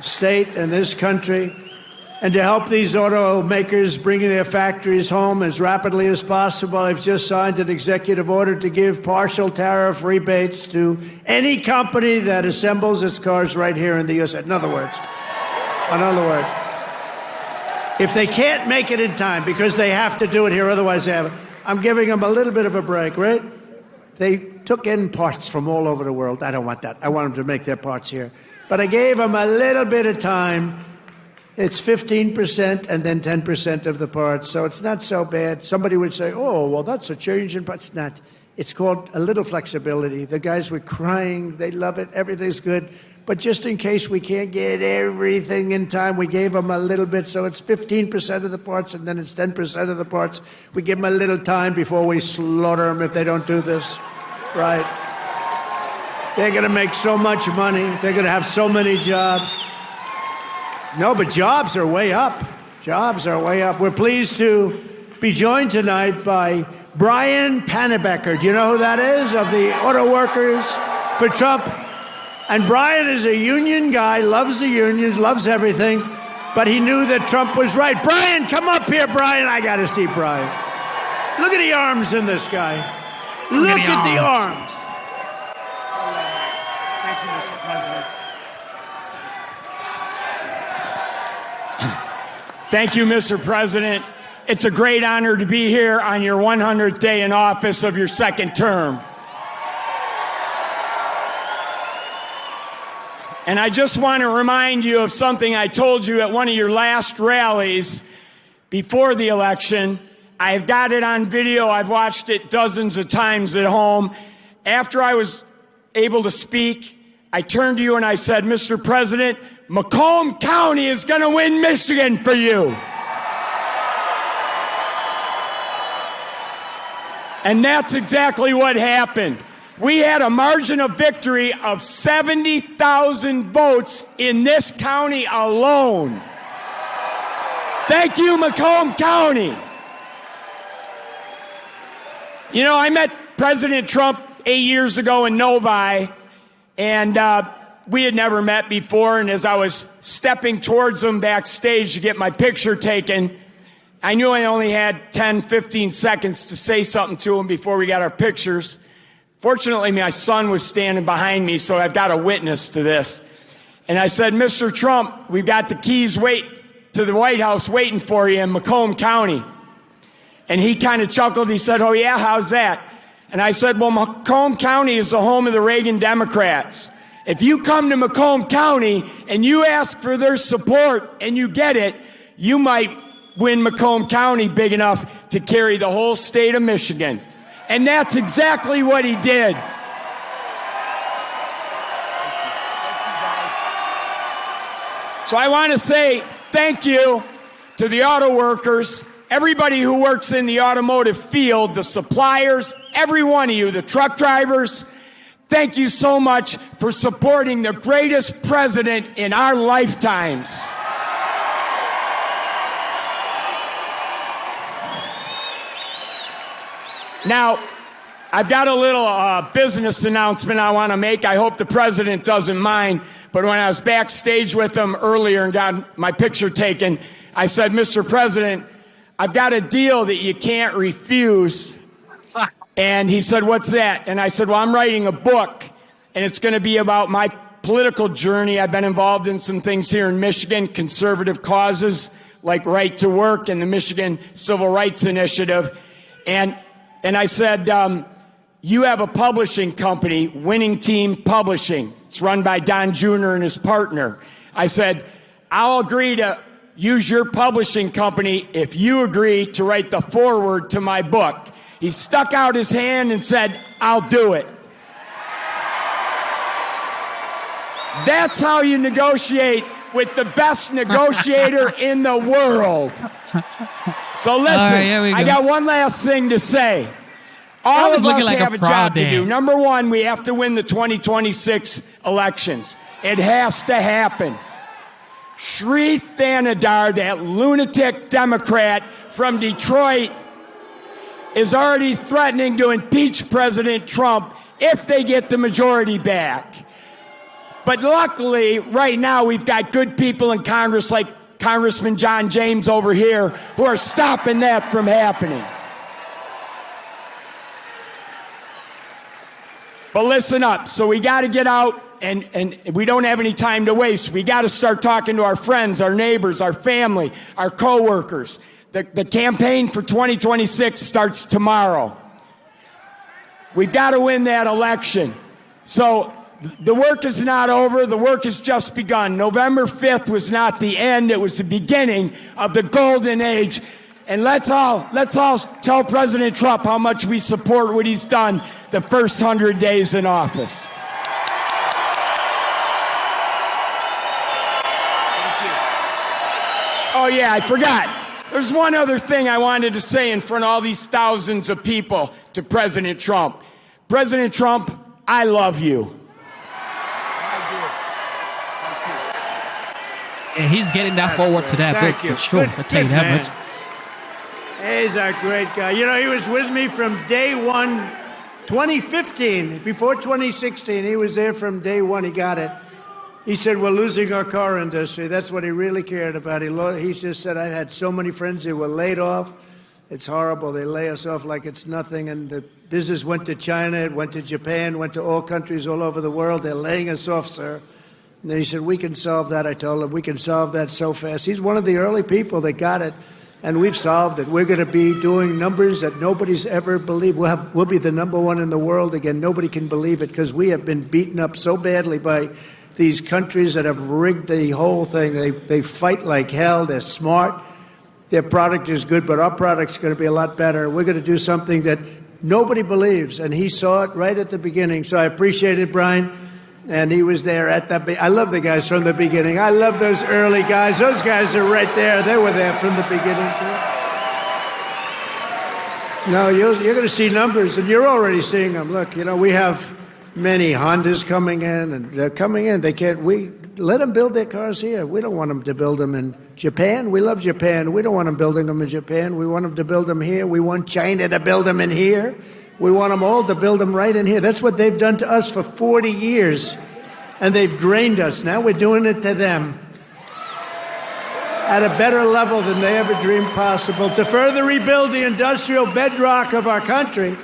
[SPEAKER 13] state and this country, and to help these automakers bring their factories home as rapidly as possible, I've just signed an executive order to give partial tariff rebates to any company that assembles its cars right here in the U.S. In other words, if they can't make it in time because they have to do it here, otherwise they have it, I'm giving them a little bit of a break, right? They took in parts from all over the world. I don't want that. I want them to make their parts here. But I gave them a little bit of time It's 15% and then 10% of the parts, so it's not so bad. Somebody would say, oh, well, that's a change in parts. It's not. It's called a little flexibility. The guys were crying. They love it. Everything's good. But just in case we can't get everything in time, we gave them a little bit. So it's 15% of the parts, and then it's 10% of the parts. We give them a little time before we slaughter them if they don't do this. Right. They're going to make so much money. They're going to have so many jobs. No, but jobs are way up. Jobs are way up. We're pleased to be joined tonight by Brian Panebecker. Do you know who that is? Of the auto workers for Trump. And Brian is a union guy, loves the unions, loves everything, but he knew that Trump was right. Brian, come up here, Brian. I got to see Brian. Look at the arms in this guy. Look at the arms. Thank you, Mr. President.
[SPEAKER 7] Thank you, Mr. President. It's a great honor to be here on your 100th day in office of your second term. And I just want to remind you of something I told you at one of your last rallies before the election. I've got it on video. I've watched it dozens of times at home. After I was able to speak, I turned to you and I said, Mr. President, Macomb County is going to win Michigan for you. And that's exactly what happened. We had a margin of victory of 70,000 votes in this county alone. Thank you, Macomb County. You know, I met President Trump 8 years ago in Novi, and we had never met before. And as I was stepping towards him backstage to get my picture taken, I knew I only had 10, 15 seconds to say something to him before we got our pictures. Fortunately, my son was standing behind me, so I've got a witness to this. And I said, Mr. Trump, we've got the keys to the White House waiting for you in Macomb County. And he kind of chuckled. He said, oh, yeah, how's that? And I said, well, Macomb County is the home of the Reagan Democrats. If you come to Macomb County and you ask for their support and you get it, you might win Macomb County big enough to carry the whole state of Michigan. And that's exactly what he did. So I want to say thank you to the auto workers, everybody who works in the automotive field, the suppliers, every one of you, the truck drivers. Thank you so much for supporting the greatest president in our lifetimes. Now, I've got a little business announcement I want to make. I hope the president doesn't mind. But when I was backstage with him earlier and got my picture taken, I said, Mr. President, I've got a deal that you can't refuse. And he said, what's that? And I said, well, I'm writing a book, and it's going to be about my political journey. I've been involved in some things here in Michigan, conservative causes like right to work and the Michigan Civil Rights Initiative. And I said, you have a publishing company, Winning Team Publishing. It's run by Don Jr. and his partner. I said, I'll agree to use your publishing company if you agree to write the foreword to my book. He stuck out his hand and said, I'll do it. That's how you negotiate with the best negotiator in the world. So listen, I got one last thing to say. All of us have a job to do. Number one, we have to win the 2026 elections. It has to happen. Sri Thanadar, that lunatic Democrat from Detroit, is already threatening to impeach President Trump if they get the majority back. But luckily, right now, we've got good people in Congress like Congressman John James over here who are stopping that from happening. But listen up. So we got to get out, and we don't have any time to waste. We got to start talking to our friends, our neighbors, our family, our coworkers. The campaign for 2026 starts tomorrow. We've got to win that election. So the work is not over. The work has just begun. November 5th was not the end. It was the beginning of the golden age. And let's all tell President Trump how much we support what he's done the first 100 days in office. Oh, yeah, I forgot. There's one other thing I wanted to say in front of all these thousands of people to President Trump. President Trump, I love you.
[SPEAKER 1] Yeah, he's getting that forward to that
[SPEAKER 13] Thank
[SPEAKER 1] book
[SPEAKER 13] you.
[SPEAKER 1] for sure. I'll tell you that
[SPEAKER 13] man.
[SPEAKER 1] much.
[SPEAKER 13] He's a great guy. You know, he was with me from day one, 2015. Before 2016, he was there from day one. He got it. He said, we're losing our car industry. That's what he really cared about. He just said, I've had so many friends who were laid off. It's horrible. They lay us off like it's nothing. And the business went to China, it went to Japan, went to all countries all over the world. They're laying us off, sir. And then he said, we can solve that. I told him, we can solve that so fast. He's one of the early people that got it. And we've solved it. We're going to be doing numbers that nobody's ever believed. We'll be the number one in the world again. Nobody can believe it because we have been beaten up so badly by these countries that have rigged the whole thing. They fight like hell. They're smart. Their product is good, but our product's going to be a lot better. We're going to do something that nobody believes. And he saw it right at the beginning. So I appreciate it, Brian. And he was there at the I love the guys from the beginning. I love those early guys. Those guys are right there. They were there from the beginning, too. No, you're going to see numbers, and you're already seeing them. Look, you know, we have many Hondas coming in, and they're coming in. We let them build their cars here. We don't want them to build them in Japan. We love Japan. We don't want them building them in Japan. We want them to build them here. We want China to build them in here. We want them all to build them right in here. That's what they've done to us for 40 years, and they've drained us. Now we're doing it to them at a better level than they ever dreamed possible. To further rebuild the industrial bedrock of our country,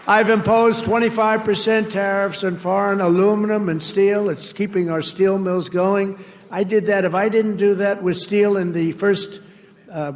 [SPEAKER 13] I've imposed 25% tariffs on foreign aluminum and steel. It's keeping our steel mills going. I did that. If I didn't do that with steel in the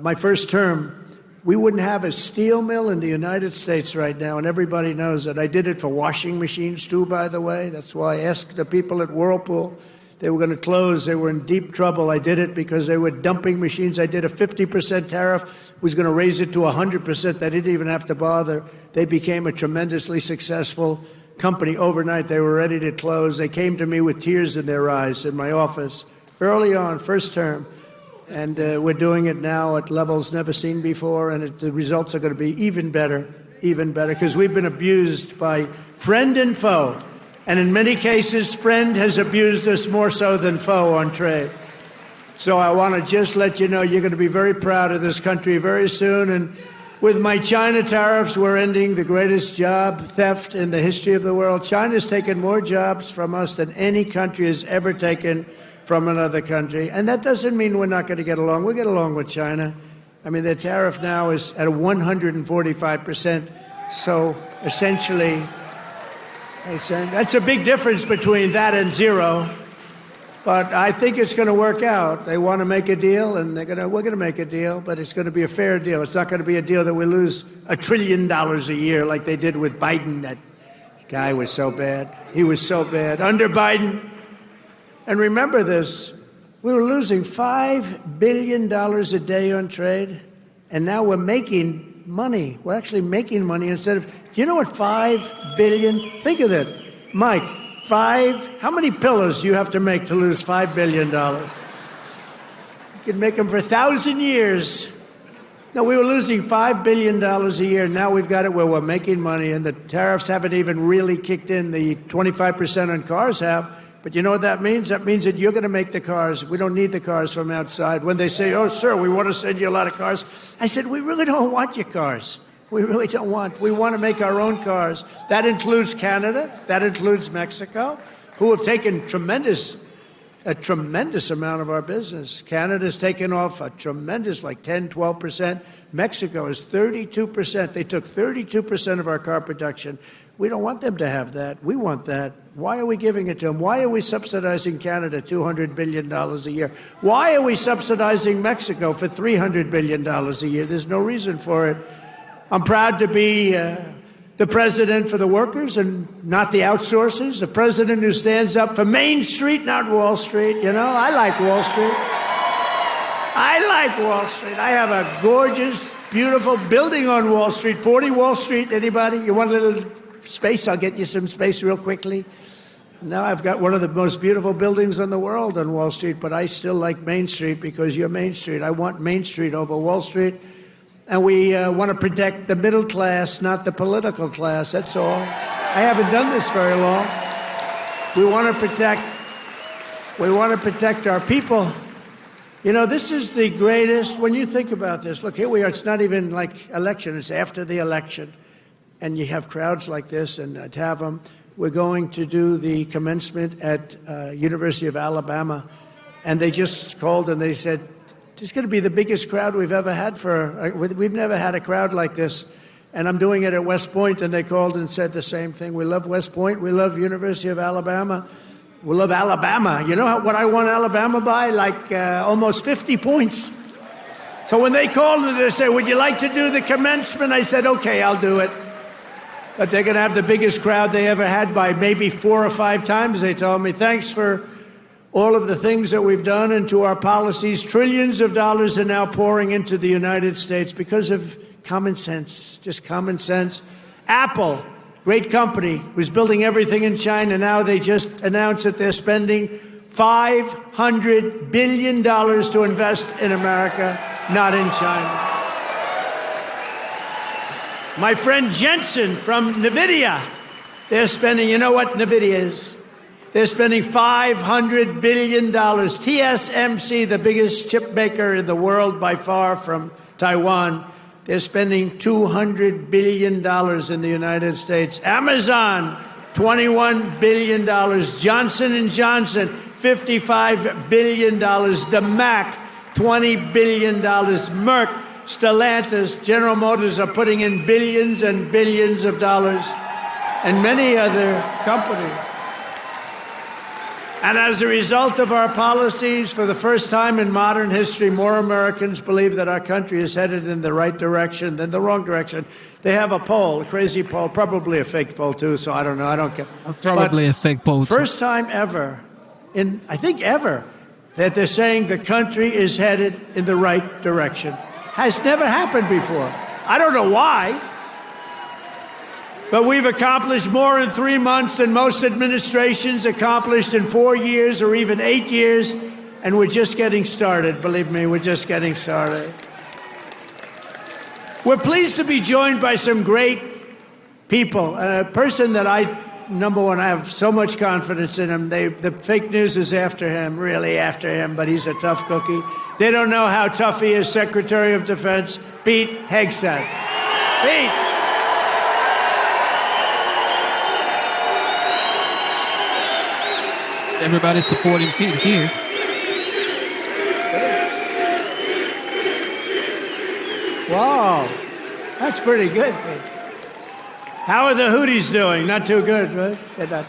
[SPEAKER 13] my first term, we wouldn't have a steel mill in the United States right now, and everybody knows that. I did it for washing machines, too, by the way. That's why I asked the people at Whirlpool. They were going to close. They were in deep trouble. I did it because they were dumping machines. I did a 50% tariff, was going to raise it to 100%. They didn't even have to bother. They became a tremendously successful company overnight. They were ready to close. They came to me with tears in their eyes in my office early on, first term. And we're doing it now at levels never seen before, and the results are going to be even better, because we've been abused by friend and foe. And in many cases, friend has abused us more so than foe on trade. So I want to just let you know you're going to be very proud of this country very soon. And with my China tariffs, we're ending the greatest job theft in the history of the world. China's taken more jobs from us than any country has ever taken from another country. And that doesn't mean we're not going to get along. We get along with China. I mean, their tariff now is at 145%. So essentially, that's a big difference between that and zero. But I think it's going to work out. They want to make a deal, and we're going to make a deal, but it's going to be a fair deal. It's not going to be a deal that we lose $1 trillion a year like they did with Biden. That guy was so bad. He was so bad. Under Biden, and remember this, we were losing $5 billion a day on trade, and now we're making money. We're actually making money instead of, do you know what $5 billion? Think of that. Mike, how many pillows do you have to make to lose $5 billion? You can make them for 1,000 years. No, we were losing $5 billion a year. Now we've got it where we're making money, and the tariffs haven't even really kicked in. The 25% on cars have. But you know what that means? That means that you're going to make the cars. We don't need the cars from outside. When they say, oh, sir, we want to send you a lot of cars, I said, we really don't want your cars. We really don't want. We want to make our own cars. That includes Canada. That includes Mexico, who have taken a tremendous amount of our business. Canada's taken off a tremendous, like 10, 12%. Mexico is 32%. They took 32% of our car production. We don't want them to have that. We want that. Why are we giving it to them? Why are we subsidizing Canada $200 billion a year? Why are we subsidizing Mexico for $300 billion a year? There's no reason for it. I'm proud to be the president for the workers and not the outsourcers, the president who stands up for Main Street, not Wall Street. You know, I like Wall Street. I like Wall Street. I have a gorgeous, beautiful building on Wall Street, 40 Wall Street. Anybody? You want a little space? I'll get you some space real quickly. Now I've got one of the most beautiful buildings in the world on Wall Street, but I still like Main Street because you're Main Street. I want Main Street over Wall Street. And we want to protect the middle class, not the political class. That's all. I haven't done this very long. We want to protect our people. You know, this is the greatest, when you think about this, look, here we are, it's not even like election, it's after the election. And you have crowds like this, and to have them, we're going to do the commencement at University of Alabama. And they just called and they said, it's going to be the biggest crowd we've ever had we've never had a crowd like this. And I'm doing it at West Point, and they called and said the same thing. We love West Point. We love University of Alabama. We love Alabama. You know what I won Alabama by? Like almost 50 points. So when they called and they said, would you like to do the commencement? I said, okay, I'll do it. But they're going to have the biggest crowd they ever had by maybe 4 or 5 times, they told me. Thanks for all of the things that we've done and to our policies. Trillions of dollars are now pouring into the United States because of common sense, just common sense. Apple, great company, was building everything in China. Now they just announced that they're spending $500 billion to invest in America, not in China. My friend Jensen from NVIDIA, they're spending, you know what NVIDIA is? They're spending $500 billion. TSMC, the biggest chip maker in the world by far from Taiwan, they're spending $200 billion in the United States. Amazon, $21 billion. Johnson & Johnson, $55 billion. The Mac, $20 billion. Merck, Stellantis, General Motors are putting in billions and billions of dollars, and many other companies. And as a result of our policies, for the first time in modern history, more Americans believe that our country is headed in the right direction than the wrong direction. They have a poll, a crazy poll, probably a fake poll too, so I don't know, I don't care.
[SPEAKER 1] Probably a fake poll too.
[SPEAKER 13] First time ever, I think ever, that they're saying the country is headed in the right direction. Has never happened before. I don't know why. But we've accomplished more in 3 months than most administrations accomplished in 4 years or even 8 years, and we're just getting started. Believe me, we're just getting started. We're pleased to be joined by some great people. A person that number one, I have so much confidence in him. The fake news is after him, really after him, but he's a tough cookie. They don't know how tough he is, Secretary of Defense, Pete Hegseth. Pete.
[SPEAKER 1] Everybody's supporting Pete here.
[SPEAKER 13] Wow, that's pretty good. How are the Houthis doing? Not too good, right?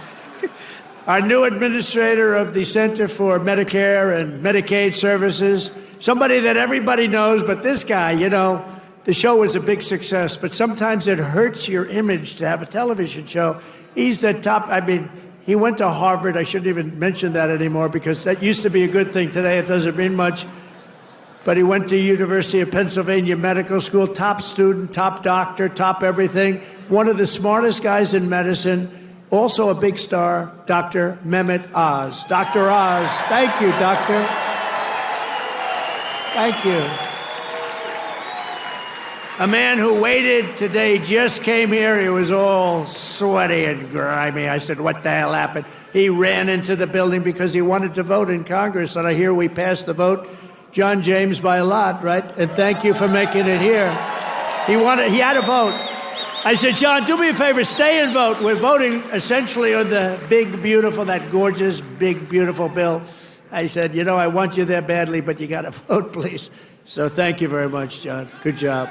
[SPEAKER 13] Our new administrator of the Center for Medicare and Medicaid Services, somebody that everybody knows, but this guy, you know, the show was a big success, but sometimes it hurts your image to have a television show. He's the top, he went to Harvard. I shouldn't even mention that anymore because that used to be a good thing. Today it doesn't mean much. But he went to University of Pennsylvania Medical School, top student, top doctor, top everything. One of the smartest guys in medicine, also a big star, Dr. Mehmet Oz. Dr. Oz, thank you, doctor. Thank you. A man who waited today just came here. He was all sweaty and grimy. I said, what the hell happened? He ran into the building because he wanted to vote in Congress. And I hear we passed the vote, John James, by a lot, right? And thank you for making it here. He had to vote. I said, John, do me a favor, stay and vote. We're voting essentially on the big, beautiful, that gorgeous, big, beautiful bill. I said, you know, I want you there badly, but you got to vote, please. So thank you very much, John. Good job.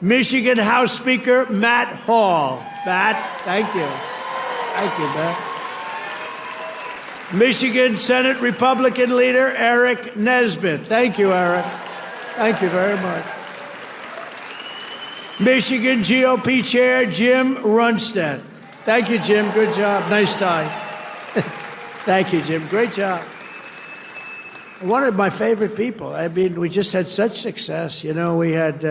[SPEAKER 13] Michigan House Speaker Matt Hall. Matt, thank you. Thank you, Matt. Michigan Senate Republican leader Eric Nesbitt. Thank you, Eric. Thank you very much. Michigan GOP Chair Jim Runstead. Thank you, Jim. Good job. Nice tie. Thank you, Jim. Great job. One of my favorite people. I mean, we just had such success. You know, we had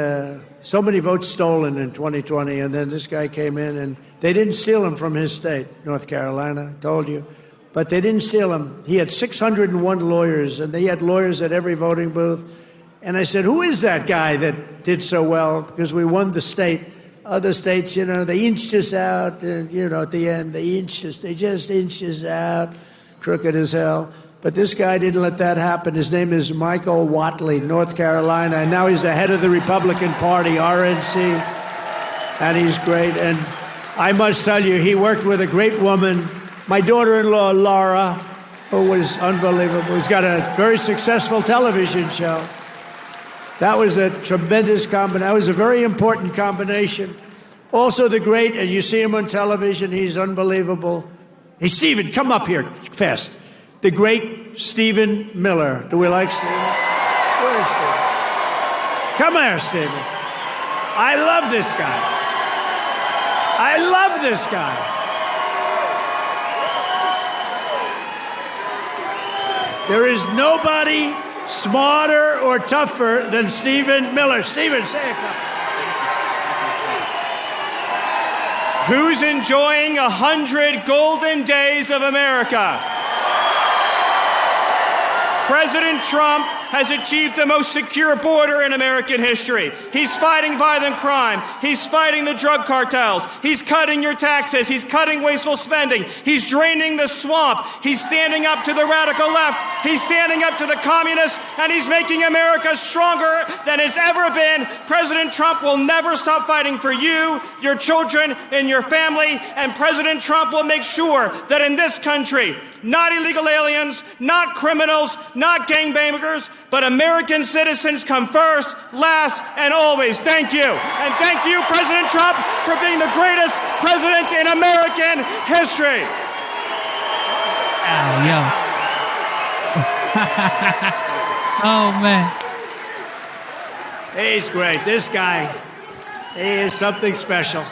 [SPEAKER 13] so many votes stolen in 2020, and then this guy came in, and they didn't steal him from his state, North Carolina, I told you. But they didn't steal him. He had 601 lawyers, and they had lawyers at every voting booth. And I said, who is that guy that did so well? Because we won the state. Other states, you know, they inched us out, and, you know, at the end, they just inched us out, crooked as hell. But this guy didn't let that happen. His name is Michael Whatley, North Carolina, and now he's the head of the Republican Party, RNC, and he's great. And I must tell you, he worked with a great woman, my daughter-in-law, Laura, who was unbelievable, who's got a very successful television show. That was a tremendous combination. That was a very important combination. Also the great, and you see him on television, he's unbelievable. Hey, Stephen, come up here fast. The great Stephen Miller. Do we like Stephen? Where is Stephen? Come here, Stephen. I love this guy. I love this guy. There is nobody smarter or tougher than Stephen Miller. Stephen, say a couple.
[SPEAKER 8] Who's enjoying 100 golden days of America? President Trump has achieved the most secure border in American history. He's fighting violent crime. He's fighting the drug cartels. He's cutting your taxes. He's cutting wasteful spending. He's draining the swamp. He's standing up to the radical left. He's standing up to the communists, and he's making America stronger than it's ever been. President Trump will never stop fighting for you, your children, and your family, and President Trump will make sure that in this country, not illegal aliens, not criminals, not gangbangers, but American citizens come first, last, and always. Thank you. And thank you, President Trump, for being the greatest president in American history.
[SPEAKER 1] Ow, yo. Oh, man.
[SPEAKER 13] He's great. This guy, he is something special.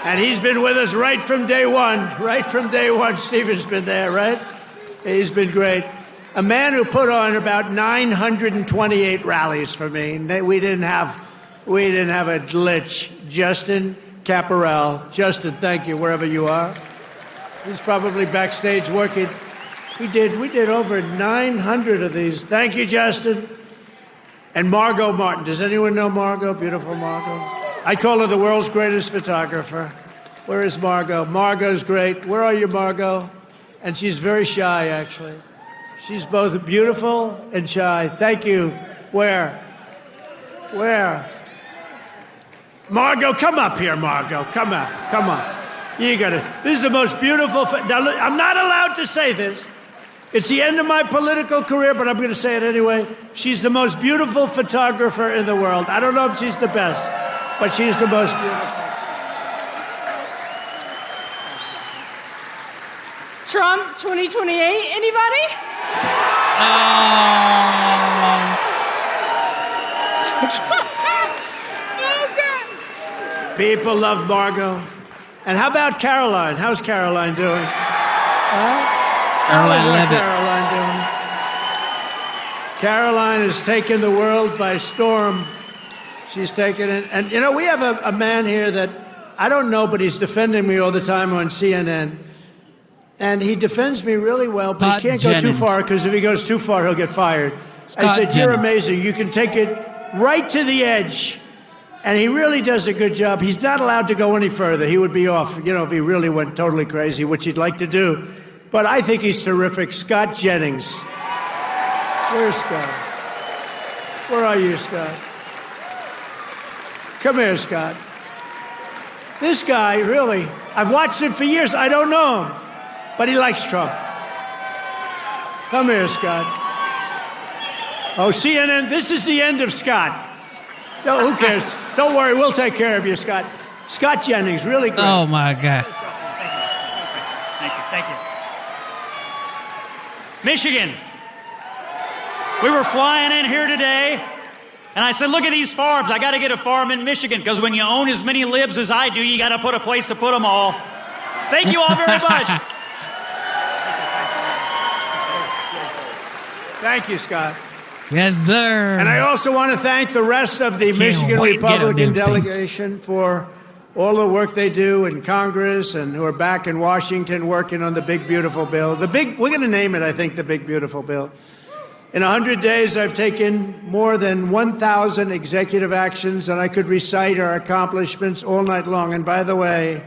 [SPEAKER 13] And he's been with us right from day one. Right from day one, Stephen's been there, right? He's been great. A man who put on about 928 rallies for me. We didn't have a glitch. Justin Caparel. Justin, thank you, wherever you are. He's probably backstage working. We did over 900 of these. Thank you, Justin. And Margot Martin. Does anyone know Margot? Beautiful Margot. I call her the world's greatest photographer. Where is Margot? Margot's great. Where are you, Margot? And she's very shy, actually. She's both beautiful and shy. Thank you. Where? Margot, come up here, Margot. Come up. Come on. You got it. This is the most beautiful. Now, look, I'm not allowed to say this. It's the end of my political career, but I'm going to say it anyway. She's the most beautiful photographer in the world. I don't know if she's the best, but she's the most beautiful.
[SPEAKER 9] Trump 2028, anybody?
[SPEAKER 13] People love Margot. And how about Caroline? How's Caroline doing? How's Caroline doing? Caroline has taken the world by storm. She's taken it. And, you know, we have a man here that I don't know, but he's defending me all the time on CNN. And he defends me really well, but he can't go too far, because if he goes too far, he'll get fired. I said, you're amazing. You can take it right to the edge. And he really does a good job. He's not allowed to go any further. He would be off, you know, if he really went totally crazy, which he'd like to do. But I think he's terrific. Scott Jennings. Where's Scott? Where are you, Scott? Come here, Scott. This guy, really, I've watched him for years. I don't know him, but he likes Trump. Come here, Scott. Oh, CNN, this is the end of Scott. No, who cares? Don't worry, we'll take care of you, Scott. Scott Jennings, really great.
[SPEAKER 1] Oh, my God.
[SPEAKER 10] Thank you. Michigan. We were flying in here today, And I said, look at these farms. I got to get a farm in Michigan because when you own as many libs as I do, you got to put a place to put them all. Thank you all very much.
[SPEAKER 13] Thank you, Scott.
[SPEAKER 1] Yes, sir.
[SPEAKER 13] And I also want to thank the rest of the Michigan Republican delegation for all the work they do in Congress and who are back in Washington working on the big, beautiful bill. We're going to name it, I think, the big, beautiful bill. In 100 days, I've taken more than 1,000 executive actions, and I could recite our accomplishments all night long. And by the way,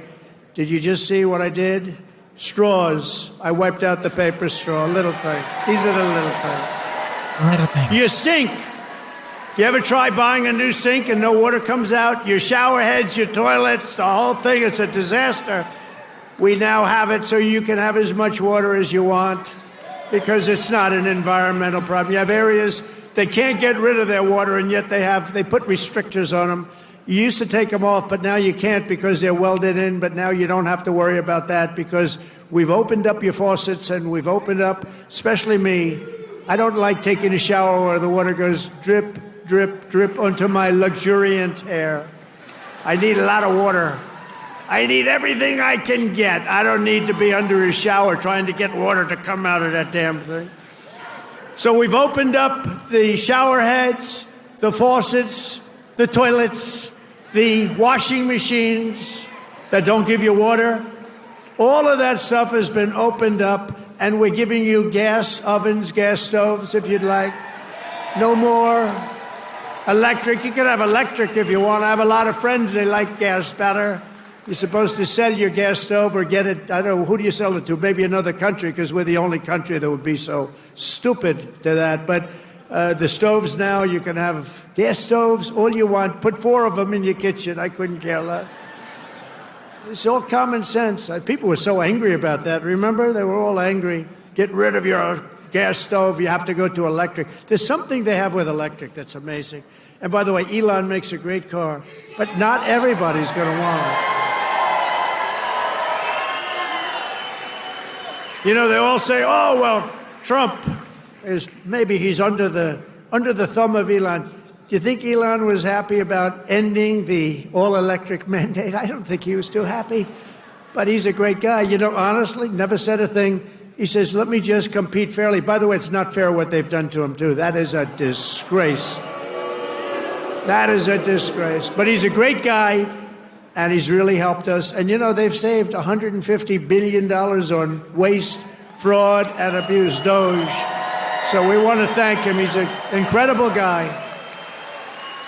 [SPEAKER 13] did you just see what I did? Straws. I wiped out the paper straw. Little thing. These are the little things.
[SPEAKER 1] Little things.
[SPEAKER 13] Your sink. You ever try buying a new sink and no water comes out? Your shower heads, your toilets, the whole thing, it's a disaster. We now have it so you can have as much water as you want because it's not an environmental problem. You have areas that can't get rid of their water, and yet they put restrictors on them. You used to take them off, but now you can't because they're welded in, but now you don't have to worry about that because we've opened up your faucets and we've opened up, especially me. I don't like taking a shower where the water goes drip, drip, drip onto my luxuriant hair. I need a lot of water. I need everything I can get. I don't need to be under a shower trying to get water to come out of that damn thing. So we've opened up the shower heads, the faucets, the toilets, the washing machines that don't give you water. All of that stuff has been opened up, and we're giving you gas ovens, gas stoves, if you'd like. No more electric. You can have electric if you want. I have a lot of friends, they like gas better. You're supposed to sell your gas stove or get it, I don't know, who do you sell it to? Maybe another country, because we're the only country that would be so stupid to that. But the stoves now, you can have gas stoves, all you want. Put 4 of them in your kitchen. I couldn't care less. It's all common sense. People were so angry about that. Remember? They were all angry. Get rid of your gas stove. You have to go to electric. There's something they have with electric that's amazing. And by the way, Elon makes a great car, but not everybody's going to want it. You know, they all say, oh, well, Trump he's under the thumb of Elon. Do you think Elon was happy about ending the all-electric mandate? I don't think he was too happy, but he's a great guy. You know, honestly, never said a thing. He says, let me just compete fairly. By the way, it's not fair what they've done to him, too. That is a disgrace. That is a disgrace. But he's a great guy, and he's really helped us. And, you know, they've saved $150 billion on waste, fraud, and abuse, Doge. So we want to thank him. He's an incredible guy.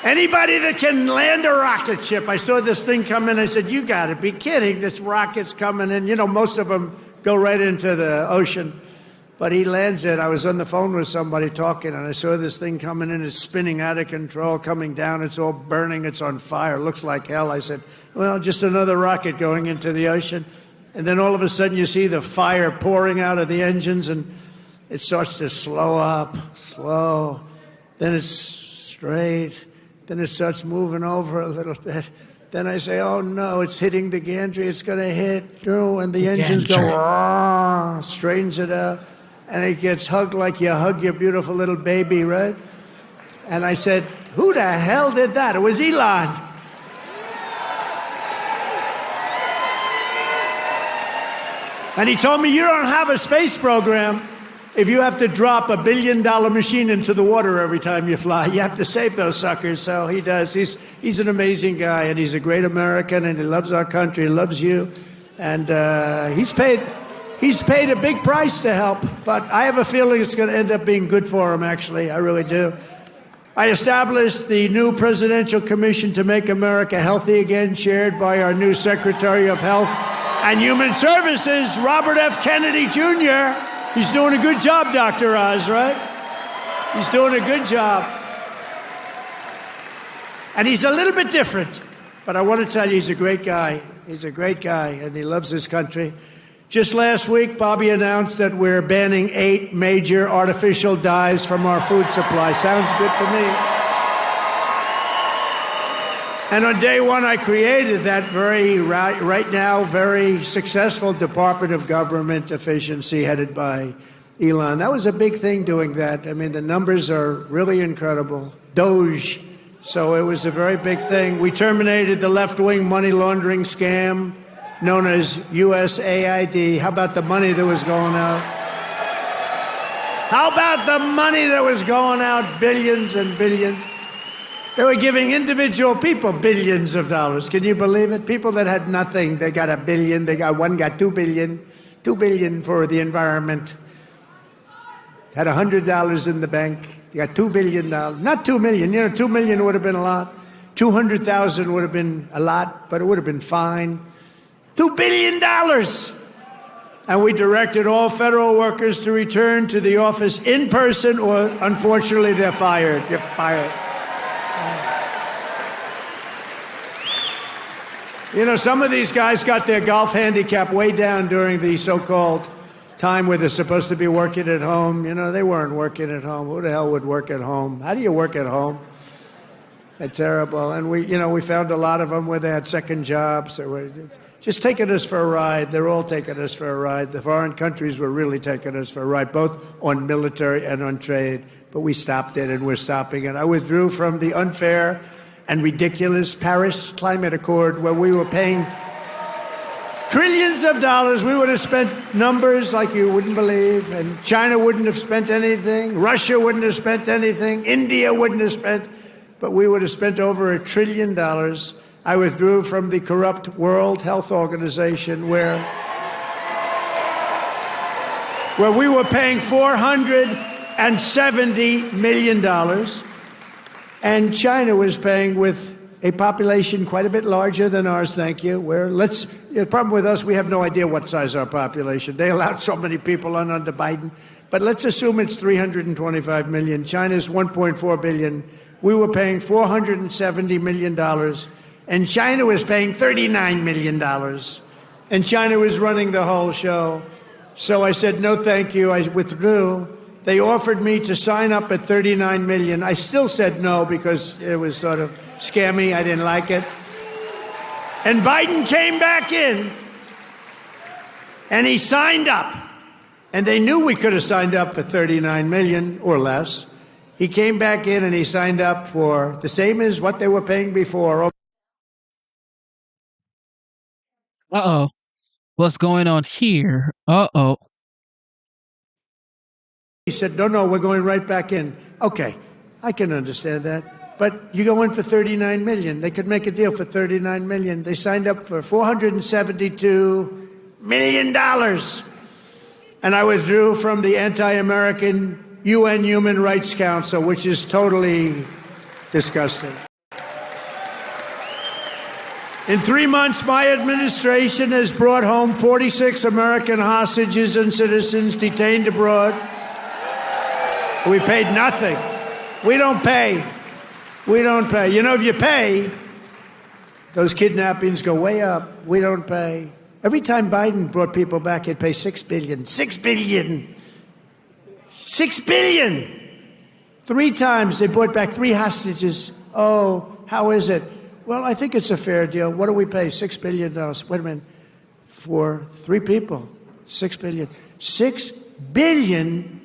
[SPEAKER 13] Anybody that can land a rocket ship. I saw this thing come in. I said, you got to be kidding. This rocket's coming in. You know, most of them go right into the ocean. But he lands it. I was on the phone with somebody talking, and I saw this thing coming in. It's spinning out of control, coming down. It's all burning. It's on fire. Looks like hell. I said, well, just another rocket going into the ocean. And then all of a sudden you see the fire pouring out of the engines, and it starts to slow up, slow. Then it's straight. Then it starts moving over a little bit. Then I say, oh, no, it's hitting the gantry. It's going to hit. And the engines go, straightens it out. And it gets hugged like you hug your beautiful little baby, right? And I said, who the hell did that? It was Elon. And he told me, you don't have a space program if you have to drop $1 billion machine into the water every time you fly. You have to save those suckers. So he does. He's an amazing guy, and he's a great American, and he loves our country. He loves you. And he's paid a big price to help. But I have a feeling it's going to end up being good for him, actually. I really do. I established the new Presidential Commission to Make America Healthy Again, chaired by our new Secretary of Health and Human Services, Robert F. Kennedy, Jr. He's doing a good job, Dr. Oz, right? He's doing a good job. And he's a little bit different, but I want to tell you, he's a great guy. He's a great guy, and he loves his country. Just last week, Bobby announced that we're banning 8 major artificial dyes from our food supply. Sounds good to me. And on day one, I created that right now, very successful Department of Government Efficiency headed by Elon. That was a big thing doing that. I mean, the numbers are really incredible. Doge, So it was a very big thing. We terminated the left-wing money laundering scam known as USAID. How about the money that was going out? How about the money that was going out? Billions and billions. They were giving individual people billions of dollars. Can you believe it? People that had nothing, they got $1 billion. One got $2 billion. $2 billion for the environment. Had $100 in the bank. You got $2 billion. Not $2 million. You know, $2 million would have been a lot. 200,000 would have been a lot, but it would have been fine. $2 billion. And we directed all federal workers to return to the office in person, or unfortunately, they're fired. You're fired. You know, some of these guys got their golf handicap way down during the so-called time where they're supposed to be working at home. You know, they weren't working at home. Who the hell would work at home? How do you work at home? That's terrible. And we found a lot of them where they had second jobs. They were just taking us for a ride. They're all taking us for a ride. The foreign countries were really taking us for a ride, both on military and on trade. But we stopped it, and we're stopping it. I withdrew from the unfair and ridiculous Paris Climate Accord, where we were paying trillions of dollars. We would have spent numbers like you wouldn't believe, and China wouldn't have spent anything, Russia wouldn't have spent anything, India wouldn't have spent, but we would have spent over $1 trillion. I withdrew from the corrupt World Health Organization, where we were paying $470 million. And China was paying, with a population quite a bit larger than ours, thank you. The problem with us, we have no idea what size our population. They allowed so many people on under Biden. But let's assume it's 325 million. China's 1.4 billion. We were paying $470 million. And China was paying $39 million. And China was running the whole show. So I said, no, thank you. I withdrew. They offered me to sign up at $39 million. I still said no because it was sort of scammy. I didn't like it. And Biden came back in, and he signed up. And they knew we could have signed up for $39 million or less. He came back in, and he signed up for the same as what they were paying before.
[SPEAKER 1] Uh-oh. What's going on here? Uh-oh.
[SPEAKER 13] He said, no, we're going right back in. Okay, I can understand that. But you go in for $39 million. They could make a deal for $39 million. They signed up for $472 million. And I withdrew from the anti-American UN Human Rights Council, which is totally disgusting. In 3 months, my administration has brought home 46 American hostages and citizens detained abroad. We paid nothing. We don't pay. We don't pay. You know, if you pay, those kidnappings go way up. We don't pay. Every time Biden brought people back, he'd pay $6 billion. $6 billion. $6 billion. 3 times they brought back 3 hostages. Oh, how is it? Well, I think it's a fair deal. What do we pay? $6 billion. Wait a minute. For 3 people, $6 billion. $6 billion.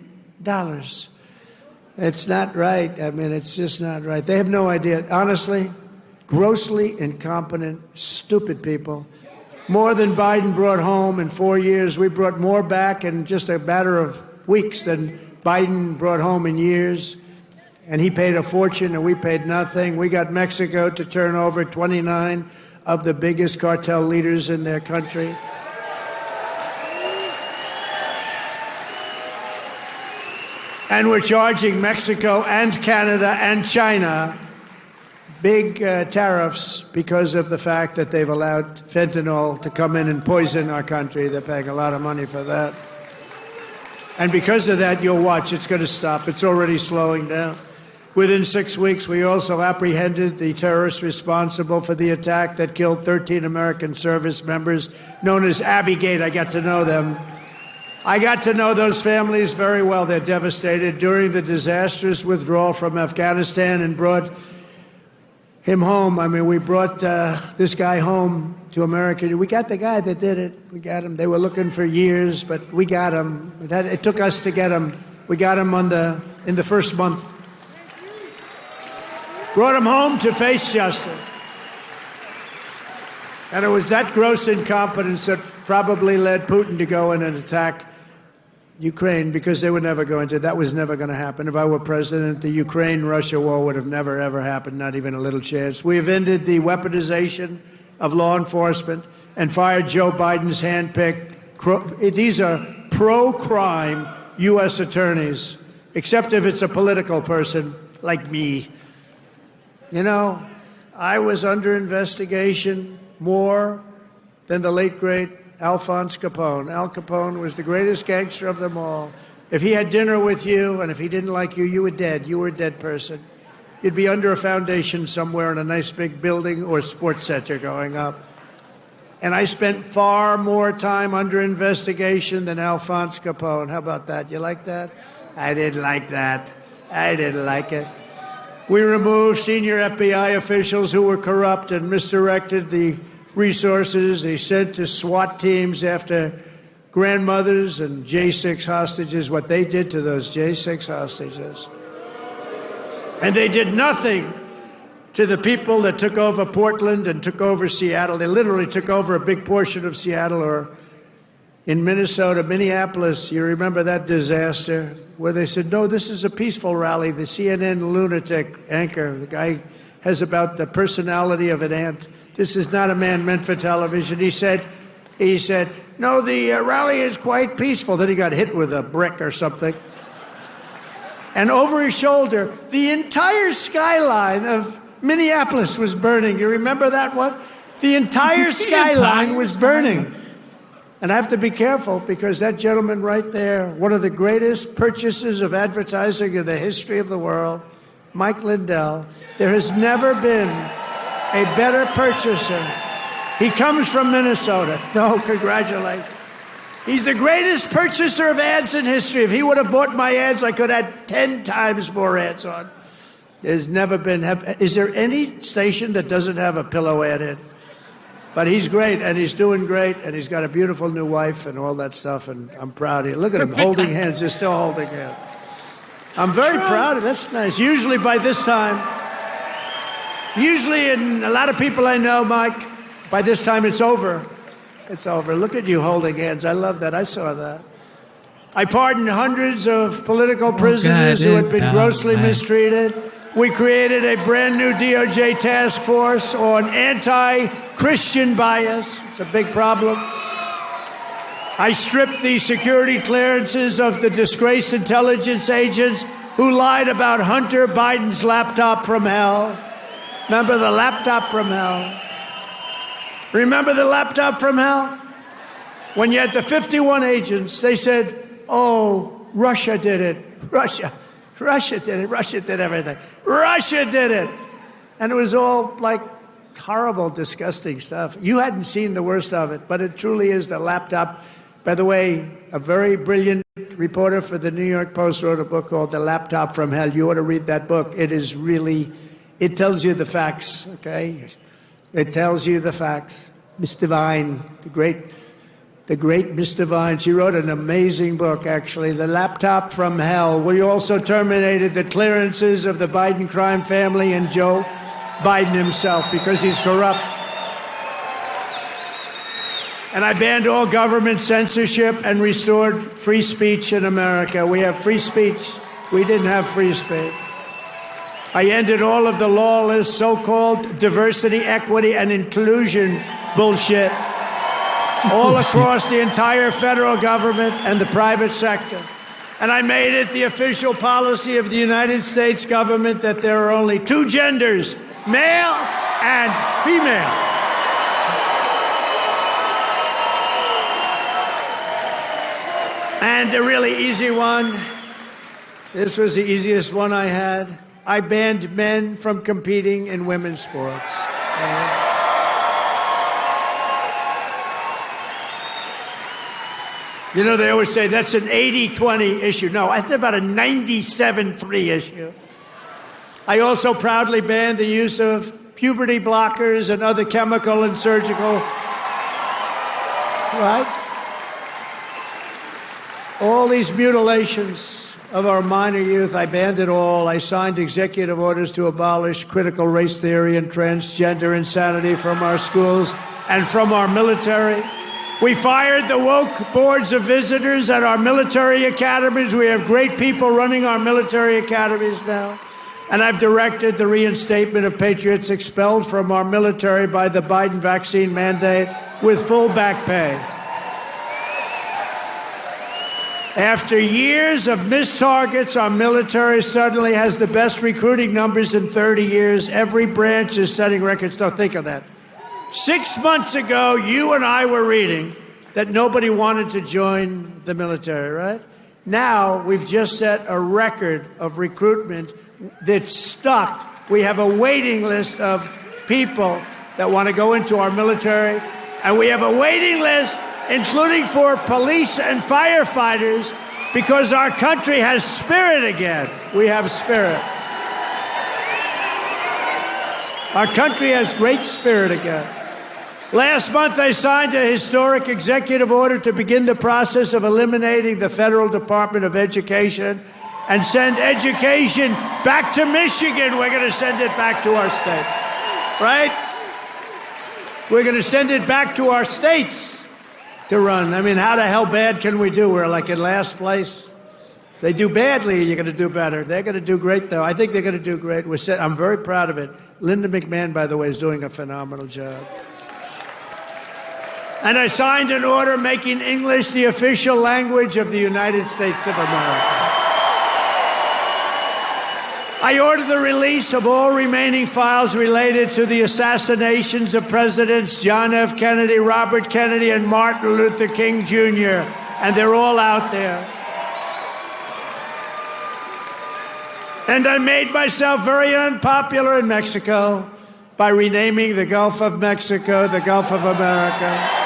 [SPEAKER 13] It's not right. I mean, it's just not right. They have no idea. Honestly, grossly incompetent, stupid people. More than Biden brought home in 4 years. We brought more back in just a matter of weeks than Biden brought home in years. And he paid a fortune and we paid nothing. We got Mexico to turn over 29 of the biggest cartel leaders in their country. And we're charging Mexico and Canada and China big tariffs because of the fact that they've allowed fentanyl to come in and poison our country. They're paying a lot of money for that. And because of that, you'll watch, it's going to stop. It's already slowing down. Within 6 weeks, we also apprehended the terrorists responsible for the attack that killed 13 American service members, known as Abbey-gate. I got to know them. I got to know those families very well. They're devastated during the disastrous withdrawal from Afghanistan and brought him home. I mean, we brought this guy home to America. We got the guy that did it. We got him. They were looking for years, but we got him. It took us to get him. We got him in the first month. Brought him home to face justice. And it was that gross incompetence that probably led Putin to go in and attack Ukraine, because they were never going to. That was never going to happen. If I were president, the Ukraine-Russia war would have never, ever happened, not even a little chance. We have ended the weaponization of law enforcement and fired Joe Biden's handpicked. These are pro-crime U.S. attorneys, except if it's a political person like me. You know, I was under investigation more than the late, great Alphonse Capone. Al Capone was the greatest gangster of them all. If he had dinner with you, and if he didn't like you, you were dead. You were a dead person. You'd be under a foundation somewhere in a nice big building or sports center going up. And I spent far more time under investigation than Alphonse Capone. How about that? You like that? I didn't like that. I didn't like it. We removed senior FBI officials who were corrupt and misdirected the resources they sent to SWAT teams after grandmothers and J6 hostages, what they did to those J6 hostages. And they did nothing to the people that took over Portland and took over Seattle. They literally took over a big portion of Seattle, or in Minnesota, Minneapolis. You remember that disaster where they said, no, this is a peaceful rally. The CNN lunatic anchor, the guy has about the personality of an ant. This is not a man meant for television. He said, no, the rally is quite peaceful. Then he got hit with a brick or something. And over his shoulder, the entire skyline of Minneapolis was burning. You remember that one? The entire skyline was burning. And I have to be careful, because that gentleman right there, one of the greatest purchasers of advertising in the history of the world, Mike Lindell, there has never been a better purchaser. He comes from Minnesota. No, congratulations. He's the greatest purchaser of ads in history. If he would have bought my ads, I could have had 10 times more ads on. There's never been. Is there any station that doesn't have a pillow ad in? But he's great, and he's doing great, and he's got a beautiful new wife and all that stuff, and I'm proud of you. Look at him holding hands. They're still holding hands. I'm very proud of it. That's nice. Usually by this time, in a lot of people I know, Mike, by this time it's over. It's over. Look at you holding hands. I love that. I saw that. I pardoned hundreds of political prisoners who had been grossly mistreated. We created a brand new DOJ task force on anti-Christian bias. It's a big problem. I stripped the security clearances of the disgraced intelligence agents who lied about Hunter Biden's laptop from hell. Remember the laptop from hell? Remember the laptop from hell? When you had the 51 agents, they said, oh, Russia did it. Russia did it. Russia did everything. Russia did it. And it was all like horrible, disgusting stuff. You hadn't seen the worst of it, but it truly is the laptop. By the way, a very brilliant reporter for the New York Post wrote a book called The Laptop from Hell. You ought to read that book. It is really, it tells you the facts, okay? It tells you the facts. Miss Devine, the great Miss Devine, she wrote an amazing book, actually, The Laptop from Hell. We also terminated the clearances of the Biden crime family and Joe Biden himself because he's corrupt. And I banned all government censorship and restored free speech in America. We have free speech. We didn't have free speech. I ended all of the lawless so-called diversity, equity, and inclusion bullshit all across the entire federal government and the private sector. And I made it the official policy of the United States government that there are only two genders, male and female. And a really easy one, this was the easiest one I had. I banned men from competing in women's sports. You know, they always say that's an 80-20 issue. No, that's about a 97-3 issue. I also proudly banned the use of puberty blockers and other chemical and surgical, right? All these mutilations, of our minor youth. I banned it all. I signed executive orders to abolish critical race theory and transgender insanity from our schools and from our military. We fired the woke boards of visitors at our military academies. We have great people running our military academies now. And I've directed the reinstatement of patriots expelled from our military by the Biden vaccine mandate with full back pay. After years of missed targets, our military suddenly has the best recruiting numbers in 30 years. Every branch is setting records. Don't think of that. 6 months ago, you and I were reading that nobody wanted to join the military, right? Now, we've just set a record of recruitment that's stuck. We have a waiting list of people that want to go into our military, and we have a waiting list including for police and firefighters, because our country has spirit again. We have spirit. Our country has great spirit again. Last month, I signed a historic executive order to begin the process of eliminating the Federal Department of Education and send education back to Michigan. We're going to send it back to our states, right? We're going to send it back to our states to run. I mean, how the hell bad can we do? We're like in last place. If they do badly, you're going to do better. They're going to do great, though. I think they're going to do great. I'm very proud of it. Linda McMahon, by the way, is doing a phenomenal job. And I signed an order making English the official language of the United States of America. I ordered the release of all remaining files related to the assassinations of Presidents John F. Kennedy, Robert Kennedy, and Martin Luther King Jr., and they're all out there. And I made myself very unpopular in Mexico by renaming the Gulf of Mexico the Gulf of America.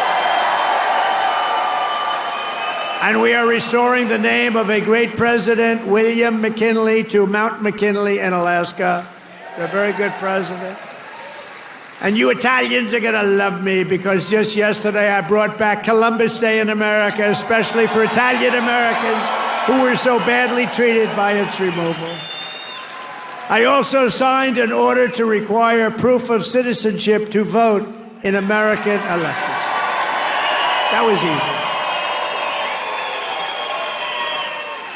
[SPEAKER 13] And we are restoring the name of a great president, William McKinley, to Mount McKinley in Alaska. He's a very good president. And you Italians are going to love me, because just yesterday I brought back Columbus Day in America, especially for Italian Americans who were so badly treated by its removal. I also signed an order to require proof of citizenship to vote in American elections. That was easy.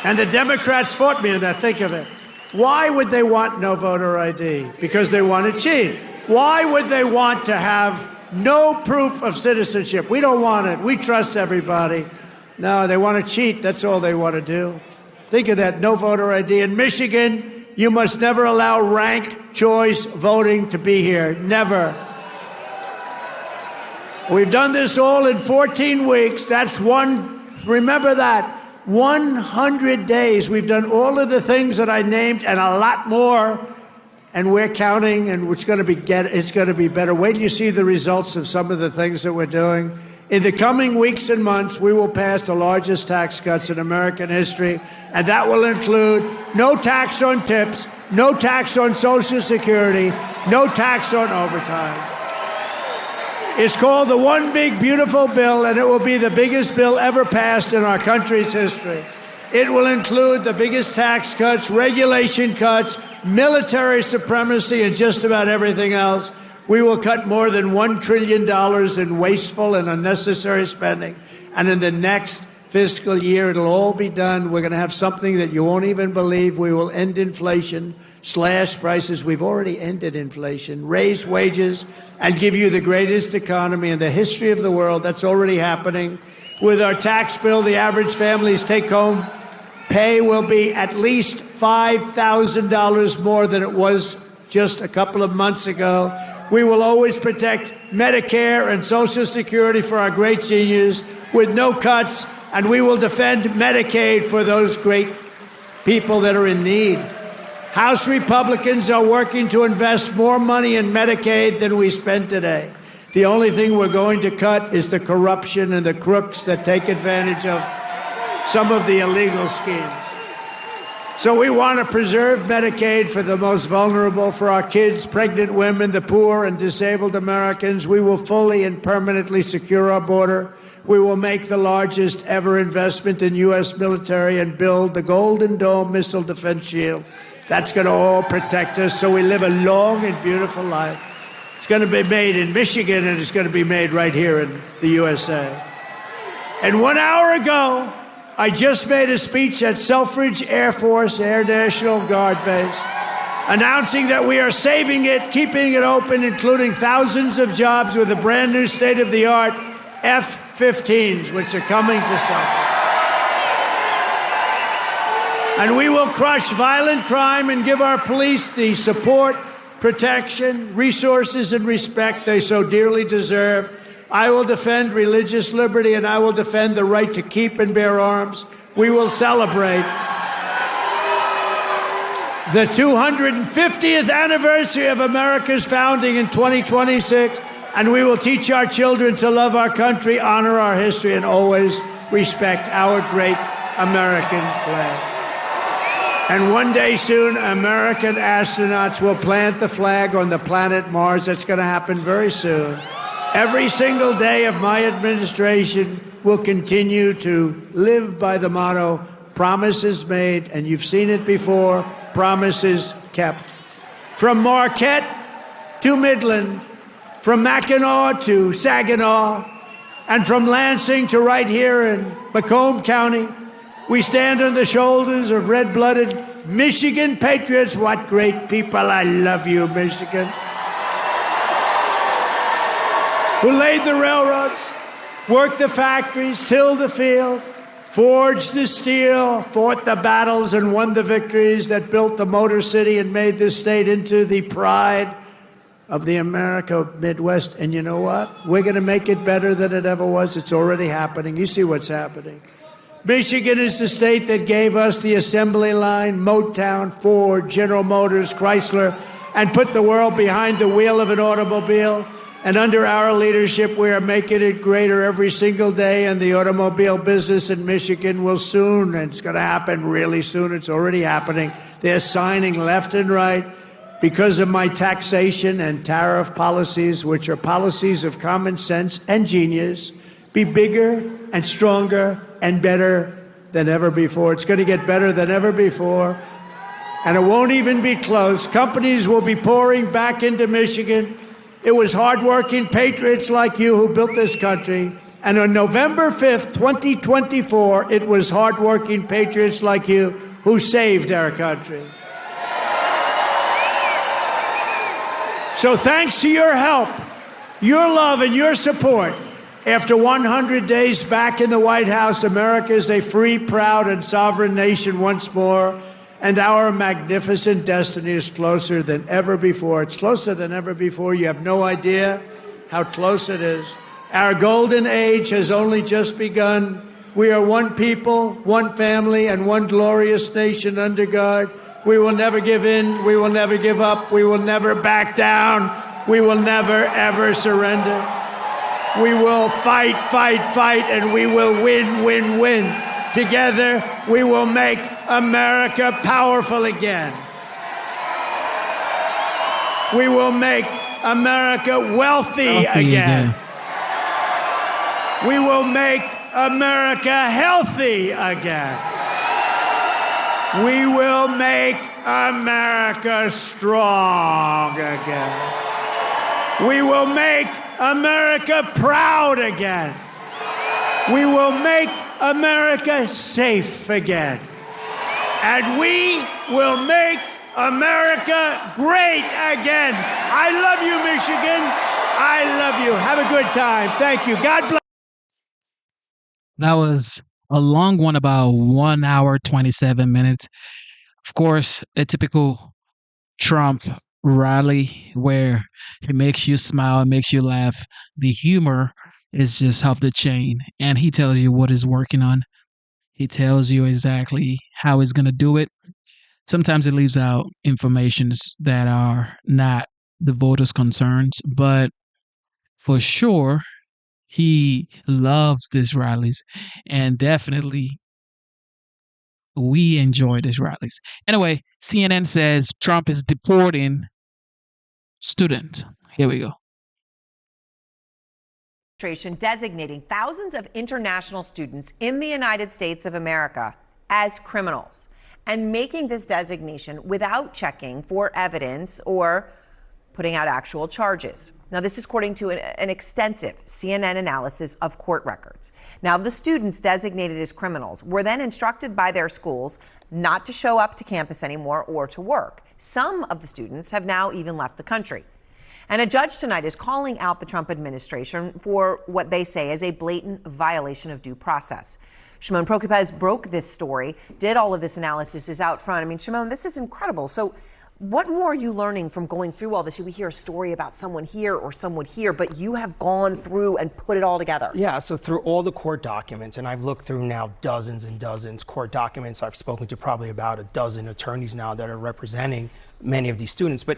[SPEAKER 13] And the Democrats fought me on that. Think of it. Why would they want no voter ID? Because they want to cheat. Why would they want to have no proof of citizenship? We don't want it. We trust everybody. No, they want to cheat. That's all they want to do. Think of that. No voter ID. In Michigan, you must never allow ranked choice voting to be here. Never. We've done this all in 14 weeks. That's one. Remember that. 100 days. We've done all of the things that I named and a lot more, and we're counting, and it's going to be better. Wait till you see the results of some of the things that we're doing. In the coming weeks and months, we will pass the largest tax cuts in American history, and that will include no tax on tips, no tax on Social Security, no tax on overtime. It's called the One Big Beautiful Bill, and it will be the biggest bill ever passed in our country's history. It will include the biggest tax cuts, regulation cuts, military supremacy, and just about everything else. We will cut more than $1 trillion in wasteful and unnecessary spending. And in the next fiscal year, it'll all be done. We're going to have something that you won't even believe. We will end inflation, slash prices. We've already ended inflation, raise wages, and give you the greatest economy in the history of the world. That's already happening. With our tax bill, the average family's take-home pay will be at least $5,000 more than it was just a couple of months ago. We will always protect Medicare and Social Security for our great seniors with no cuts, and we will defend Medicaid for those great people that are in need. House Republicans are working to invest more money in Medicaid than we spend today. The only thing we're going to cut is the corruption and the crooks that take advantage of some of the illegal schemes. So we want to preserve Medicaid for the most vulnerable, for our kids, pregnant women, the poor, and disabled Americans. We will fully and permanently secure our border. We will make the largest ever investment in U.S. military and build the Golden Dome missile defense shield. That's going to all protect us so we live a long and beautiful life. It's going to be made in Michigan, and it's going to be made right here in the USA. And 1 hour ago, I just made a speech at Selfridge Air Force Air National Guard Base, announcing that we are saving it, keeping it open, including thousands of jobs with the brand new state-of-the-art F-15s, which are coming to Selfridge. And we will crush violent crime and give our police the support, protection, resources, and respect they so dearly deserve. I will defend religious liberty, and I will defend the right to keep and bear arms. We will celebrate the 250th anniversary of America's founding in 2026, and we will teach our children to love our country, honor our history, and always respect our great American flag. And one day soon, American astronauts will plant the flag on the planet Mars. That's going to happen very soon. Every single day of my administration will continue to live by the motto, promises made, and you've seen it before, promises kept. From Marquette to Midland, from Mackinac to Saginaw, and from Lansing to right here in Macomb County, we stand on the shoulders of red-blooded Michigan patriots. What great people. I love you, Michigan. Who laid the railroads, worked the factories, tilled the field, forged the steel, fought the battles, and won the victories that built the Motor City and made this state into the pride of the America Midwest. And you know what? We're going to make it better than it ever was. It's already happening. You see what's happening. Michigan is the state that gave us the assembly line, Motown, Ford, General Motors, Chrysler, and put the world behind the wheel of an automobile. And under our leadership, we are making it greater every single day. And the automobile business in Michigan will soon, and it's going to happen really soon. It's already happening. They're signing left and right because of my taxation and tariff policies, which are policies of common sense and genius, be bigger and stronger and better than ever before. It's going to get better than ever before, and it won't even be close. Companies will be pouring back into Michigan. It was hardworking patriots like you who built this country. And on November 5th, 2024, it was hardworking patriots like you who saved our country. So thanks to your help, your love, and your support, after 100 days back in the White House, America is a free, proud, and sovereign nation once more, and our magnificent destiny is closer than ever before. It's closer than ever before. You have no idea how close it is. Our golden age has only just begun. We are one people, one family, and one glorious nation under God. We will never give in. We will never give up. We will never back down. We will never, ever surrender. We will fight, fight, fight, and we will win, win, win. Together, we will make America powerful again. We will make America wealthy again. We will make America healthy again. We will make America strong again. We will make America proud again. We will make America safe again. And we will make America great again. I love you, Michigan. I love you. Have a good time. Thank you. God bless.
[SPEAKER 1] That was a long one, about 1 hour, 27 minutes. Of course, a typical Trump rally where he makes you smile, makes you laugh. The humor is just off the chain. And he tells you what he's working on. He tells you exactly how he's going to do it. Sometimes it leaves out informations that are not the voters' concerns, but for sure, he loves these rallies, and definitely we enjoy these rallies. Anyway, CNN says Trump is deporting students. Here we go.
[SPEAKER 2] administration designating thousands of international students in the United States of America as criminals and making this designation without checking for evidence or putting out actual charges. Now, this is according to an extensive CNN analysis of court records. Now, the students designated as criminals were then instructed by their schools not to show up to campus anymore or to work. Some of the students have now even left the country. And a judge tonight is calling out the Trump administration for what they say is a blatant violation of due process. Shimon Prokupecz broke this story, did all of this analysis, is out front. I mean, Shimon, this is incredible. So what more are you learning from going through all this? We hear a story about someone here or someone here, but you have gone through and put it all together.
[SPEAKER 11] Yeah, so through all the court documents, and I've looked through now dozens and dozens court documents. I've spoken to probably about a dozen attorneys now that are representing many of these students. But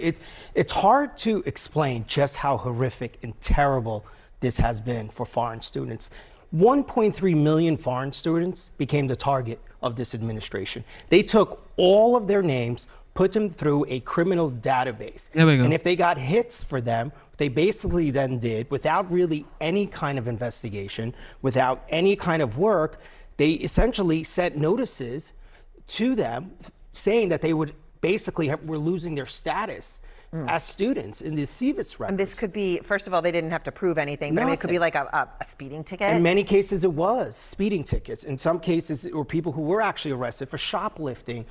[SPEAKER 11] it's hard to explain just how horrific and terrible this has been for foreign students. 1.3 million foreign students became the target of this administration. They took all of their names, put them through a criminal database.
[SPEAKER 1] There we go.
[SPEAKER 11] And if they got hits for them, they basically then did, without really any kind of investigation, without any kind of work, they essentially sent notices to them saying that they would basically were losing their status as students in the CVIS records.
[SPEAKER 2] And this could be, first of all, they didn't have to prove anything, but I mean, it could be like a speeding ticket.
[SPEAKER 11] In many cases, it was speeding tickets. In some cases, it were people who were actually arrested for shoplifting,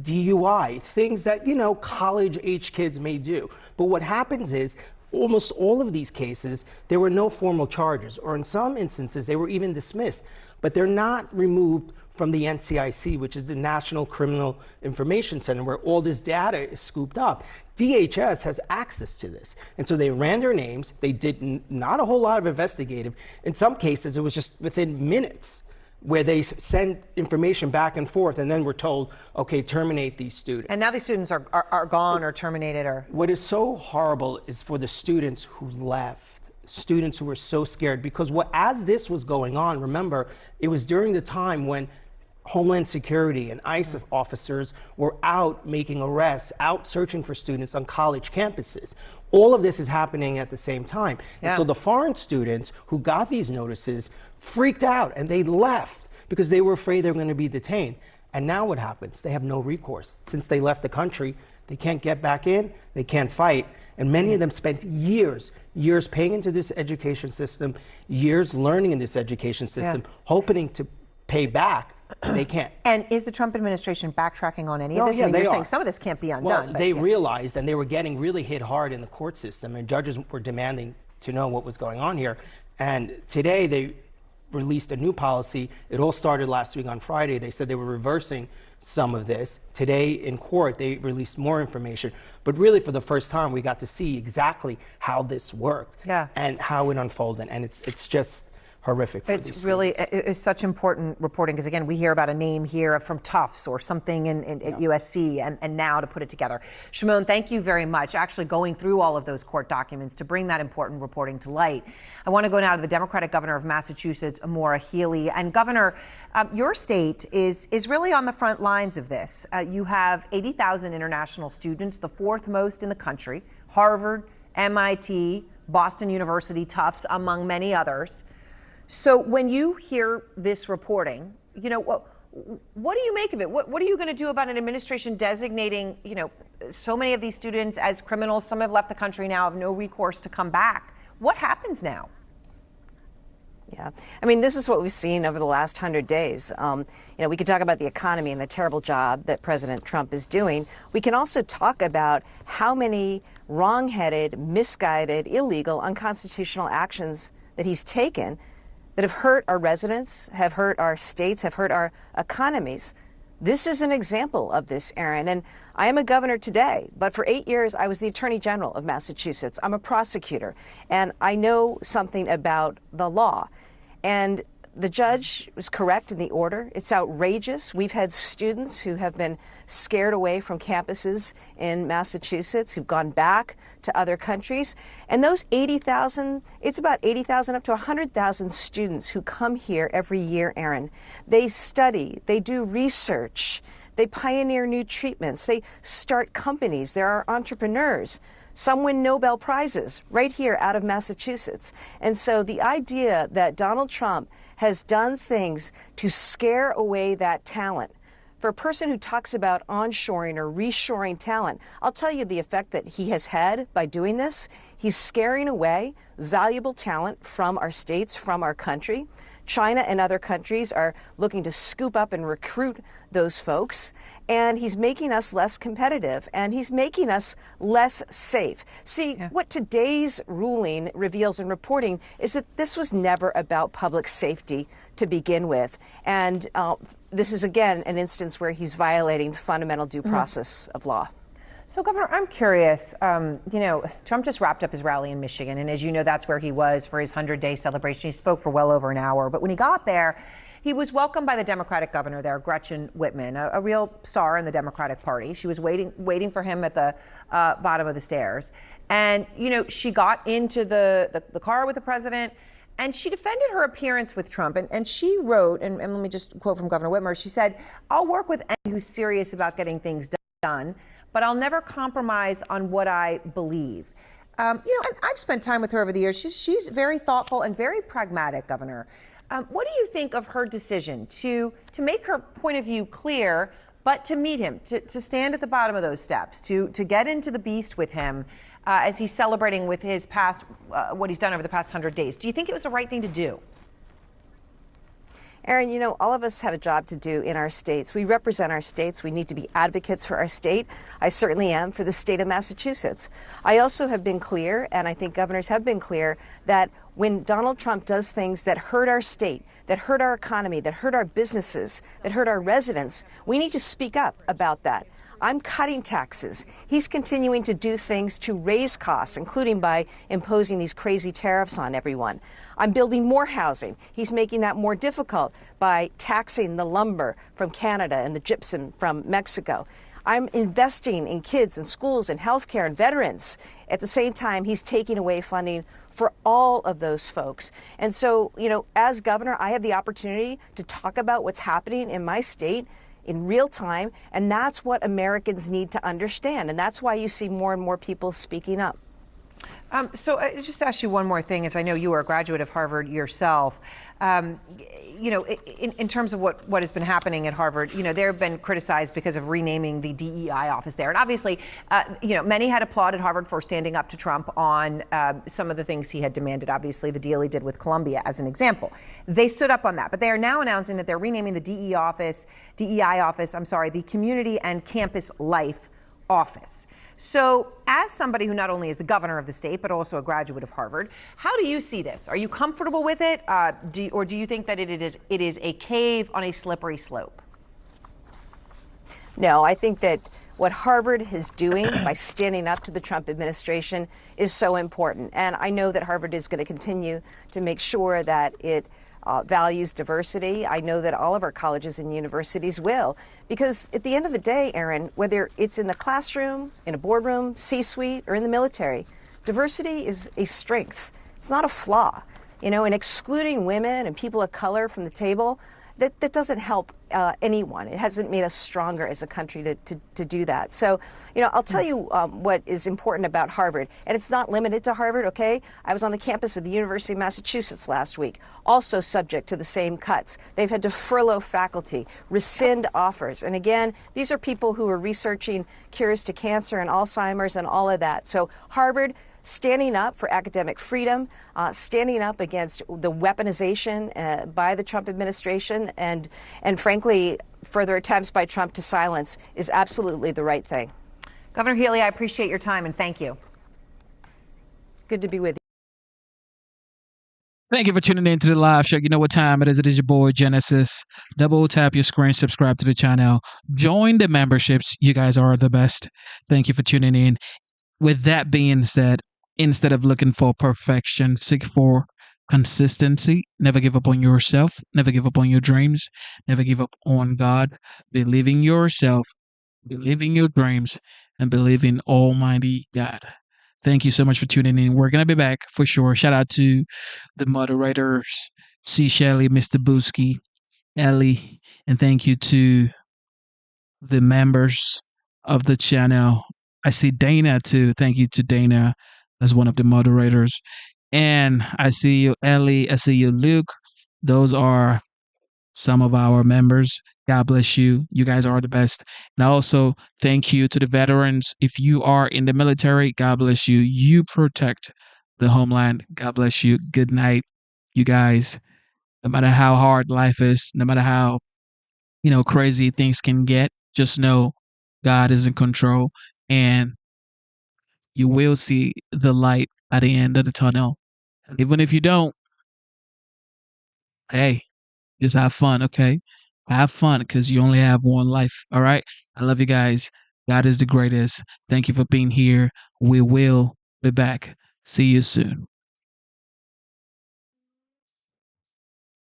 [SPEAKER 11] DUI, things that, you know, college-age kids may do. But what happens is, almost all of these cases, there were no formal charges, or in some instances, they were even dismissed. But they're not removed from the NCIC, which is the National Criminal Information Center, where all this data is scooped up. DHS has access to this. And so they ran their names. They did not a whole lot of investigative. In some cases, it was just within minutes where they send information back and forth and then we're told, okay, terminate these students.
[SPEAKER 2] And now these students are gone or terminated or...
[SPEAKER 11] What is so horrible is for the students who left, students who were so scared, because as this was going on, remember, it was during the time when Homeland Security and ICE officers were out making arrests, out searching for students on college campuses. All of this is happening at the same time.
[SPEAKER 2] Yeah.
[SPEAKER 11] And so the foreign students who got these notices freaked out and they left because they were afraid they were going to be detained. And now what happens? They have no recourse. Since they left the country, they can't get back in, they can't fight. And many of them spent years paying into this education system, years learning in this education system, hoping to pay back. They can't.
[SPEAKER 2] And is the Trump administration backtracking on any of this?
[SPEAKER 11] Yeah,
[SPEAKER 2] I mean, you're
[SPEAKER 11] they
[SPEAKER 2] saying
[SPEAKER 11] are.
[SPEAKER 2] some of this can't be undone.
[SPEAKER 11] Well, they realized, and they were getting really hit hard in the court system, and judges were demanding to know what was going on here. And today they released a new policy. It all started last week on Friday. They said they were reversing some of this. Today in court, they released more information. But really, for the first time, we got to see exactly how this worked and how it unfolded. And it's just horrific for these
[SPEAKER 2] It's really,
[SPEAKER 11] students.
[SPEAKER 2] it's such important reporting because, again, we hear about a name here from Tufts or something at USC, and now to put it together. Shimon, thank you very much. Actually going through all of those court documents to bring that important reporting to light. I want to go now to the Democratic governor of Massachusetts, Maura Healey. And Governor, your state is really on the front lines of this. You have 80,000 international students, the fourth most in the country, Harvard, MIT, Boston University, Tufts, among many others. So when you hear this reporting, you know, what do you make of it? What are you going to do about an administration designating, you know, so many of these students as criminals? Some have left the country now, have no recourse to come back. What happens now?
[SPEAKER 12] Yeah, I mean, this is what we've seen over the last 100 days. You know, we could talk about the economy and the terrible job that President Trump is doing. We can also talk about how many wrong-headed, misguided, illegal, unconstitutional actions that he's taken that have hurt our residents, have hurt our states, have hurt our economies. This is an example of this, Aaron. And I am a governor today, but for 8 years, I was the Attorney General of Massachusetts. I'm a prosecutor, and I know something about the law. And the judge was correct in the order. It's outrageous. We've had students who have been scared away from campuses in Massachusetts, who've gone back to other countries. And those 80,000, it's about 80,000 up to 100,000 students who come here every year, Aaron. They study, they do research, they pioneer new treatments, they start companies, there are entrepreneurs. Some win Nobel Prizes right here out of Massachusetts. And so the idea that Donald Trump has done things to scare away that talent, for a person who talks about onshoring or reshoring talent, I'll tell you the effect that he has had by doing this. He's scaring away valuable talent from our states, from our country. China and other countries are looking to scoop up and recruit those folks. And he's making us less competitive, and he's making us less safe. See, what today's ruling reveals and reporting is that this was never about public safety to begin with. And this is, again, an instance where he's violating fundamental due process of law.
[SPEAKER 2] So, Governor, I'm curious. Trump just wrapped up his rally in Michigan, and as you know, that's where he was for his 100-day celebration. He spoke for well over an hour. But when he got there, he was welcomed by the Democratic governor there, Gretchen Whitman, a real star in the Democratic Party. She was waiting for him at the bottom of the stairs. And, she got into the car with the president, and she defended her appearance with Trump. And she wrote, and let me just quote from Governor Whitmer, she said, "I'll work with anyone who's serious about getting things done, but I'll never compromise on what I believe." And I've spent time with her over the years. She's very thoughtful and very pragmatic, Governor. What do you think of her decision to make her point of view clear, but to meet him, to stand at the bottom of those steps, to get into the beast with him as he's celebrating with his past, what he's done over the past 100 days? Do you think it was the right thing to do?
[SPEAKER 12] Aaron, all of us have a job to do in our states. We represent our states. We need to be advocates for our state. I certainly am for the state of Massachusetts. I also have been clear, and I think governors have been clear, that when Donald Trump does things that hurt our state, that hurt our economy, that hurt our businesses, that hurt our residents, we need to speak up about that. I'm cutting taxes. He's continuing to do things to raise costs, including by imposing these crazy tariffs on everyone. I'm building more housing. He's making that more difficult by taxing the lumber from Canada and the gypsum from Mexico. I'm investing in kids and schools and healthcare and veterans. At the same time, he's taking away funding for all of those folks. And so, as governor, I have the opportunity to talk about what's happening in my state in real time, and that's what Americans need to understand. And that's why you see more and more people speaking up.
[SPEAKER 2] So I just ask you one more thing, as I know you are a graduate of Harvard yourself. In terms of what has been happening at Harvard, they've been criticized because of renaming the DEI office there. And obviously, many had applauded Harvard for standing up to Trump on some of the things he had demanded. Obviously, the deal he did with Columbia as an example. They stood up on that. But they are now announcing that they're renaming the DEI office, the Community and Campus Life Office. So as somebody who not only is the governor of the state, but also a graduate of Harvard, how do you see this? Are you comfortable with it? Or do you think that it is a cave on a slippery slope?
[SPEAKER 12] No, I think that what Harvard is doing by standing up to the Trump administration is so important. And I know that Harvard is going to continue to make sure that it values diversity. I know that all of our colleges and universities will. Because at the end of the day, Aaron, whether it's in the classroom, in a boardroom, C-suite, or in the military, diversity is a strength. It's not a flaw. And excluding women and people of color from the table, that doesn't help anyone. It hasn't made us stronger as a country to do that. So, I'll tell you what is important about Harvard, and it's not limited to Harvard, okay? I was on the campus of the University of Massachusetts last week, also subject to the same cuts. They've had to furlough faculty, rescind offers. And again, these are people who are researching cures to cancer and Alzheimer's and all of that. So Harvard, standing up for academic freedom, standing up against the weaponization by the Trump administration, and frankly, further attempts by Trump to silence is absolutely the right thing.
[SPEAKER 2] Governor Healy, I appreciate your time and thank you.
[SPEAKER 12] Good to be with you.
[SPEAKER 1] Thank you for tuning in to the live show. You know what time it is. It is your boy, Genesis. Double tap your screen, subscribe to the channel. Join the memberships. You guys are the best. Thank you for tuning in. With that being said, instead of looking for perfection, seek for consistency. Never give up on yourself. Never give up on your dreams. Never give up on God. Believe in yourself. Believe in your dreams. And believe in Almighty God. Thank you so much for tuning in. We're going to be back for sure. Shout out to the moderators, C. Shelley, Mr. Booski, Ellie, and thank you to the members of the channel. I see Dana too. Thank you to Dana as one of the moderators. And I see you, Ellie. I see you, Luke. Those are some of our members. God bless you. You guys are the best. And also, thank you to the veterans. If you are in the military, God bless you. You protect the homeland. God bless you. Good night, you guys. No matter how hard life is, no matter how, crazy things can get, just know God is in control and you will see the light at the end of the tunnel. Even if you don't, hey, just have fun, okay? Have fun because you only have one life, all right? I love you guys. God is the greatest. Thank you for being here. We will be back. See you soon.